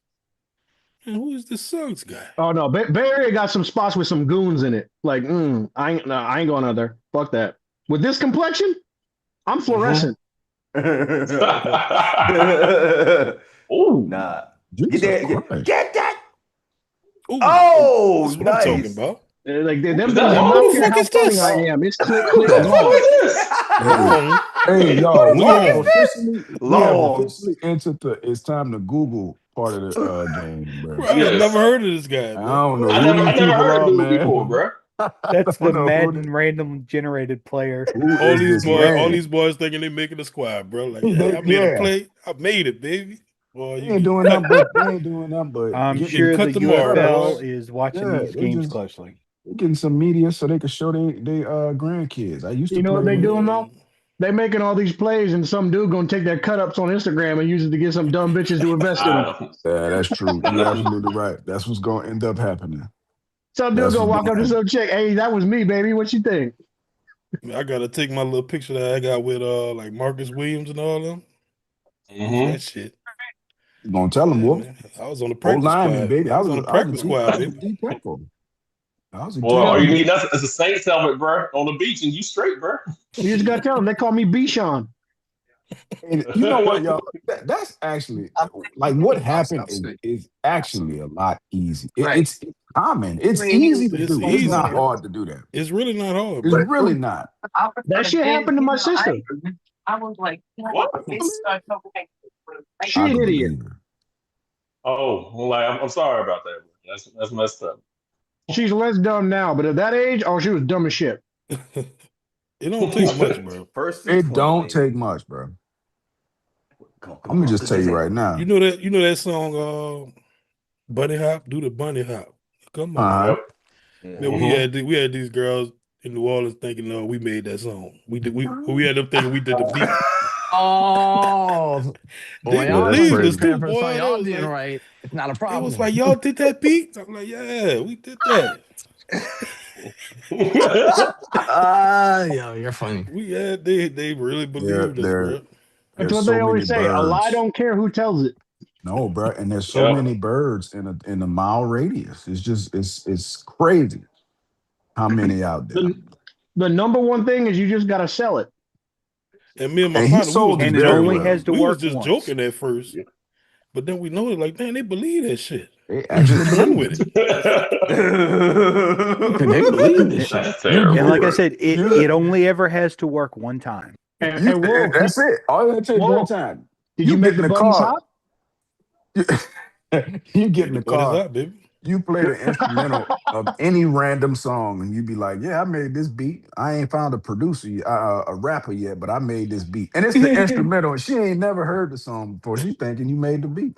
Man, who is this Suggs guy? Oh, no. Bay Area got some spots with some goons in it. Like, I ain't going out there. Fuck that. With this complexion, I'm fluorescent. Ooh. Nah. Jesus Christ. Get that. Ooh, Oh, that's what I'm talking nice. about. Like, them Who things the do fuck not care how is funny this? I am. It's click, Who click, the long. Who is this? Long. Hey, y'all, we have Long. officially entered the it's time to Google part of the game, bro. Bro, I Yes. have never heard of this guy, I bro. don't know I who never these people heard are, of dude man. before, bro. That's don't the know who Madden random generated player. Who All is these this boys, all man? these boys thinking they making a squad, bro. Like, They- yeah, I made a yeah. play. I made it, baby. Boy, They you ain't get doing cut. nothing but I'm You getting getting sure cut the tomorrow, UFL boy. is watching yeah, these they games just closely. getting some media so they can show they grandkids. I used to You know play what they with doing, though? They making all these plays, and some dude going to take their cut-ups on Instagram and use it to get some dumb bitches to invest in them. Yeah, that's true. You're absolutely right. That's what's going to end up happening. Some dude That's going to what's walk up to gonna some chick, hey, that was me, baby. What you think? I gotta take my little picture that I got with like Marcus Williams and all them. Mhm. That shit. You gonna tell them Yeah, what? man. I was on the Old practice lineman, squad. baby. I was on the practice squad, I was a baby. deep tackle. I was a Well, deep all you tackle. need is a Saints helmet, bro, on the beach, and you straight, bro. You just got to tell them. They call me Bichon. And you know what, y'all? That's actually like what happened is actually a lot easy. It's common. It's easy to It's do. It's easy, not bro. hard to do that. It's really not hard, It's bro. really not. That shit happened to my sister. What? She I an could idiot. believe it. Oh, well, like I'm sorry about that. Bro. That's messed up. She's less dumb now, but at that age, she was dumb as shit. It don't take much, bro. First and It 20, don't baby. take much, bro. Come I'm gonna on, just tell you right now. You know that song, Bunny Hop, do the bunny hop. Come on. Yep. Yeah. Man, we had these girls in New Orleans thinking, no, we made that song. We had them thinking we did the beat. Oh, They well, y'all believed wasn't us prepared too, for the song boy. y'all did right. It's not a It problem. was like, y'all did that beat? I'm like, yeah, we did that. Yo, you're funny. They really believed us, bro. That's There's what so they always many say. A lie birds. don't care who tells it. No, bro, and there's so Yep. many birds in a mile radius. It's just it's crazy how many out there. The number one thing is you just got to sell it. And me and my And he partner, we was sold just it And it very only well. has to we was work just once. joking at first, but then we noticed, like, man, they believe that shit. They actually Run believe with it. it. They believe this shit. That's terrible. And like I bro. said, it only ever has to work one time. And Wolf, That's it. All that takes one Wolf, time. did you make get the in the bunnies car. hot? You get in the What is car. that, baby? You play the instrumental of any random song, and you be like, "Yeah, I made this beat. I ain't found a producer, a rapper yet, but I made this beat." And it's the instrumental. And she ain't never heard the song before. She's thinking you made the beat.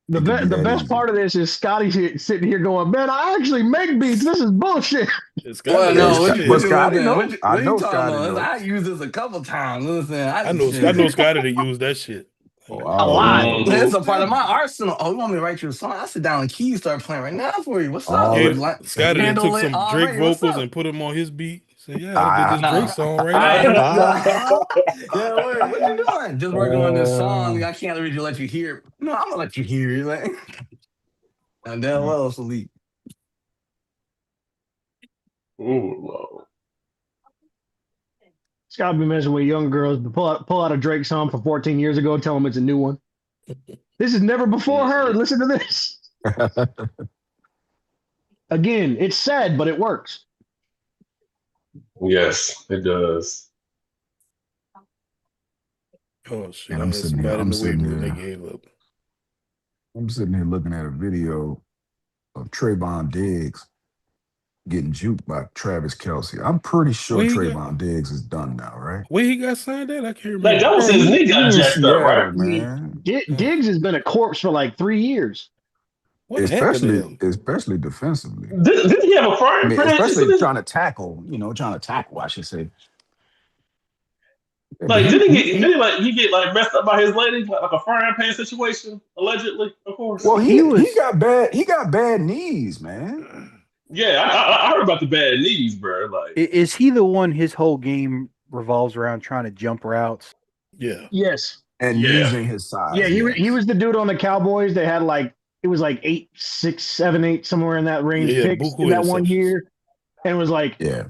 The best part of this is Scotty sitting here going, man, I actually make beats. This is bullshit. It's Well, got no, But Scotty knows. I what you know talking Scotty about? knows. I used this a couple times. Listen, I know Scotty to use that shit. A lot. It's a part of Okay. my arsenal. Oh, you want me to write you a song? I sit down and keys start playing right now for you. What's up? All Yeah, it, Scotty then Handle took it some Drake already. What's vocals up? and put them on his beat. Said, "Yeah, I did I, this Drake Nah. song right Nah, here." yeah, word. What you doing? Just working on this song. I can't really let you hear it. No, I'm gonna let you hear it. Like, and damn well it's a leak. Ooh, Lord. It's gotta be messing with young girls, but pull out a Drake song from 14 years ago, tell them it's a new one. This is never before heard. Listen to this. Again, it's sad, but it works. Yes, it does. Oh shit! and I I'm had sitting here. somebody in I'm the weight sitting room. They here. gave up. I'm sitting here looking at a video of Trayvon Diggs getting juked by Travis Kelsey. I'm pretty sure Where he got? Trayvon Diggs is done now, right? Where he got signed at? I can't Like that remember. was Man, his knee he got in jacked up, right? Seattle, man. Diggs has been a corpse for like 3 years. What happened to Especially, him? especially defensively. Didn't he have a I frying mean, pan especially incident? trying to tackle. Trying to tackle. I should say. Yeah, but Like, he didn't he get like messed up by his lady, like a frying pan situation, allegedly, of course. well He he was. got bad knees, man. Yeah, I heard about the bad knees, bro. Like, Is he the one? His whole game revolves around trying to jump routes. Yeah. Yes. And yeah, using his Yeah, size, he yes. was the dude on the Cowboys that had like it was like 8, 6, 7, 8, somewhere in that range Yeah, picks buku in that one interceptions. year. And was like, Yeah.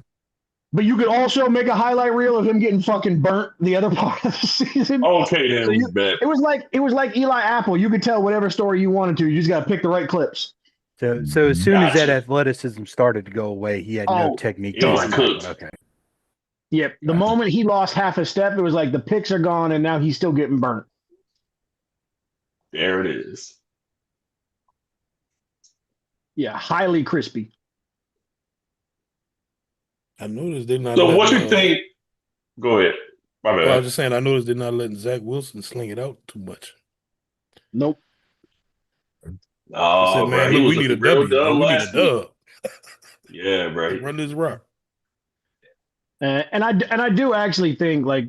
but you could also make a highlight reel of him getting fucking burnt the other part of the season. okay, then So we bet. it was like Eli Apple. You could tell whatever story you wanted to. You just got to pick the right clips. So as Mhm. soon as that Gotcha. athleticism started to go away, he had no Oh, technique It to was run cooked. back. Okay. Yep. The moment he lost half a step, it was like the picks are gone, and now he's still getting burnt. There it is. Yeah, highly crispy. I noticed they're not So, what letting. you think? Go ahead. My Well, I was bad. just saying. I noticed they're not letting Zach Wilson sling it out too much. Nope. They said, Oh, bro, "Man, he look, was we need a looking real W, man. dumb We need a last week. dub. Yeah, bro. Run this rock." And I do actually think like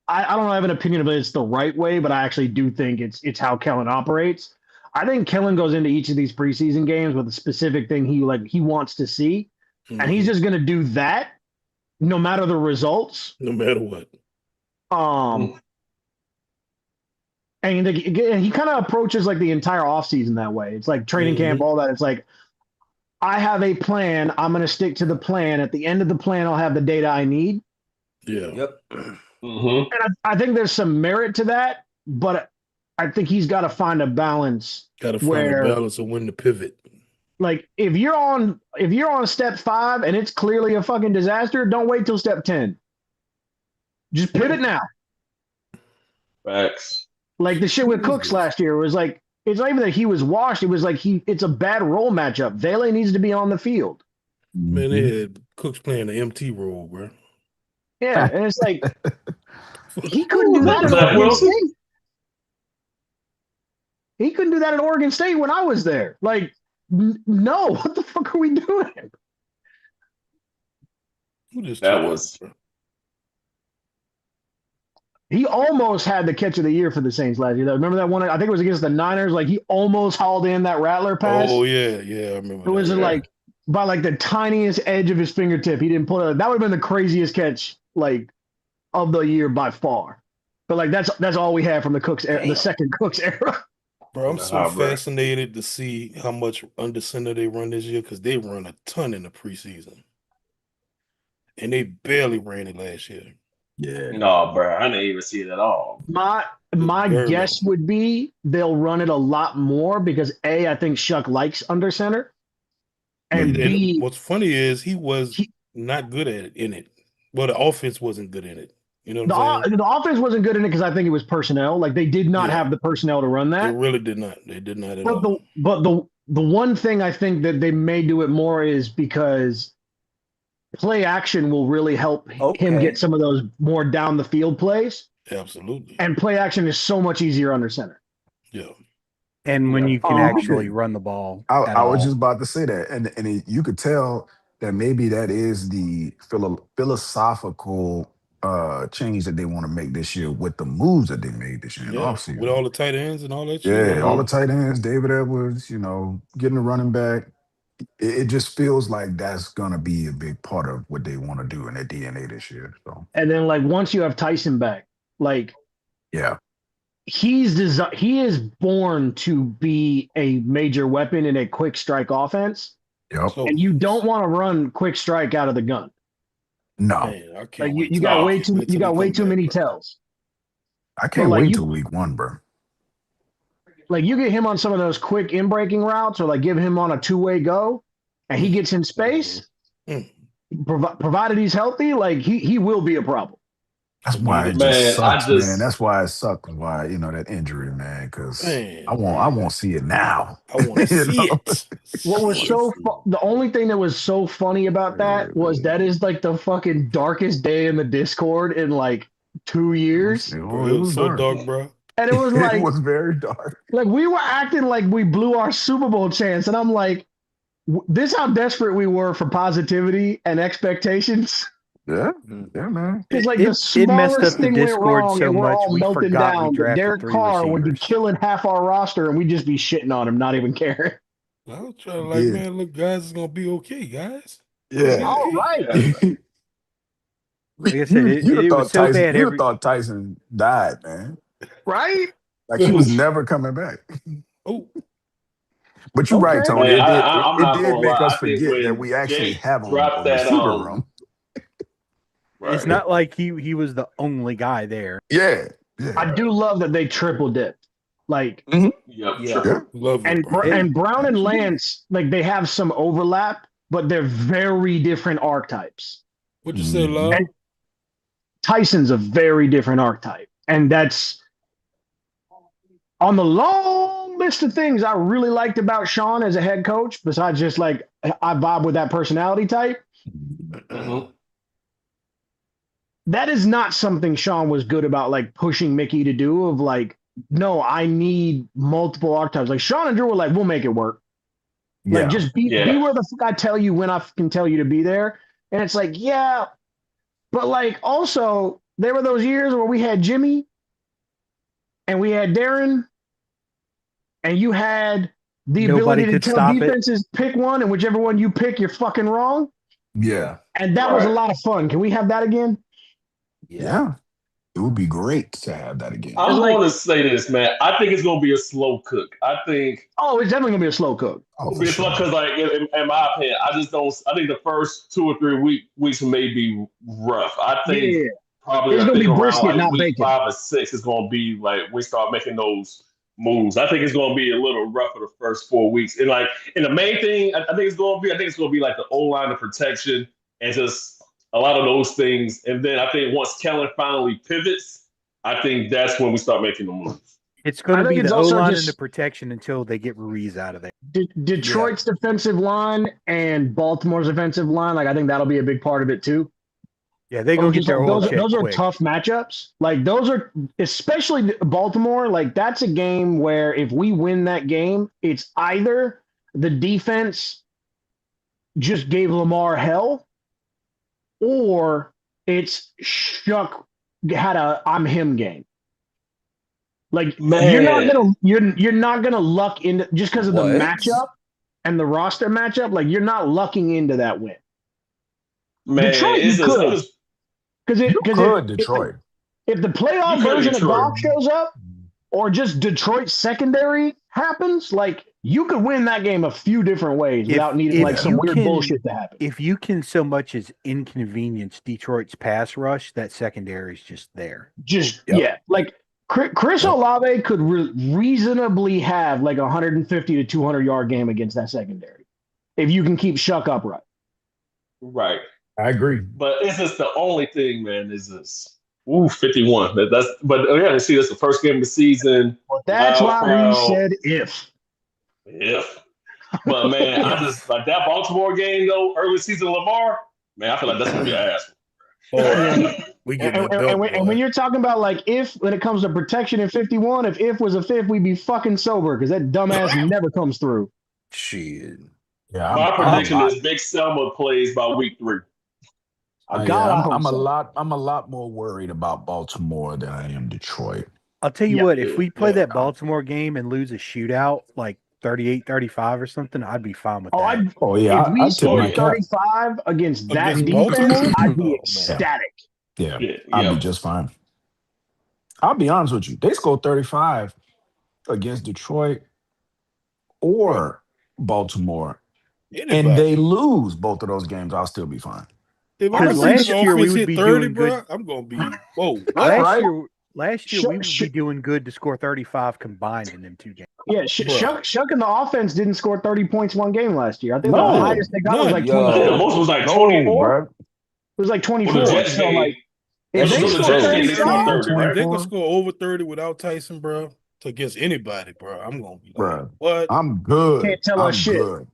I don't have an opinion of it. It's the right way, but I actually do think it's how Kellen operates. I think Kellen goes into each of these preseason games with a specific thing he wants to see, and he's Mhm. just going to do that no matter the results. No matter what. And he kind of approaches like the entire offseason that way. It's like training camp, all that. It's like I have a plan. I'm going to stick to the plan. At the end of the plan, I'll have the data I need. Yeah. Yep. And I think there's some merit to that, but I think he's got to find a balance. Got to find a where, balance of when to pivot. like, if you're on step 5 and it's clearly a fucking disaster, don't wait till step 10. Just pivot now. Facts. Like the shit with Cooks last year was like, it's not even that he was washed. It was like it's a bad role matchup. Vele needs to be on the field. Man, they had Cooks playing the MT role, bro. Yeah, and it's like he couldn't do that at Zach Oregon Wilson? State. He couldn't do that at Oregon State when I was there. Like, no, what the fuck are we doing? That was. He almost had the catch of the year for the Saints last year. Remember that one? I think it was against the Niners. Like he almost hauled in that Rattler pass. Oh yeah, I remember. It was like by like the tiniest edge of his fingertip. He didn't pull it. That would have been the craziest catch like of the year by far. But like that's all we had from the Cooks era, the second Cooks era. Bro, I'm so fascinated to see how much under center they run this year because they run a ton in the preseason, and they barely ran it last year. Yeah. No, bro, I didn't even see it at all. My guess would be they'll run it a lot more because A, I think Shuck likes under center. And B, what's funny is he was not good at it in it. Well, the offense wasn't good in it. You know what I'm saying? The offense wasn't good in it because I think it was personnel. Like they did not have the personnel to run that. They really did not. They did not at all. But the one thing I think that they may do it more is because play action will really help him get some of those more down the field plays. Absolutely. And play action is so much easier under center. Yeah. And when you can actually run the ball. I was just about to say that. And you could tell that maybe that is the philosophical change that they want to make this year with the moves that they made this year in the Yeah, with offseason. all the tight ends and all that shit. Yeah, all the Mhm. tight ends, David Edwards, getting the running back. It just feels like that's gonna be a big part of what they want to do in their DNA this year. So And then like once you have Tyson back, like yeah, he is born to be a major weapon in a quick strike offense, yep. So, and you don't want to run quick strike out of the gun. No, man, I Like can't you, wait. you Till, got I No. way can't too wait you till he got way come too back, many bro. tells. I But can't wait till week 1, bro. like you get him on some of those quick in breaking routes, or like give him on a 2-way go, and he gets in space. Mm. Provided he's healthy, like he will be a problem. That's I need why it it, just Man, I sucks, man. just That's why it sucks. Why that injury, man? Because I man. won't see it now. I want to you see know? it. What I was want to so see it. the only thing that was so funny about Yeah, that was man. that is like the fucking darkest day in the Discord in like 2 years. Bro, It it was was so dark. dark, bro. And it was It like was very dark. we were acting like we blew our Super Bowl chance, and I'm like, this how desperate we were for positivity and expectations. Yeah, Mm. yeah, man. Because like the It messed smallest up the thing went Discord wrong, so and we're much all we melting forgot we down. That drafted Derek 3 Carr would be receivers. killing half our roster, and we'd just be shitting on him, not even caring. I was trying to Yeah, man, look, guys, it's gonna be okay, guys. It's gonna be yeah. All okay. right. yeah. Like I said, You'd have it was thought so Tyson. bad. You'd have thought Tyson died, man. Right? Like he was never coming back. Oh, But you're right, Okay. Tony. Man, It did. I'm It not did gonna make lie. us I think forget that when we actually Jake have a dropped that, receiver room. It's right. not like he was the only guy there. Yeah, yeah, I do love that they triple dipped. Like, Yep, Yeah. yeah. triple. love it, and bro. and Brown and Absolutely. Lance, like they have some overlap, but they're very different archetypes. What you say, Mhm. love? And Tyson's a very different archetype, and that's on the long list of things I really liked about Sean as a head coach. Besides just like I vibe with that personality type. Mhm. That is not something Sean was good about, like pushing Mickey to do. Of like, no, I need multiple archetypes. Like Sean and Drew were like, we'll make it work. Like, Yeah, just be Yeah. where the fuck I tell you when I can tell you to be there. And it's like, yeah, but like also there were those years where we had Jimmy and we had Darren, and you had the Nobody ability to could tell stop it. defenses pick one, and whichever one you pick, you're fucking wrong. yeah, And that was a Right. lot of fun. Can we have that again? yeah. It would be great to have that again. It's I'm like, going to say this, man. I think it's going to be a slow cook. I think oh, it's definitely gonna be a slow cook. Oh, it'll for be a slow sure. because, like, in my opinion, I just don't. I think the first 2 or 3 weeks may be rough. I think Yeah, probably. it's I gonna think be around brisket, like not week bacon. 5 or 6 is going to be like we start making those moves. I think it's going to be a little rough for the first 4 weeks. And the main thing I think it's going to be. I think it's going to be like the O line of protection and just a lot of those things. And then I think once Kellen finally pivots. I think that's when we start making the moves. It's going I to think be it's the O also line just and the protection until they get Ruiz out of there. Detroit's defensive line and Baltimore's defensive line. Like I think that'll be a big part of it too. Yeah, they go get their oil check Those are quick. tough matchups. Like those are especially Baltimore. Like that's a game where if we win that game, it's either the defense just gave Lamar hell, or it's Shuck had a I'm him game. Like Man, you're not gonna luck into just because of the What? matchup and the roster matchup. Like you're not lucking into that win. man, Detroit, it's you just, I'm could just because You could Detroit. if the you playoff could version of Detroit. golf shows up or just Detroit secondary happens, like you could win that game a few different ways without needing like some weird bullshit to happen. If you can so much as inconvenience Detroit's pass rush, that secondary is just there. Just Yep. yeah, like Chris Yep. Olave could reasonably have like a 150 to 200 yard game against that secondary if you can keep Shuck upright. Right. I agree. But it's just the only thing, man, is this 51. But see, that's the first game of the season. Well, that's Loud why we crowd. said if. But man, I just like that Baltimore game though, early season Lamar, man, I feel like that's gonna be an ass. Oh, we getting that belt, And when boy. you're talking about like if when it comes to protection in 51, if was a fifth, we'd be fucking sober because that dumbass never comes through. Shit. Yeah, My I'm prediction not. is Big Selma plays by week 3. God, I hope I'm so. a lot more worried about Baltimore than I am Detroit. I'll tell you Yeah. what, if we play that Yeah. Baltimore game and lose a shootout like 38-35 or something, I'd be fine with Oh, that. if we I'd tip scored my yeah. cap. 35 against that Against defense, Baltimore? I'd be Oh man. ecstatic. Yeah, Yeah, I'd be yeah. just fine. I'll be honest with you. They scored 35 against Detroit or Baltimore, and Anybody. they lose both of those games, I'll still be fine. If our Because defensive last year we offense would hit be 30, doing good. bro, I'm gonna be whoa. All What? right. Last year we would be doing good to score 35 combined in them 2 games. Yeah, Bro. Shuck and the offense didn't score 30 points one game last year. I think the No, highest they got was None. like Yo. 24. I think the It most was like no, 24. bro. was like Well, the 24. Jets So, game. like, if That's they what the score Jets game. They scored 35, 30, right? If they can score over 30 without Tyson, bro, against anybody, bro, I'm gonna be like, Bro, what? I'm good. can't tell us I'm shit. good.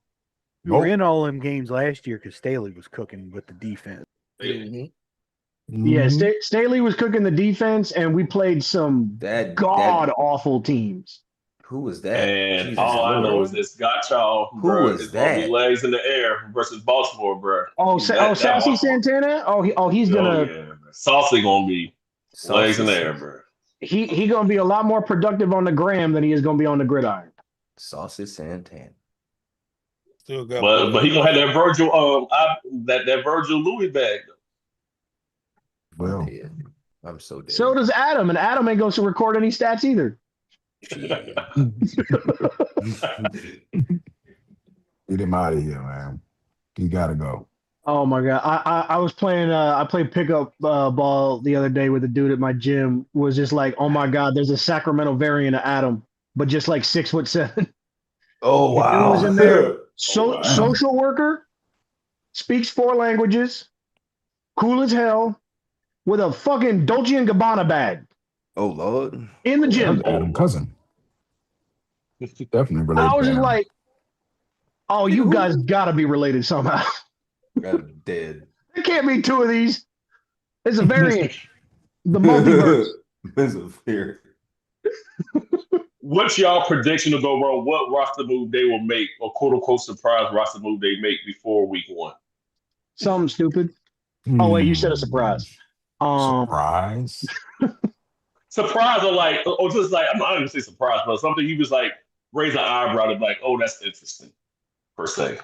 We were Nope. in all them games last year because Staley was cooking with the defense. Mhm. Yeah, Mhm. Staley was cooking the defense, and we played some That god-awful teams. who was that? And Jesus all I know is Lord. this got y'all, Who bro. was It's gonna be that? legs in the air versus Baltimore, bro. Sassy Baltimore. Santana. He's Oh gonna yeah, Saucy gonna be legs in the air, Saucy, bro. he gonna be a lot more productive on the gram than he is gonna be on the gridiron. Saucy Santan. Still got But he gonna have that Virgil that Virgil Louis bag. I'm Well, dead. I'm so dead. So does Adam, and Adam ain't going to record any stats either. Shit. get him out of here, man. He gotta go. Oh my god, I was playing I played pickup ball the other day with a dude at my gym. Was just like, oh my god, there's a Sacramento variant of Adam, but just like 6'7". Oh It was wow. in there. wow. Social worker, speaks 4 languages, cool as hell, with a fucking Dolce and Gabbana bag Oh Lord. in the That's gym. Adam Cousin. Definitely related I to was just Adam. like, oh, you guys gotta be related somehow. I'm dead. There can't be 2 of these. It's a variant. The multiverse. It's a fear. What's y'all prediction to go wrong? What roster move they will make, or quote unquote surprise roster move they make before week 1? Something stupid. Oh wait, you said a surprise. Surprise. Surprise or like, or just like, I'm not even say surprise, but something you was like raise an eyebrow to be like, oh, that's interesting, per se.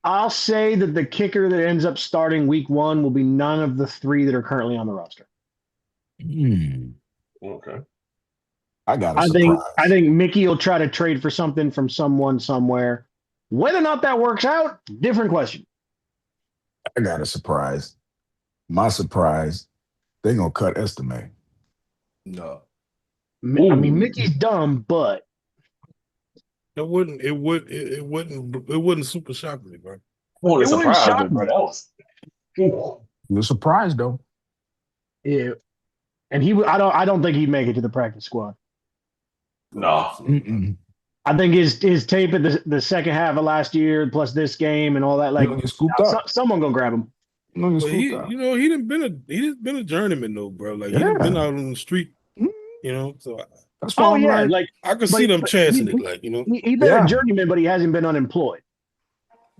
I'll say that the kicker that ends up starting week 1 will be none of the 3 that are currently on the roster. Okay. I got a I surprise. think Mickey will try to trade for something from someone somewhere. Whether or not that works out, different question. I got a surprise. My surprise, they gonna cut Estimate. No. I mean, Mickey's dumb, but It wouldn't super shock me, bro. Well, it it's wouldn't surprise shock me, bro. me. That was. You're surprised though. Yeah. And I don't think he'd make it to the practice squad. No. I think his tape at the second half of last year, plus this game and all that, like You're gonna get scooped up. someone gonna grab him. You're gonna get But he, scooped up. he didn't been a journeyman though, bro. Like he Yeah. didn't been out on the street, So That's why I'm like, like I could see them but chancing it, like He been a journeyman, but he hasn't been unemployed.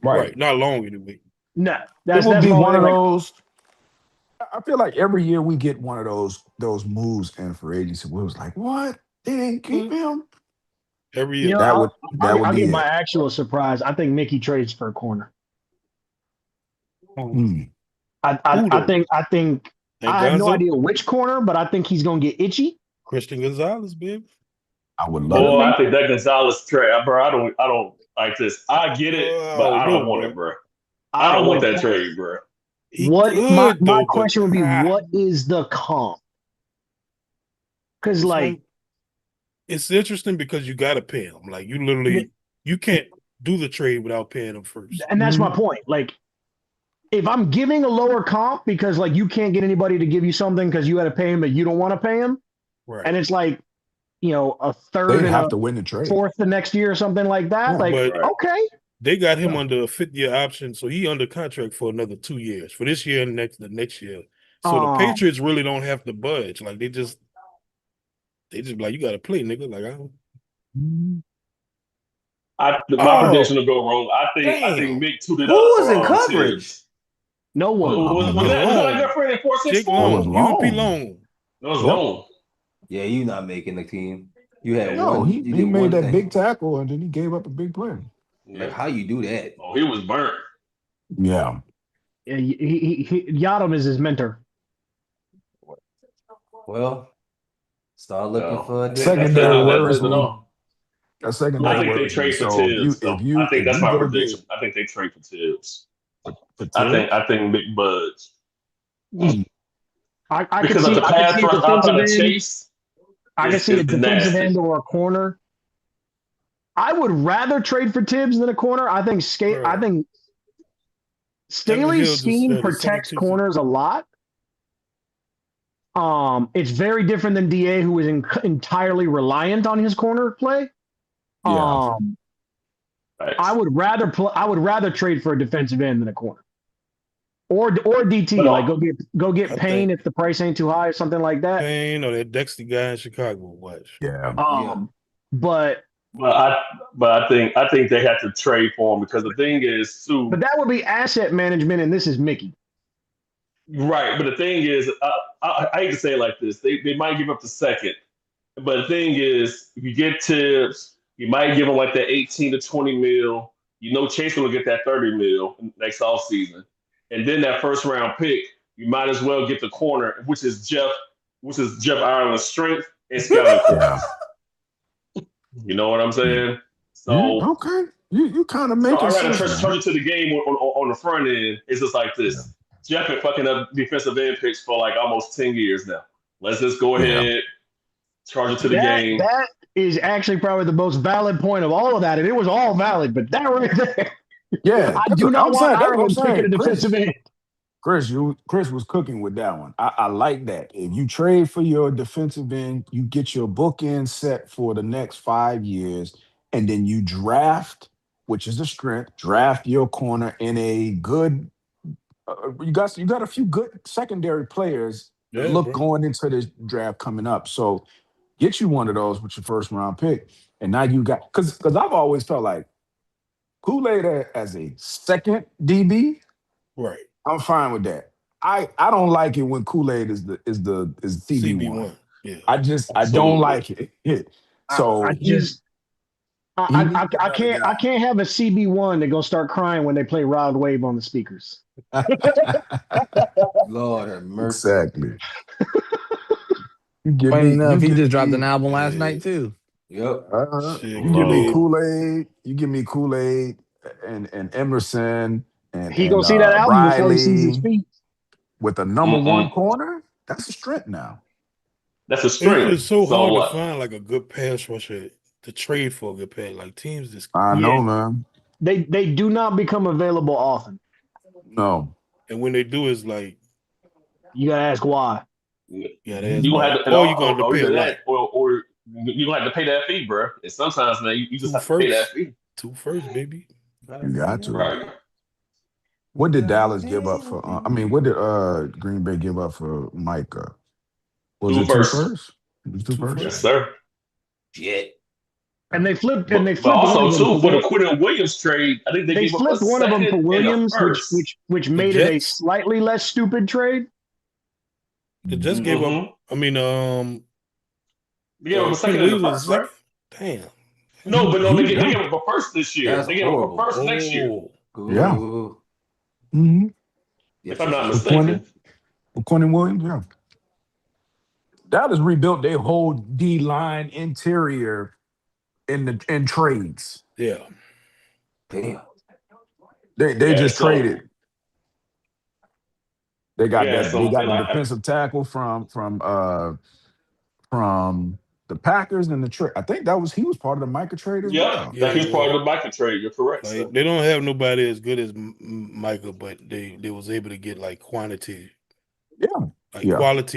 right, not long anyway. No, it will be my one of like, those. I feel like every year we get one of those moves in free agency where it was like, what? They didn't keep him. Every year. You know, that would I'll be give it. my actual surprise. I think Mickey trades for a corner. I think I have no idea which corner, but I think he's gonna get itchy. Christian Gonzalez, baby. I would love Oh, it. I think that Gonzalez trade, bro. I don't like this. I get it, but I don't want it, bro. I don't want that trade, bro. My question would be, what is the comp? Because it's interesting because you got to pay him. Like you literally, you can't do the trade without paying him first. And that's my point. Like, if I'm giving a lower comp because like you can't get anybody to give you something because you had to pay him, but you don't want to pay him, right? And it's like, a third They and have to win the trade. fourth the next year or something like that. Okay. They got him under a 5-year option, so he under contract for another 2 years. For this year and the next year. So the Patriots really don't have to budge. Like they just be like, you got to play, nigga. Like my prediction will go wrong. I think Mick tooted Who up. was in coverage? No one. Was that like your friend in 464? Jake It was Long, UP long. Long. That was Yep. long. Yeah, you not making the team. You had No, one. he You made did one that thing. big tackle and then he gave up a big play. Like, how you do that? Oh, he was burnt. Yeah. Yadam is his mentor. Well, start looking No. for a That's Secondary not different that worries at me. all. That I secondary think they worries me. trade for So Tibbs. if I you think that's my go prediction. get I think they trade for Tibbs. for I think Big Buds. I can Because see of the I can pass see a rush outside defensive of end. Chase I can see a is defensive nasty. end or a corner. I would rather trade for Tibbs than a corner. I think Evan Staley's Hill just scheme had a second protects season. corners a lot. It's very different than DA, who is entirely reliant on his corner play. Yeah. I would rather trade for a defensive end than a corner, or DT. But, Like go get I Payne think if the price ain't too high or something like that. Payne or that Dexter guy in Chicago. Watch. Yeah. But I think they have to trade for him because the thing is too. that would be asset management, and this is Mickey. Right, but the thing is, I hate to say it like this. They might give up the second, but the thing is, if you get Tibbs, you might give him like that 18 to 20 mil. You know Chase will get that 30 mil next offseason. And then that first round pick, you might as well get the corner, which is Jeff Ireland's strength and scouting course. You know what I'm saying? So okay. You kind of making I'd rather sense. turn it to the game on the front end. It's just like this. Jeff been fucking up defensive end picks for like almost 10 years now. Let's just go ahead, charge it to the game. That is actually probably the most valid point of all of that. And it was all valid, but that right there. Yeah. I do not want Ireland picking a defensive end. Chris was cooking with that one. I like that. If you trade for your defensive end, you get your bookend set for the next 5 years, and then you draft, which is the strength, draft your corner in a good. You got a few good secondary players going into this draft coming up. So get you one of those with your first round pick, and now you got because I've always felt like Kool-Aid as a second DB. Right. I'm fine with that. I don't like it when Kool-Aid is CB1. Yeah. I don't like it. So I can't have a CB1 that go start crying when they play Rod Wave on the speakers. Lord have mercy. Exactly. Funny enough, he just dropped an album last night too. Yep. You give me Kool-Aid. You give me Kool-Aid and Emerson and he gonna see that album Riley before he sees his feet with a number one corner. That's a strength now. That's a strength. It's so hard to find like a good pass rusher to trade for a good pass. Like teams just I know, man. They do not become available often. No. And when they do, it's like you gotta ask why. Yeah, you gonna have to, or you gonna have to pay that, or you gonna have to pay that fee, bro. And sometimes now you just have to pay that fee. 2 first, baby. You got to. Right. What did Dallas give up for? What did Green Bay give up for Micah? Was it 2 first? It was 2 first. Yes, sir. Shit. And they flipped. But also too for the Quentin Williams trade, I think they flipped one of them for Williams, which made it a slightly less stupid trade. They just gave up. I mean, they gave up a second and a first, right? Damn. No, they gave up a first this year. They gave up a first next year. Yeah. Mm-hmm. If I'm not mistaken. Quentin Williams, yeah. Dallas rebuilt their whole D-line interior in trades. Yeah. Damn. They just traded. They got the defensive tackle from the Packers and the trade. I think he was part of the Micah trade as well. Yeah, he was part of the Micah trade. You're correct. Like, they don't have nobody as good as Micah, but they was able to get like quantity. Yeah. Like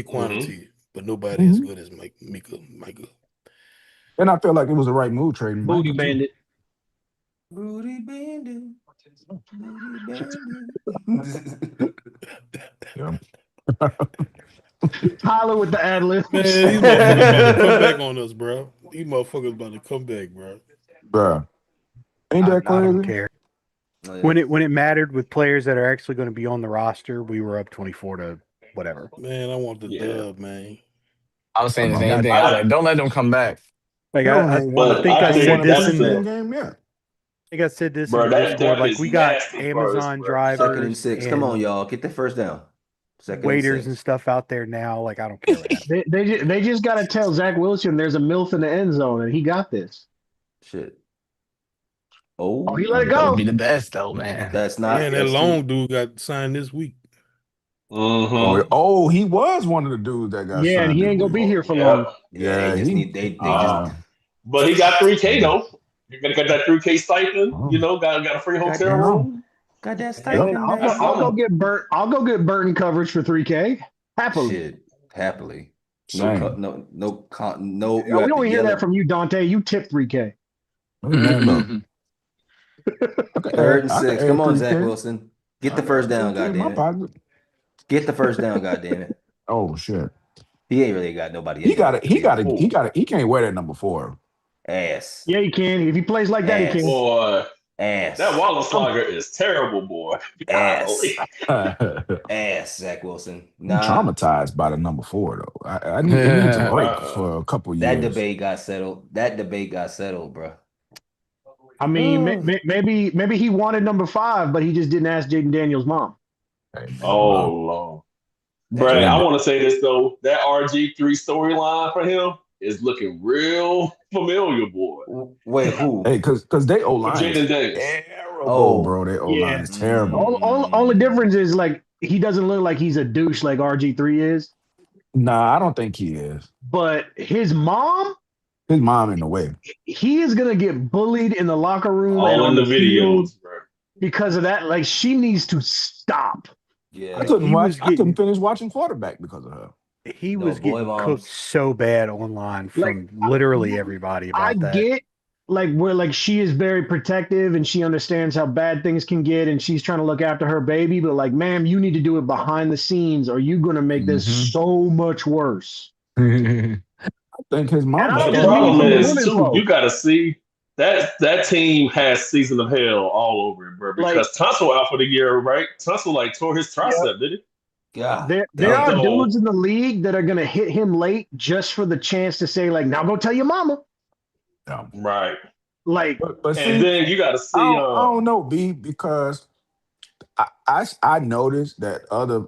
quantity, but nobody as good as Micah. And I feel like it was the right move trading Booty Micah, Bandit. Booty Bandit. Yeah. Tyler with the ad lib. Man, these motherfuckers about to come back on us, bro. These motherfuckers about to come back, bro. Bruh. Ain't that crazy? I don't care. When it mattered with players that are actually going to be on the roster, we were up 24 to whatever. Man, I want the dub, man. I was saying the Come same on. thing. I was like, don't let them come back. Like Hell, I ain't won think I think said this that's in the. game yet. I think I said this in Bro, the that Discord. depth Like is we got nasty Amazon bro. Second and drivers 6. Come on, y'all. Get the first down. Second waiters and and 6. stuff out there now. Like I don't care what happens. They just got to tell Zach Wilson there's a MILF in the end zone, and he got this. Shit. Oh, he let it That would go. be the best, though, man. That's not. Man, that That's long dude got signed this week. Oh, he was one of the dudes that got Yeah, and signed he this ain't gonna week. be here for Yeah. long. Yeah, they just need. They just. But he got 3K though. You gotta get that 3K stipend. You know, got a free hotel Goddamn. room. Got that Hey, stipend. I'll go get Burton coverage for 3K. Happily. Shit, happily. Same. No. You We have don't to hear yell that it. from you, Dante. You tip 3K. Man, look. Third and I can 6. add Come on, 3K. Zach Wilson. Get the first down, in my goddamn it. pocket. Get the first down, goddamn it. Oh shit. He ain't really got nobody. He got it. He can't wear that number 4. Ass. Yeah, he can. If he plays like that, he can. Boy, Ass. that Wallenslager is terrible, boy. Ass. Golly. Ass, Zach Wilson. I'm Nah. traumatized by the number 4 though. I need to break for a couple years. That debate got settled. Bro. I mean, maybe he wanted number 5, but he just didn't ask Jaden Daniels' mom. Hey, man, Oh Lord. Bro, I want to say this though. That RG3 storyline for him is looking real familiar, boy. Wait, who? Hey, because they O-line is Jaden Daniels. terrible, bro. They O-line is terrible. Only difference is like he doesn't look like he's a douche like RG3 is. Nah, I don't think he is. But his mom in the way. He is gonna get bullied in the locker room All and in on the the field videos, bro. because of that. Like she needs to stop. Yeah, I couldn't finish watching quarterback because of her. He was getting cooked so bad online from literally everybody about that. I get where she is very protective and she understands how bad things can get and she's trying to look after her baby, but like, ma'am, you need to do it behind the scenes or you're gonna make this so much worse. I think his mom. But the problem is too, you gotta see that team has season of hell all over it, bro. Because Tunsil out for the year, right? Tunsil tore his tricep, did he? Yeah. There are dudes in the league that are gonna hit him late just for the chance to say, like, now go tell your mama. Yeah. Right. Like, but see, then you gotta see. I don't know, B, because I noticed that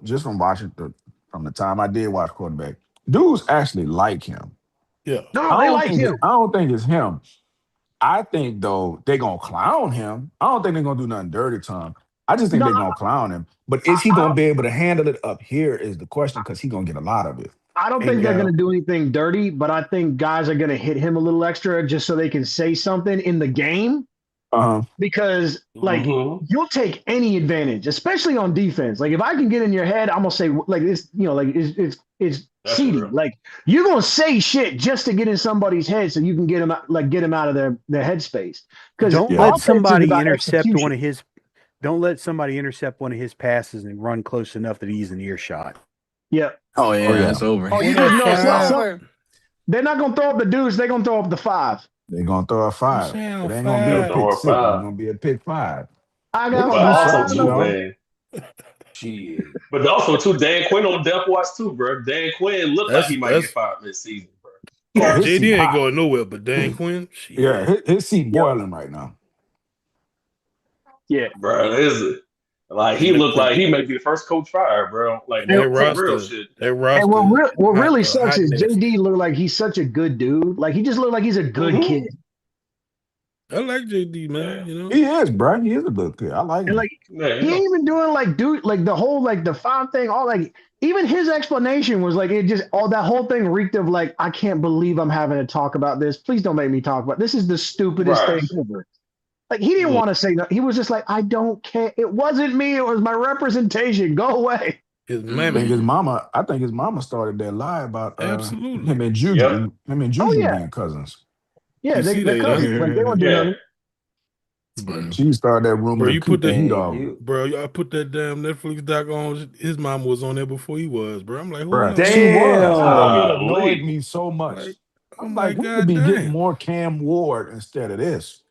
just from watching from the time I did watch quarterback, dudes actually like him. Yeah. No, they like him. I don't think it's him. I think though they're gonna clown him. I don't think they're gonna do nothing dirty to him. I just think they're gonna clown him. But is he gonna be able to handle it up here is the question, because he's gonna get a lot of it. I don't think they're going to do anything dirty, but I think guys are going to hit him a little extra just so they can say something in the game. Because you'll take any advantage, especially on defense. Like if I can get in your head, I'm gonna say like this, it's seedy. Like you're gonna say shit just to get in somebody's head so you can get them out of their headspace. Because don't let somebody intercept one of his. Don't let somebody intercept one of his passes and run close enough that he's in earshot. Yeah. Oh yeah, it's over. Oh, you just know they're not gonna throw up the deuce. They're gonna throw up the 5. They're gonna throw a 5. It ain't gonna be a pick 6. It's gonna be a pick 5. I got but also too, man. Shit. But also too, Dan Quinn on Death Watch too, bro. Dan Quinn looked like he might get fired this season, bro. Oh, JD ain't going nowhere, but Dan Quinn. Yeah, his seat boiling right now. Yeah, bro. He looked like he may be the first coach fired, bro. Like that roster, real shit. That roster. And what really sucks is JD looked like he's such a good dude. Like he just looked like he's a good kid. I like JD, man. You know he is, bro. He is a good kid. I like him. And like he ain't even doing the whole the 5 thing. All even his explanation was like it just all that whole thing reeked of like, I can't believe I'm having to talk about this. Please don't make me talk about this. Is the stupidest thing ever. Like he didn't want to say that. He was just like, I don't care. It wasn't me. It was my representation. Go away. His I think his mama started that lie about absolutely him and Juju. Him and Juju being cousins. Yeah, they're cousins. Like they won't do nothing. Bro. She started that rumor. Bro, you put that heat off. Bro, I put that damn Netflix doc on. His mom was on there before he was, bro. I'm like, bro, damn. She was. It annoyed me so much. Like, I'm like, we could be getting more Cam Ward instead of this.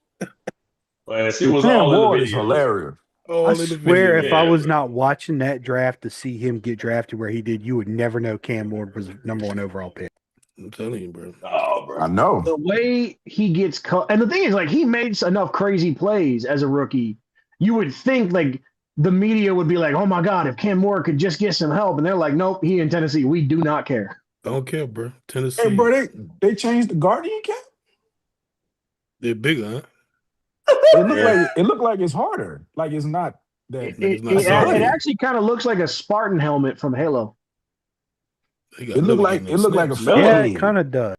Man, she The was Cam all in the Ward is videos. hilarious. I All in the swear, video. if I Yeah, was bro. not watching that draft to see him get drafted where he did, you would never know Cam Ward was #1 overall pick. I'm telling you, bro. Oh, bro. I know. The way he gets cut, and the thing is, like, he made enough crazy plays as a rookie. You would think, like, the media would be like, "Oh my God, if Cam Moore could just get some help," and they're like, "Nope, he in Tennessee. We do not care." I don't care, bro. Hey, Tennessee, bro, they changed the Guardian cap. they're bigger, huh? It looked like it's harder. Like it's not that. Like it's not I It saw soft. it it. actually kind of looks like a Spartan helmet from Halo. They got It looked Miller like getting them a snaps. Miller. Yeah, it featherhead. kind of does.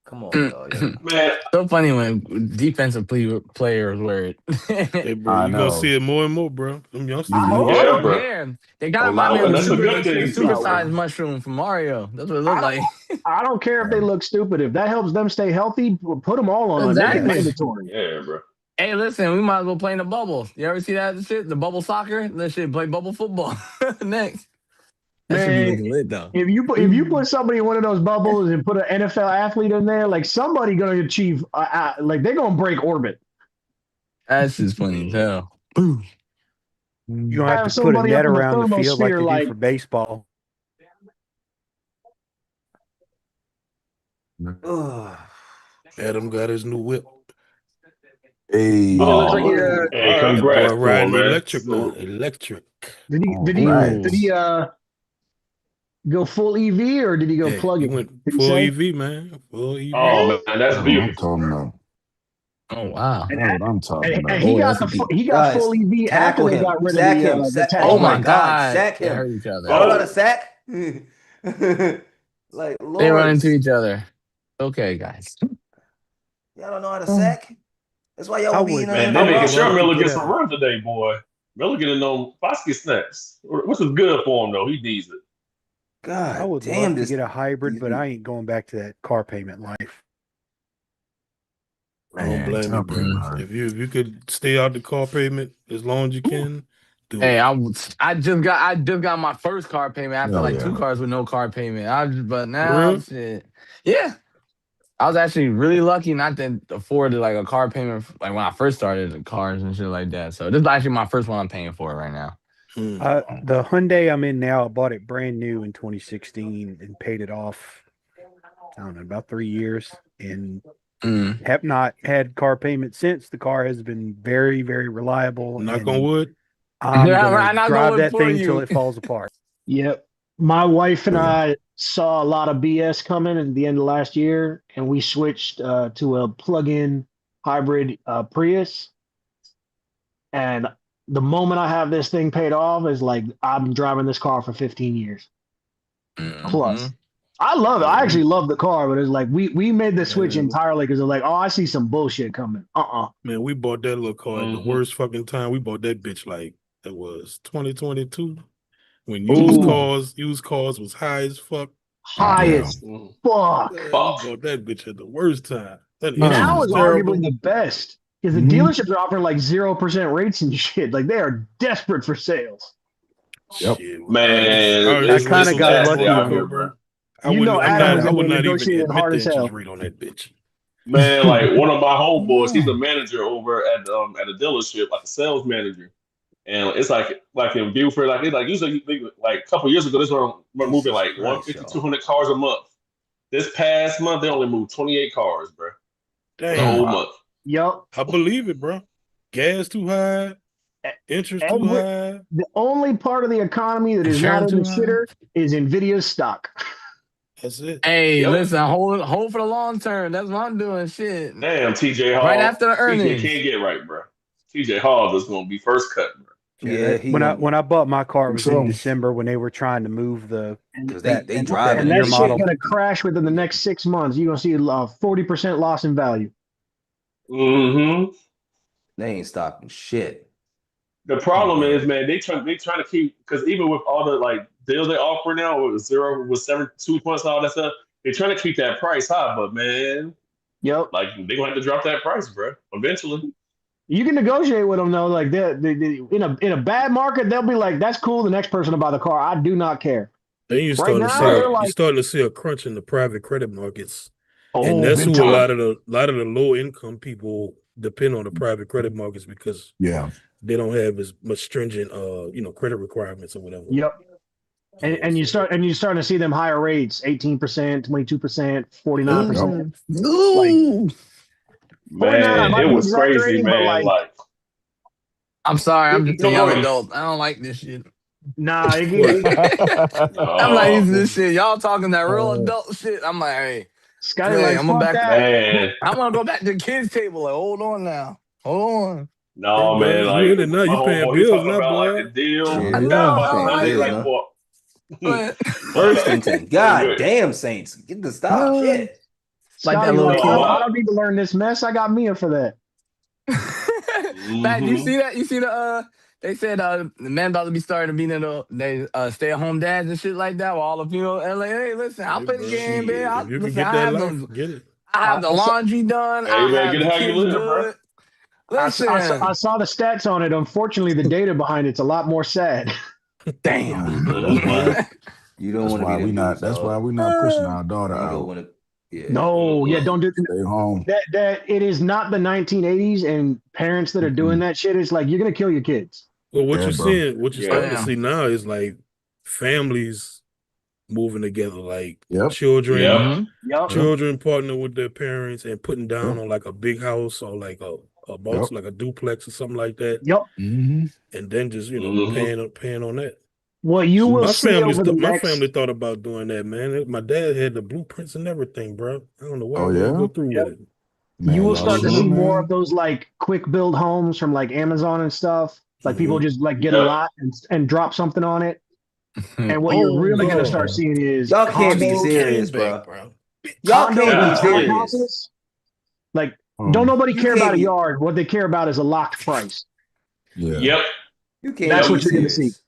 Come on, dog. Yeah. Man, So funny when defensive players wear it. Hey, bro, I you gonna know. see it more and more, bro. Them youngsters. I hope yeah, so. bro. Yeah, they kind Oh, of remind me Lord, of That's a good the thing, too, supersized bro. mushroom from Mario. That's what it I looked don't, like. I don't care if they look stupid. If that helps them stay healthy, put them all on. Make it Exactly. mandatory. Yeah, bro. Hey, listen, we might as well play in the bubble. You ever see that shit? The bubble soccer? That shit, play bubble football next. That should be Man, looking lit though. if you put somebody in one of those bubbles and put an NFL athlete in there, like somebody gonna achieve, like they're gonna break orbit. That's just funny as hell. You're gonna have Have to put a somebody up net in the around the field like thermosphere, they do like for baseball. Ugh. Adam got his new whip. Hey, it looks Oh, like he. man. Hey, That congrats boy to him, riding man. electric now. Electric. Did he congrats. go full EV or did he go Yeah, plug he in? went Did he full say? EV, man. Full EV. Oh, man, that's That's what I'm beautiful. talking about. Oh wow. And, That's what I'm talking and about. he Oh, got that's a deep. he got Guys, full EV after tackle they him. got rid of Sack him. the tax Oh Oh my my break. God. god. Sack They him. hurt each other. Y'all don't know how Oh, to sack? Like, They run into Lord. each other. Okay, guys. Y'all don't know how to sack? That's why y'all I won't be in would, the man, I they NFL, would making bro. sure love to Miller get gets some a. run today, boy. Miller getting no basket snaps, which is good for him, though. He needs it. I God would damn love to this. get a hybrid, but I ain't going back to that car payment life. I don't Man, blame you, tell me bro. about it. If you could stay out the car payment as long as you can, do Hey, it. I just got my first car payment after Hell like yeah. 2 cars with no car payment. But For now real? shit. Yeah. I was actually really lucky not to afford like a car payment like when I first started the cars and shit like that. So this is actually my first one I'm paying for right now. The Hyundai I'm in now, I bought it brand new in 2016 and paid it off, I don't know, about 3 years, and have not had car payment since. The car has been very, very reliable, Knock and on wood. I'm Yeah, gonna right, not drive going that for thing till you. it falls apart. Yep. My wife and Yeah. I saw a lot of BS coming at the end of last year, and we switched to a plug-in hybrid Prius. And the moment I have this thing paid off is like I'm driving this car for 15 years plus. I love it. I actually love the car, but it's like we made the switch entirely because it's like, oh, I see some bullshit coming. Man, we bought that little car at the worst fucking time. We bought that bitch like it was 2022 when used cars was high as fuck. Highest fuck. Man, we bought that bitch at the worst time. That Now was is terrible. arguably the best because the dealerships are offering like 0% rates and shit. Like they are desperate for sales. Yep. Shit, Man, I it's kind of got nasty lucky out on here, it. bro. I would Adam was in there not even negotiating admit hard the as interest hell. rate on that bitch. Man, like one of my homeboys, he's a manager over at a dealership, like a sales manager, and it's like in Buford, like usually like a couple years ago, this one we're moving Jesus like Christ, 150, y'all. 200 cars a month. This past month, they only moved 28 cars, bro, for the Damn, whole month. Yep. I believe it, bro. Gas too high, interest too high. The only part of the economy that is not Insurance in the too high. shitter is Nvidia's stock. That's it. Hey, Yep. listen, hold for the long term. That's what I'm doing. Shit. Damn, TJ Hall. Right after the TJ earnings. can't get right, bro. TJ Hall is gonna be first cut, bro. Yeah, when I bought my car, it was So- in December when they were trying to move because they And driving year that shit's model. gonna crash within the next 6 months. You're gonna see a 40% loss in value. Mm-hmm. They ain't stopping shit. The problem is, man, they trying to keep, because even with all the like deals they offer now with 2 points, all that stuff, they're trying to keep that price high. But man, Yep. like they gonna have to drop that price, bro, eventually. You can negotiate with them though. Like they in a bad market, they'll be like, "That's cool." The next person to buy the car, I do not care. Then you're Right starting to now, see they're you're like, starting to see a crunch in the private credit markets. "Oh, And that's big who a time." lot of the low income people depend on the private credit markets because they don't have as much stringent credit requirements or whatever. Yep. And you're starting to see them higher rates, 18%, 22%, 49%. Like 49, I Man, it might be was crazy, exaggerating, but man. like I'm sorry, I'm just a young Corey. adult. I don't like this shit. nah, I'm not used to this Oh, shit. Y'all talking that real adult shit. I'm like, hey, Scotty, hey, like I'm gonna fuck back. that. man. I want to go back to the kids' table. Like, hold on now, hold on. Hey, No, bro, man. you in Like it now? my You paying homeboy, he bills talking now, about like boy? the deal. I Shit, know, I'm I about to don't say paying like this bills like it. now. for. But Burstington. Go God ahead. damn, Saints. Get the stop. Shit. like that Scotty, little like No, kid. I but don't need to learn this mess. I got Mia for that. Pat, you mm-hmm. see that? You see the they said the man about to be starting to be in they stay at home dads and shit like that. While all the people and like, hey, listen, I'll Hey, play the bro, game, man. Shit. if you can Listen, get that life, get it. I have the I saw, laundry done. Hey, I man, have get the it how you kids live, bro. good. Listen, I saw the stats on it. Unfortunately, the data behind it's a lot more sad. damn. That's Mm-hmm. why. You don't That's want to be why we them dudes, not. That's why dog. we not pushing our daughter You ain't gonna out. want to. Yeah. No, yeah, Mm-mm. don't do Stay home. that. It is not the 1980s, and parents that are doing Mm-mm. that shit is like you're gonna kill your kids. Well, Yeah, bro. what you're Yeah. starting to Damn. see now is like families moving together, like Yep. Yep. Mm-hmm. Yup. Yep. children partner with their parents and putting down Yep. on like a big house or like a Yep. multi, like a duplex or something like that, Yup. Mm-hmm. and then just Mm-hmm. paying on that. What you will See. see over the My family next. thought about doing that, man. My dad had the blueprints and everything, bro. I don't know why Oh we didn't go yeah, through with Yep. it. You man. will Y'all start to slow, see Mm-hmm. more of man. those like quick build homes from like Amazon and stuff. Like people Mm-hmm. just like get a Yep. lot and drop something on it. And what you're Oh, really gonna Yeah. start bro, seeing is Y'all can't be condos, came serious, back, bro. bro. Y'all condos can't and be Golly. serious. townhouses. Like, don't Um. nobody You care can't about a be. yard. What they care about is a locked price. Yeah. Yep. You can't That's Yep. be what you're gonna see. serious.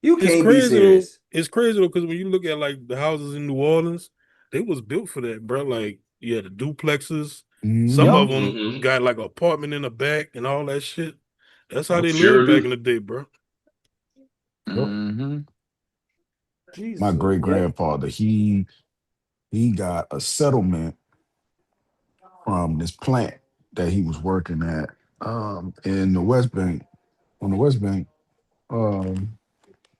You It's can't be crazy though. serious. It's crazy though because when you look at like the houses in New Orleans, they was built for that, bro. Like yeah, the duplexes. Some Yep. of Mm-hmm. them Mm-hmm. got like an apartment in the back and all that shit. That's how Yep. they lived Sure back do. in the day, bro. Yep. Mm-hmm. My Jesus. great Yeah. grandfather, he got a settlement from this plant that he was working at in the West Bank, on the West Bank. Um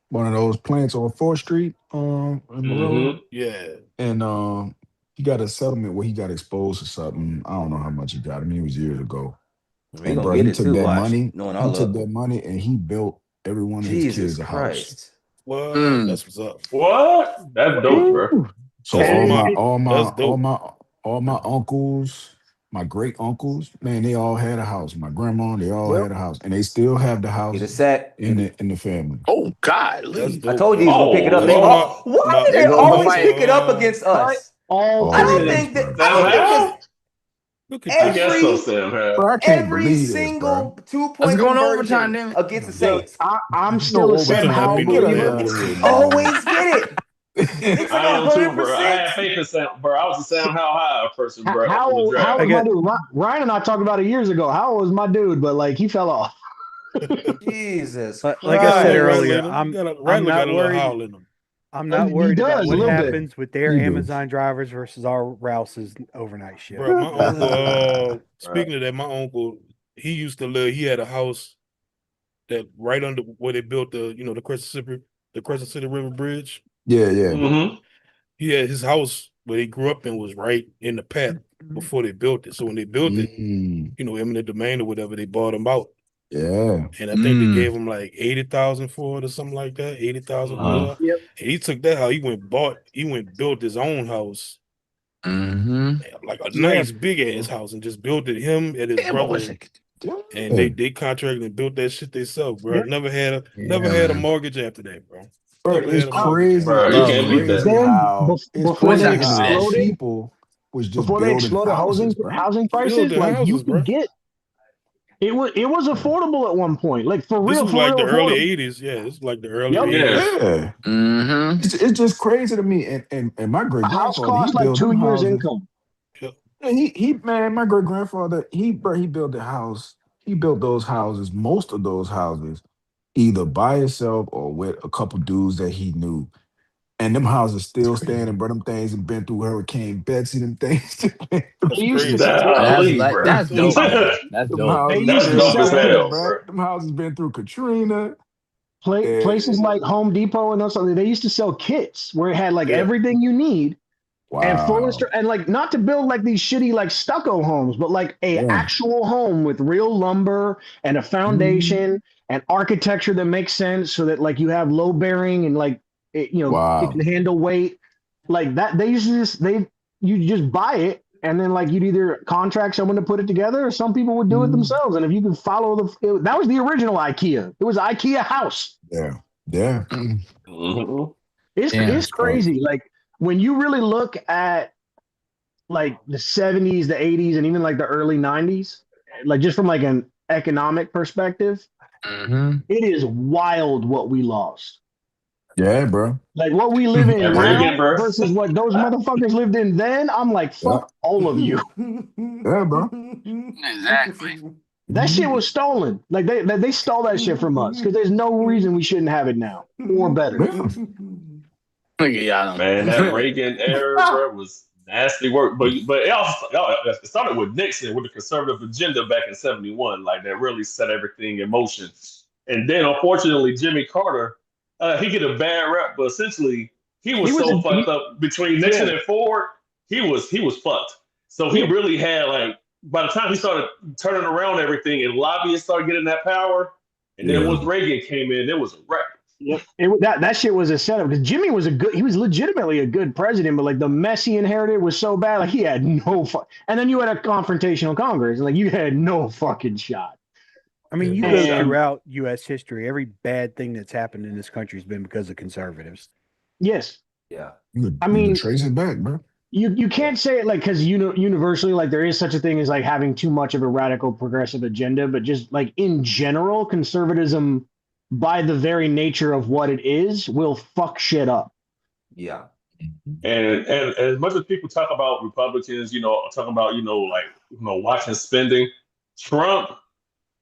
one of those plants on 4th Street in Monroe. Mm-hmm. Yeah. And he got a settlement where he got exposed to something. I don't know how much he got. I mean, it was years ago. We And gonna bro, get it too. Watch. Knowing our he took luck. that money and he built every one of his Jesus kids a house. Christ. What? Mm. That's what's up. What? That's dope, bro. Woo. So That's And dope. it, That's dope. all my uncles, my great uncles, man, they all had a house. My grandma, they all yep. had a house, and they still have the Get a houses set. in the family. Oh That's God, I dope, told you he bro. was gonna pick it Oh up. That's They what Lord. all. Why do They they they gonna all always fight. pick it up against Cut us? all I three of don't them. always, think that. bro. I Sam don't think Howell? that Look at I this guess so, every Sam Howell. Bro, I can't every believe this, bro. single Let's 2 point go in overtime, conversion damn it. against the Look, Saints. I'm No still a We Sam should overtime, not Howell be man. Get doing out of believer. that, here bro. with man. Always get it. It's like I am too, bro. I 100%. had faith in Sam, bro. I was a Sam Howell high person, bro, up in the How draft. I was my got dude? Ryan and I talked about it years ago. How was my dude? But like he fell off. Jesus like I said Hey, Christ. earlier, Rattler, I'm Rattler got not a little worried. howl in him. I'm not He worried about does a what little bit. happens with their He do. Amazon drivers versus our Rouse's overnight shift. Bro, my uncle, Right. speaking of that, my uncle, he used to live, he had a house that right under where they built the Crescent City River Bridge. Yeah, yeah. Mm-hmm. He had his house where he grew up in was right in the path before they built it. So when they built it, Mm, eminent domain or whatever, they bought him out. yeah. And I think they Mm. gave him like 80,000 for it or something like that. 80,000 for Mm-hmm. it. Yep. And he took that house, he went built his own house, Mm-hmm. like a Yeah. nice big ass house, and just built it him and his Damn, what brother was it? and Yeah. they contracted and built that shit themselves, bro. Yeah. Never Yeah, had a man. mortgage after that, bro. Bro, Never had a Uh, mortgage after Bro, that. you it's can't beat that. crazy then how before Wish they I could do that shit. exploded, people was just building housing houses, bro. prices, Building like you houses, could bro. get it was affordable at one point, like for This real, was like the early affordable. 80s. Yeah, this is like the early Yep. 80s. Yeah. Yeah. Mm-hmm. It's just crazy to me. And my great A house grandfather, he cost like built two them years houses. income. And he man, my great grandfather, he built the house. He built those houses, most of those houses, either by himself or with a couple dudes that he knew. And them houses still standing, bro. Them things have been through Hurricane Betsy. Them things. That's They used to crazy. Golly, bro. That's dope, man. That's Them dope. houses used That's to still dope as sell standing, hell, bro. bro. Them houses been through Katrina. places And like Home Depot and those. They used to sell kits where it had like Yeah. everything you need and wow. and like not to build like these shitty like stucco homes, but like a Yeah. actual home with real lumber and a foundation and architecture that makes sense, so that like you have low bearing and like it Wow. can handle weight like that. They used to you just buy it. And then, like, you'd either contract someone to put it together, or some people would do it themselves. And if you could follow that was the original IKEA. It was IKEA house. Yeah. Yeah. Mm-hmm. Yeah. It's crazy. Like when you really look at like the 70s, the 80s, and even like the early 90s, like just from like an economic perspective, Mm-hmm. it is wild what we lost. Yeah, bro. Like what we live in And now Reagan, bro. versus what those motherfuckers lived in then. I'm like, Yeah. fuck all of you. Yeah, bro. Exactly. That shit was stolen. Like they stole that shit from us because there's no reason we shouldn't have it now or better. Yeah. Look at y'all. Man, that Reagan era, bro, was nasty work. But it started with Nixon with the conservative agenda back in '71, like that really set everything in motion. And then, unfortunately, Jimmy Carter, he get a bad rap, but essentially he was so fucked up between Nixon and Ford. He was fucked. So he really had like by the time he started turning around everything and lobbyists started getting that power, and then once Reagan came in, it was a wreck. Yep. That shit was a setup because Jimmy was he was legitimately a good president, but like the mess he inherited was so bad, like he had no and then you had a confrontational Congress, and like you had no fucking shot. I mean, you go throughout U.S. history, every bad thing that's happened in this country has been because of conservatives. Yes. Yeah. I mean, trace it back, bro. You can't say it like because universally like there is such a thing as like having too much of a radical progressive agenda, but just like in general, conservatism by the very nature of what it is will fuck shit up. Yeah. And as much as people talk about Republicans, talking about watching spending, Trump,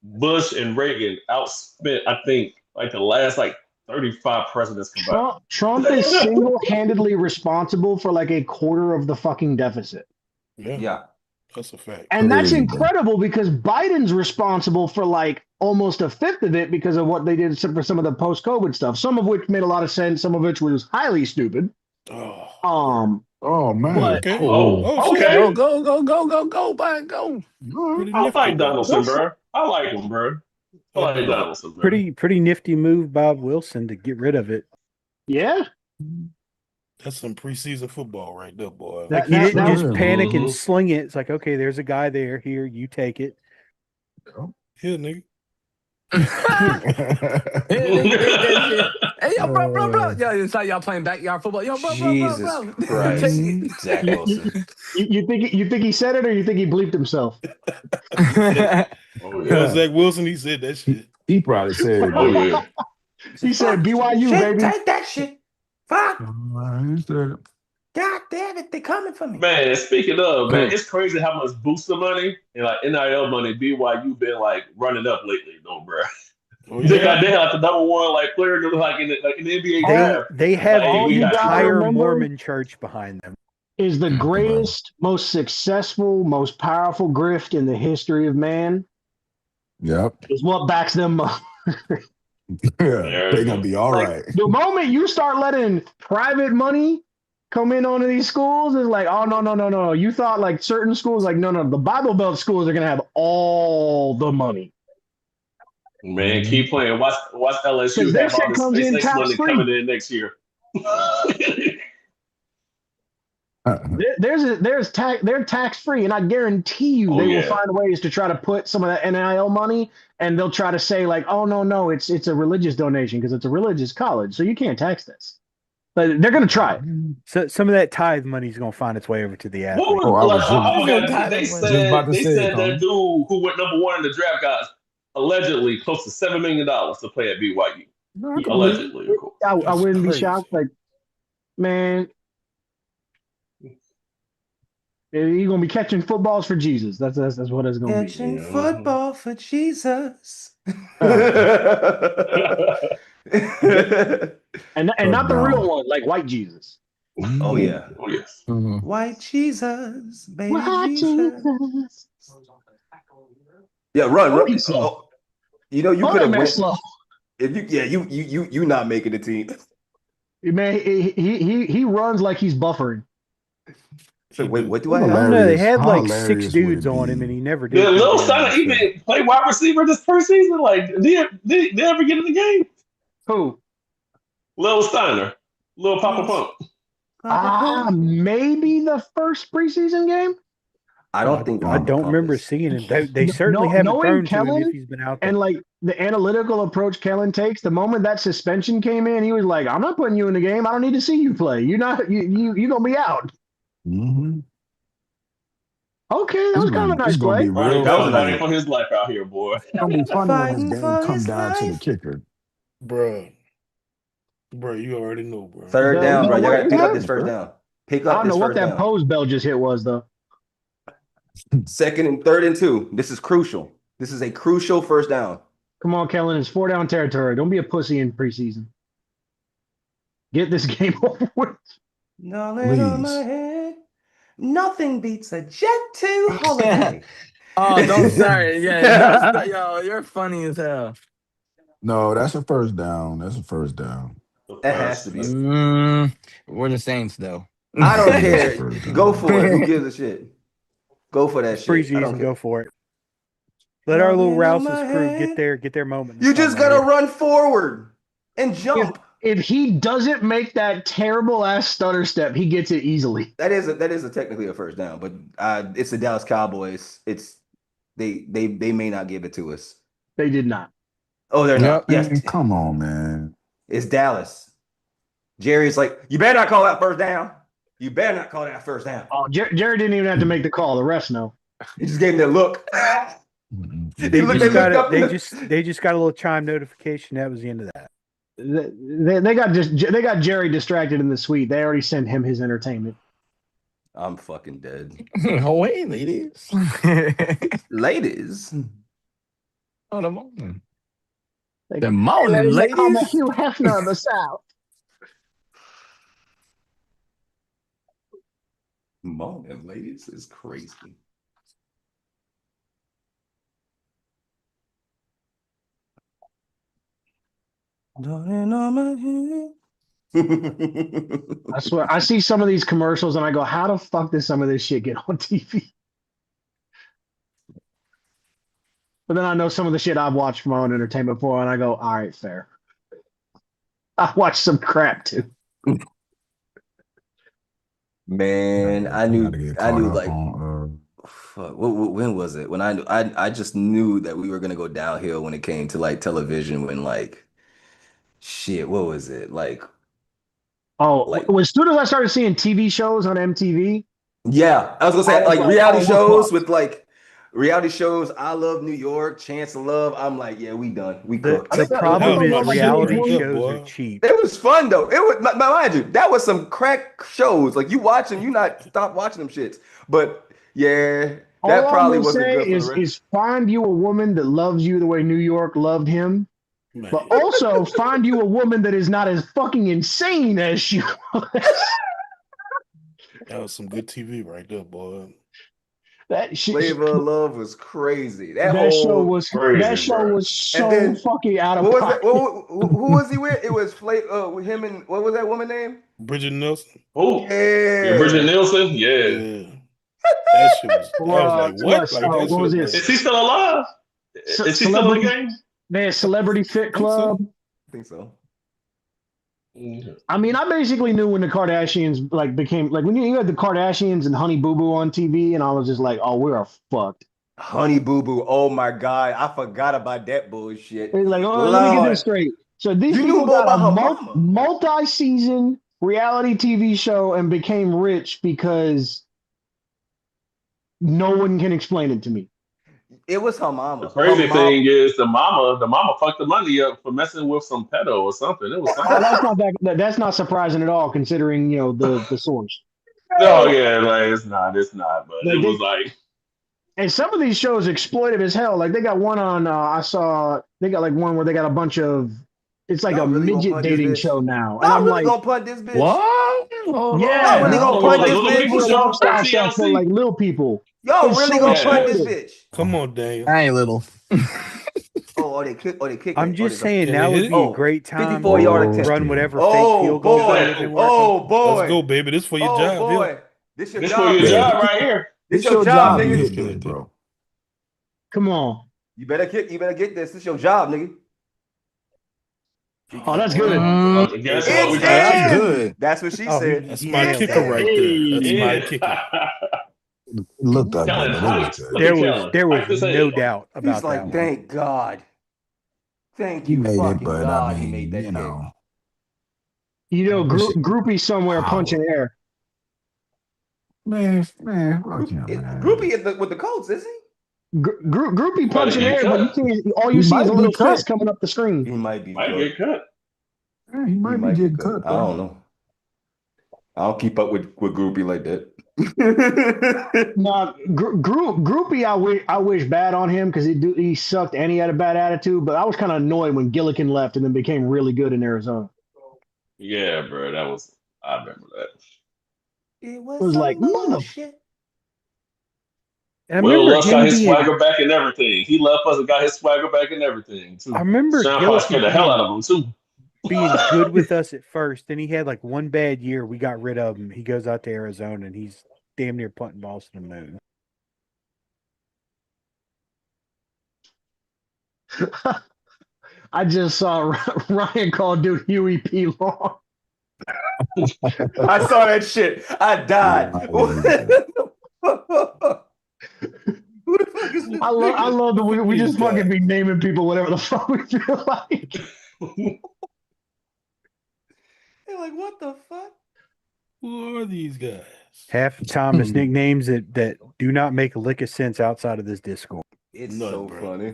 Bush, and Reagan outspent, I think, like the last 35 presidents combined. Trump is single-handedly responsible for like a quarter of the fucking deficit. Yeah. That's a fact. And that's incredible because Biden's responsible for like almost a fifth of it because of what they did for some of the post-COVID stuff, some of which made a lot of sense, some of which was highly stupid. Oh man. But, okay. Go, Biden, go. I like Donaldson, bro. I like him, bro. I like Donaldson, bro. Pretty nifty move, Bob Wilson, to get rid of it. Yeah. That's some preseason football right there, boy. Like he didn't just panic and sling it. It's like, okay, there's a guy there. Here, you take it. Here, nigga. Hey, yo, bro. Yo, it's like y'all playing backyard football. Yo, bro. Jesus Christ. Zach Wilson. You think he said it or you think he bleeped himself? Zach Wilson, he said that shit. He probably said it. Oh, yeah. He said BYU, baby. Take that shit. Fuck. He said it. God damn it, they coming for me. Man, speaking of, man, it's crazy how much booster money and like NIL money BYU been like running up lately, though, bro. They got the number one player in the NBA draft. They have the entire Mormon church behind them. Is the greatest, most successful, most powerful grift in the history of man. Yep. Is what backs them up. They're gonna be all right. The moment you start letting private money come in onto these schools, is like, oh no. You thought like certain schools, like no, the Bible Belt schools are gonna have all the money. Man, keep playing. Watch LSU have all this SpaceX money coming in next year. They're tax free, and I guarantee you they will find ways to try to put some of that NIL money, and they'll try to say like, oh no, it's a religious donation because it's a religious college, so you can't tax this. But they're gonna try it. So some of that tithe money is gonna find its way over to the athlete. They said that dude who went number one in the draft got allegedly close to $7 million to play at BYU. Allegedly, of course. I wouldn't be shocked. Like, man. You're gonna be catching footballs for Jesus. That's what it's gonna be. Catching football for Jesus. And not the real one, like white Jesus. Oh yeah. Oh yes. White Jesus, baby White Jesus. Jesus. Yeah, run. He's slow. Oh, you know, you Oh, could that have man went. slow. If you not making the team. Man, he runs like he's buffering. So wait, what do I I have? don't know. They had How like 6 hilarious would dudes it on him, be? and he never Did did go Lil down. Steiner So. even play wide receiver this preseason? Like, did they ever get in the game? Who? Lil Steiner, Lil Papa Pump. Maybe the first preseason game. I don't think I Papa don't Pump remember is- seeing him. They certainly haven't knowing thrown to him Kellen if he's been out there. and like the analytical approach Kellen takes. The moment that suspension came in, he was like, "I'm not putting you in the game. I don't need to see you play. You're not. You gonna be out." Mm-hmm. Okay, that was kind of a nice It's gonna play. be real That was Fighting funny. for his life out here, boy. It's gonna be funny when this Fighting game for come his down to the life. kicker. Bro, you already know, bro. Third down, bro. You gotta pick up I this first down. Pick don't up know this what first that down. pose bell just hit was though. 2nd and 3rd and 2. This is crucial. This is a crucial first down. Come on, Kellen. It's 4-down territory. Don't be a pussy in preseason. Get this game over with. Knowledge on my Please. head. Nothing beats a jet to holiday. Oh, don't start. Yeah, don't, yo, you're funny as hell. No, that's a first down. That's a first down. That has to be. We're the Saints, though. I don't That's a care. first down. Go for it. Who gives a shit? Go for that It's shit. I don't preseason. care. Go for it. Let our little Knowledge on Rouse's my crew head. get their moment. You just right gotta here. run forward and jump. If he doesn't make that terrible ass stutter step, he gets it easily. That is technically a first down, but it's the Dallas Cowboys. They may not give it to us. They did not. Oh, they're not. Man, Yes, come on, man. it's Dallas. Jerry's like, you better not call that first down. You better not call that first down. Oh, Jerry didn't even have to make the call. The refs know. He just gave me that look. They looked just up and- they just got a little chime notification. That was the end of that. They got Jerry distracted in the suite. They already sent him his entertainment. I'm fucking dead. Oh, wait, ladies. Ladies. Oh, the morning. They The morning, ladies. Hugh Hefner of the South. Morning, ladies is crazy. Darling on my head. I swear, I see some of these commercials and I go, how the fuck did some of this shit get on TV? But then I know some of the shit I've watched for my own entertainment before, and I go, all right, fair. I watched some crap too. Man, I knew like On, fuck, when was it? When I just knew that we were gonna go downhill when it came to like television. When like shit, what was it like? Oh, Like- as soon as I started seeing TV shows on MTV, Yeah, I was gonna say I was like like, reality oh, shows fuck. with like reality shows. I Love New York, Chance of Love. I'm like, yeah, we done. We cooked. The problem that is was reality good, shows boy. are cheap. It was fun though. It was mind you, that was some crack shows. Like you watch them, you not stop watching them shits. But yeah, that all probably I'm gonna wasn't say good for the rest. is find you a woman that loves you the way New York loved him, Man. but also find you a woman that is not as fucking insane as she was. That was some good TV right there, boy. That shit, Flavor of Love was crazy. That that whole show was crazy, bro. so And then, fucking out of what was pocket. that? Who was he with? It was with him and what was that woman name? Bridget Nelson. Oh, yeah, Bridget Nielsen. Yeah. Yeah. That shit was. I was like, what? What Like, that was shit this? Is he still alive? Is he still in the game? They had Celebrity Fit Club. I think so. I mean, I basically knew when the Kardashians like became like when you had the Kardashians and Honey Boo Boo on TV, and I was just like, oh, we are fucked. Honey Boo Boo. Oh my God, I forgot about that bullshit. It's like, oh, let me get Lord. this straight. So these You knew people more got about a her mama. multi-season reality TV show and became rich because no one can explain it to me. It was her mama. The crazy Her mom- thing is the mama fucked the money up for messing with some pedo or something. It was Oh, something. that's not surprising at all, considering the source. Oh yeah, like it's not, but Like it was like, and some of these shows exploitive as hell. Like they got one on I saw they got like one where they got a bunch of it's like a Y'all really gonna midget punt this dating bitch? show now. And Y'all I'm really like, gonna punt this bitch? What? Hold Y'all yeah, really on. gonna oh, punt the this little bitch? people for show for lifestyle stuff for TLC. like little people. Y'all It's really so gonna Yeah. punt this exploitive. bitch? Come on, Daniel. I ain't little. Oh, they kick. Oh, they kicking I'm it. Oh, just there's a saying Can now they would hit be it? a great time 54 to yard Oh, attempt. run shit. whatever fake Oh field goal boy. play Let's they've go. been working. Oh Let's boy. go, baby. This for your Oh job here. boy. This your This for job, your nigga. job right here. This It's your your job, job. You nigga. hit that, bro. Come on. You better kick. You better get this. This your job, nigga. Oh, that's good. Guess what? It's We Oh, got that's in. chicken. good. That's what she Oh, said. That's he my nailed kicker that. right there. That's my Yeah. kicker. It looked up, Kellen, but it was hype. good. Look at Kellen. There was Hype his no head. doubt He's about that like, one. thank God. Thank He you, made it, fucking but I God, he made mean, that kick. You know, that shit groupie somewhere power. punching air. Man, fuck him, man. Groupie with the Colts, is he? Groupie About to punching get air, but you cut. can't. All He you see is a might little get cut. fist coming up the screen. He might be Might cut. get cut. Yeah, he He might be might get getting cut. cut, I bro. don't know. I don't keep up with Groupie like that. No, groupie. I wish bad on him because he sucked and he had a bad attitude. But I was kind of annoyed when Gillikin left and then became really good in Arizona. Yeah, bro. I remember that. It It was was some like mother. bullshit. And I Will remember Lutz got him his being. swagger back and everything. He left us and got his swagger back and everything, I too. remember Sean probably scared Gillikin the hell out of him, too. being good with us at first. Then he had like one bad year. We got rid of him. He goes out to Arizona and he's damn near punting balls to the moon. I just saw Ryan call dude Huey P. Long. I saw that shit. I died. Who the fuck is this I nigga? love that we These just fucking guys. be naming people whatever the fuck we feel like. They're like, what the fuck? Who are these guys? Half the time it's nicknames that do not make a lick of sense outside of this Discord. It's None, so bro. funny.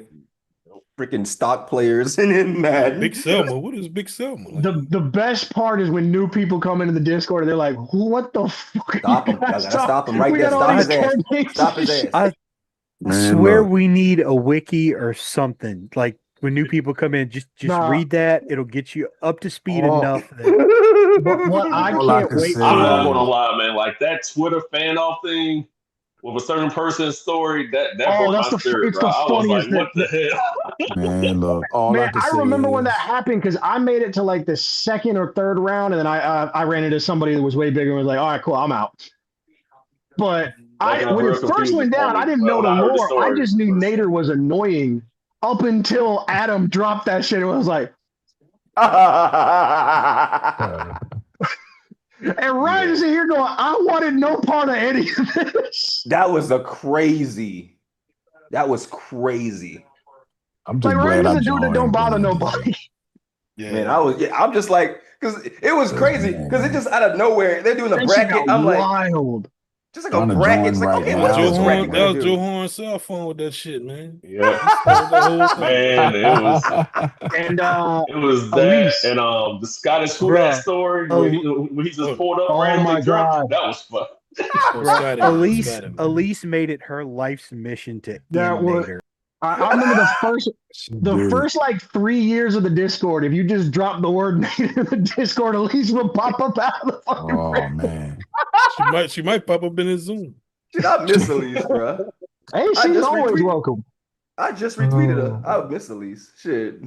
Freaking stock players and in Madden. Big Selma. What is Big Selma? The best part is when new people come into the Discord and they're like, "What the fuck?" Stop him. Y'all gotta stop him right We there. got all Stop these his ass. code names Stop and his shit. ass. I Man, swear look. we need a wiki or something. Like when new people come in, just Nah. read that. It'll get you up to speed Oh. enough that What I All I can't can wait say I'm for. not going to is, lie, man. Like, that Twitter fan off thing with a certain person's story, that Oh, broke that's my spirit, it's bro. the I was like, funniest thing. what the hell? man, look, all I Man, can I say remember when that is, happened because I made it to like the second or third round, and then I ran into somebody that was way bigger and was like, "All right, cool, I'm out." But That got when it real first confusing went for down, I me. didn't Well, know when the I heard the lore. I story just knew first. Nader was annoying up until Adam dropped that shit. It was like, and Ryan is in here going, "I wanted no part of any of this." That was a crazy. That was crazy. I'm Like just Ryan glad is I a dude that don't joined bother playing nobody. Yeah. Man, I'm just like, because it was crazy. Because it just out of nowhere, they're doing a That shit got bracket. I'm like, wild. just like a trying to bracket. join It's like, right okay, That what's was now. this So bracket Joe gonna do? Horn's cell phone with that shit, man. Yeah. He started the whole thing. Man, And it was that Elise, and the Scottish Who Dat bruh. story when he just Oh, pulled up oh randomly my drunk. god, That was fun. Scotty, man. Scotty, man. Elise made it her life's mission to that end was. Nader. I remember she the did. first like 3 years of the Discord. If you just drop the word Nader in the Discord, Elise will pop up out of the fucking. Oh man, She might pop up in his Zoom. Shit, I miss Elise, bro. Hey, I she's just always retweeted. welcome. I just retweeted her. Oh. I miss Elise. Shit.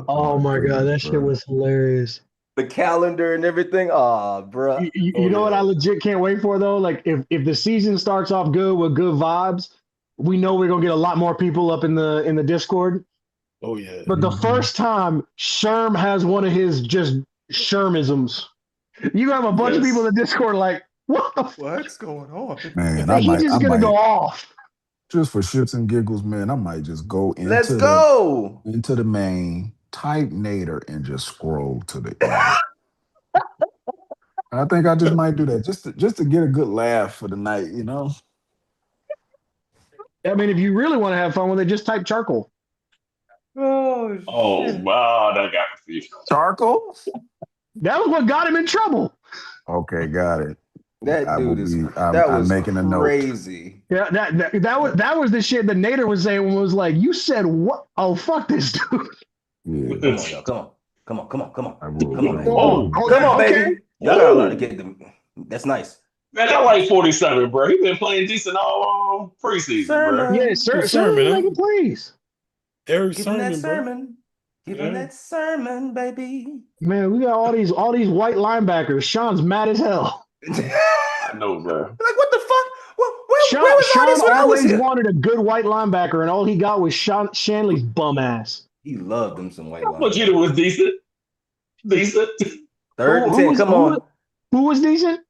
Oh my god, that shit bro. was hilarious. The calendar and everything. Oh, bro. You know what I legit can't wait for though? Like if the season starts off good with good vibes, we know we're gonna get a lot more people up in the Discord. Oh yeah. But the first time Sherm has one of his just Shermisms, you have a bunch of people in the Discord like, what the fuck? What's going on? Man, He's just gonna go off. just for shits and giggles, man. I might just go Let's into go. the main, type Nader, and just scroll to the end. I think I just might do that just to get a good laugh for the night, you know. I mean, if you really want to have fun with it, just type charcoal. Oh, Oh shit. wow, that got confused. Charcoal? That was what got him in trouble. Okay, got it. That I will dude is be. that I'm was making a note. crazy. Yeah, that was the shit that Nader was saying when it was like, you said what? Oh, fuck this dude. Yeah, Come on, y'all. Come on. Come on. Come on. Come on. I will. Come on, I baby. will. Oh, Come on, Okay. baby. Y'all gotta learn to get them. That's nice. man, I like 47, bro. He been playing decent all preseason, bro. Yeah, Sermon. sir, Sermon, huh? nigga, please. Eric Give him that Sermon, bro. sermon. Give him Yeah. that sermon, baby. Man, we got all these white linebackers. Sean's mad as hell. I know, bro. Like, what the fuck? Where was all Sean this when I was always here? wanted a good white linebacker, and all he got was Shanley's bum ass. He loved them some white Fujita was linebackers. decent. Decent. Third and 10. Come on. Who was decent?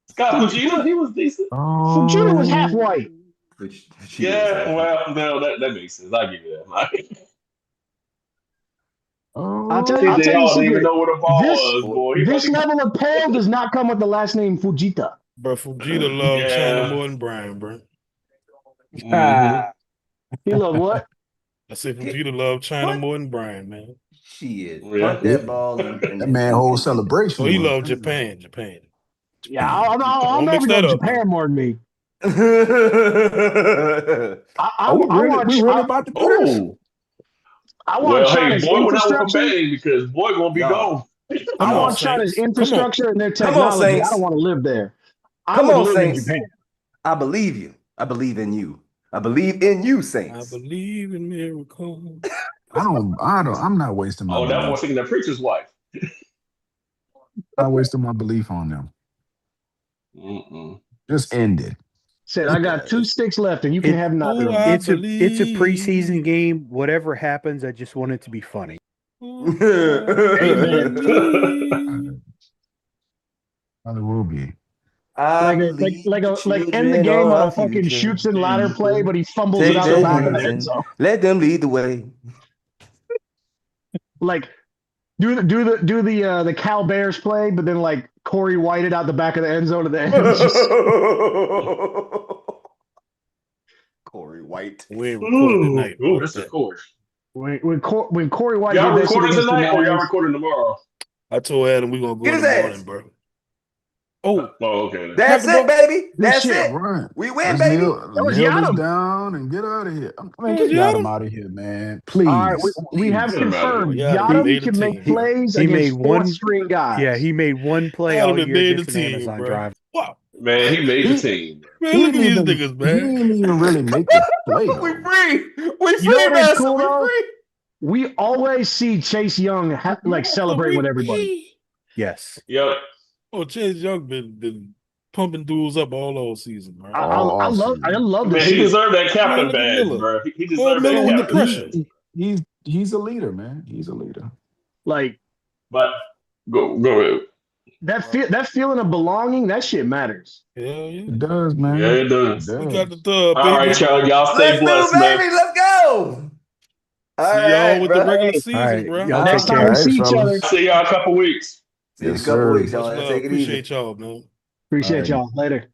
Scott Fujita, he was decent. Fujita was half white. Which Yeah, well, no, that makes sense. I'll give you that. I'll tell you a TJ Hall didn't even secret. know where the ball This was, boy. He this about level of pale does not come with the last name Fujita. Bro, Fujita love Yeah. China more than Brian, bro. Mhm. He loved what? I said Fujita love China more than Brian, man. Shit. Yeah. Punt that ball and That man whole celebration. Oh, he was- love Japan. Yeah, I'll Don't never mix go that to up, Japan man. more than me. I we want really about to do this? Oh, I want well, hey, China's boy went out with a infrastructure. bang because boy gonna be Y'all. gone. Come I on, want China's Saints. infrastructure and their Come on, technology. I Saints. don't want to live there. I Come would on, live in Saints. Japan. I believe you. I believe in you. I believe in you, I Saints. believe in miracles. I'm not wasting my Oh, that boy belief. singing that preacher's wife. Not wasting my belief on them. Mm-mm. Just end it. Said I got 2 sticks left, and you can have neither of them. It's a preseason game. Whatever happens, I just want it to be funny. Amen. It will be. I Like believe the end the children game are on our a fucking future. shoots and ladder play, but he fumbles it Take out the their back of hands the end and zone. let them lead the way. Like do the Cal Bears play, but then like Corey White it out the back of the end zone of the end. Corey White. We ain't recording Ooh, tonight. ooh, Fuck that's a that. course. When Corey White Y'all did that shit recording against the tonight or y'all Niners, recording tomorrow? I told Adam we gonna go Get in his the ass. morning, bro. Oh, Oh, okay. That's Have the it, baby. Good That's shit. it. Right. We win, Let's baby. That was nail this Yadam. down and get out of here. Man, That was get Yadam Yadam? out of here, man. All right, Please. we have Get him out of here. confirmed Yadam Yadam made a can make team, bro. plays He made against fourth one- string guys. Yeah, he made one play Adam all done year made the against an team, Amazon bro. drive. Wow. Man, he made the He- team. Man, He look at didn't these even, niggas, he man. didn't even really make the play, We though. free. We You know free, what is Master. cool, We though? free. We always see Chase Young celebrate with everybody. Yes. Yep. Oh, Chase Young been pumping dudes up all season, bro. I love this Man, he shit. deserved that Man, captain look at badge, Miller. bro. He Oh, deserved Miller that with the captain pressure. badge. He's a leader, man. He's a leader. Like But go ahead. that feeling of belonging, that shit matters. Hell yeah. It does, man. Yeah, it does. It We does. got the dub, All baby. right, y'all stay Let's do blessed, it, man. baby. Let's go. All See y'all right, with bro. the regular Hey, season, All right, bro. y'all Next take time care. we All right, see each other, fellas. See y'all in a couple weeks. See you in Yes, a couple sir. weeks, y'all. Much love. Take it easy. Appreciate y'all, man. appreciate All right. y'all later.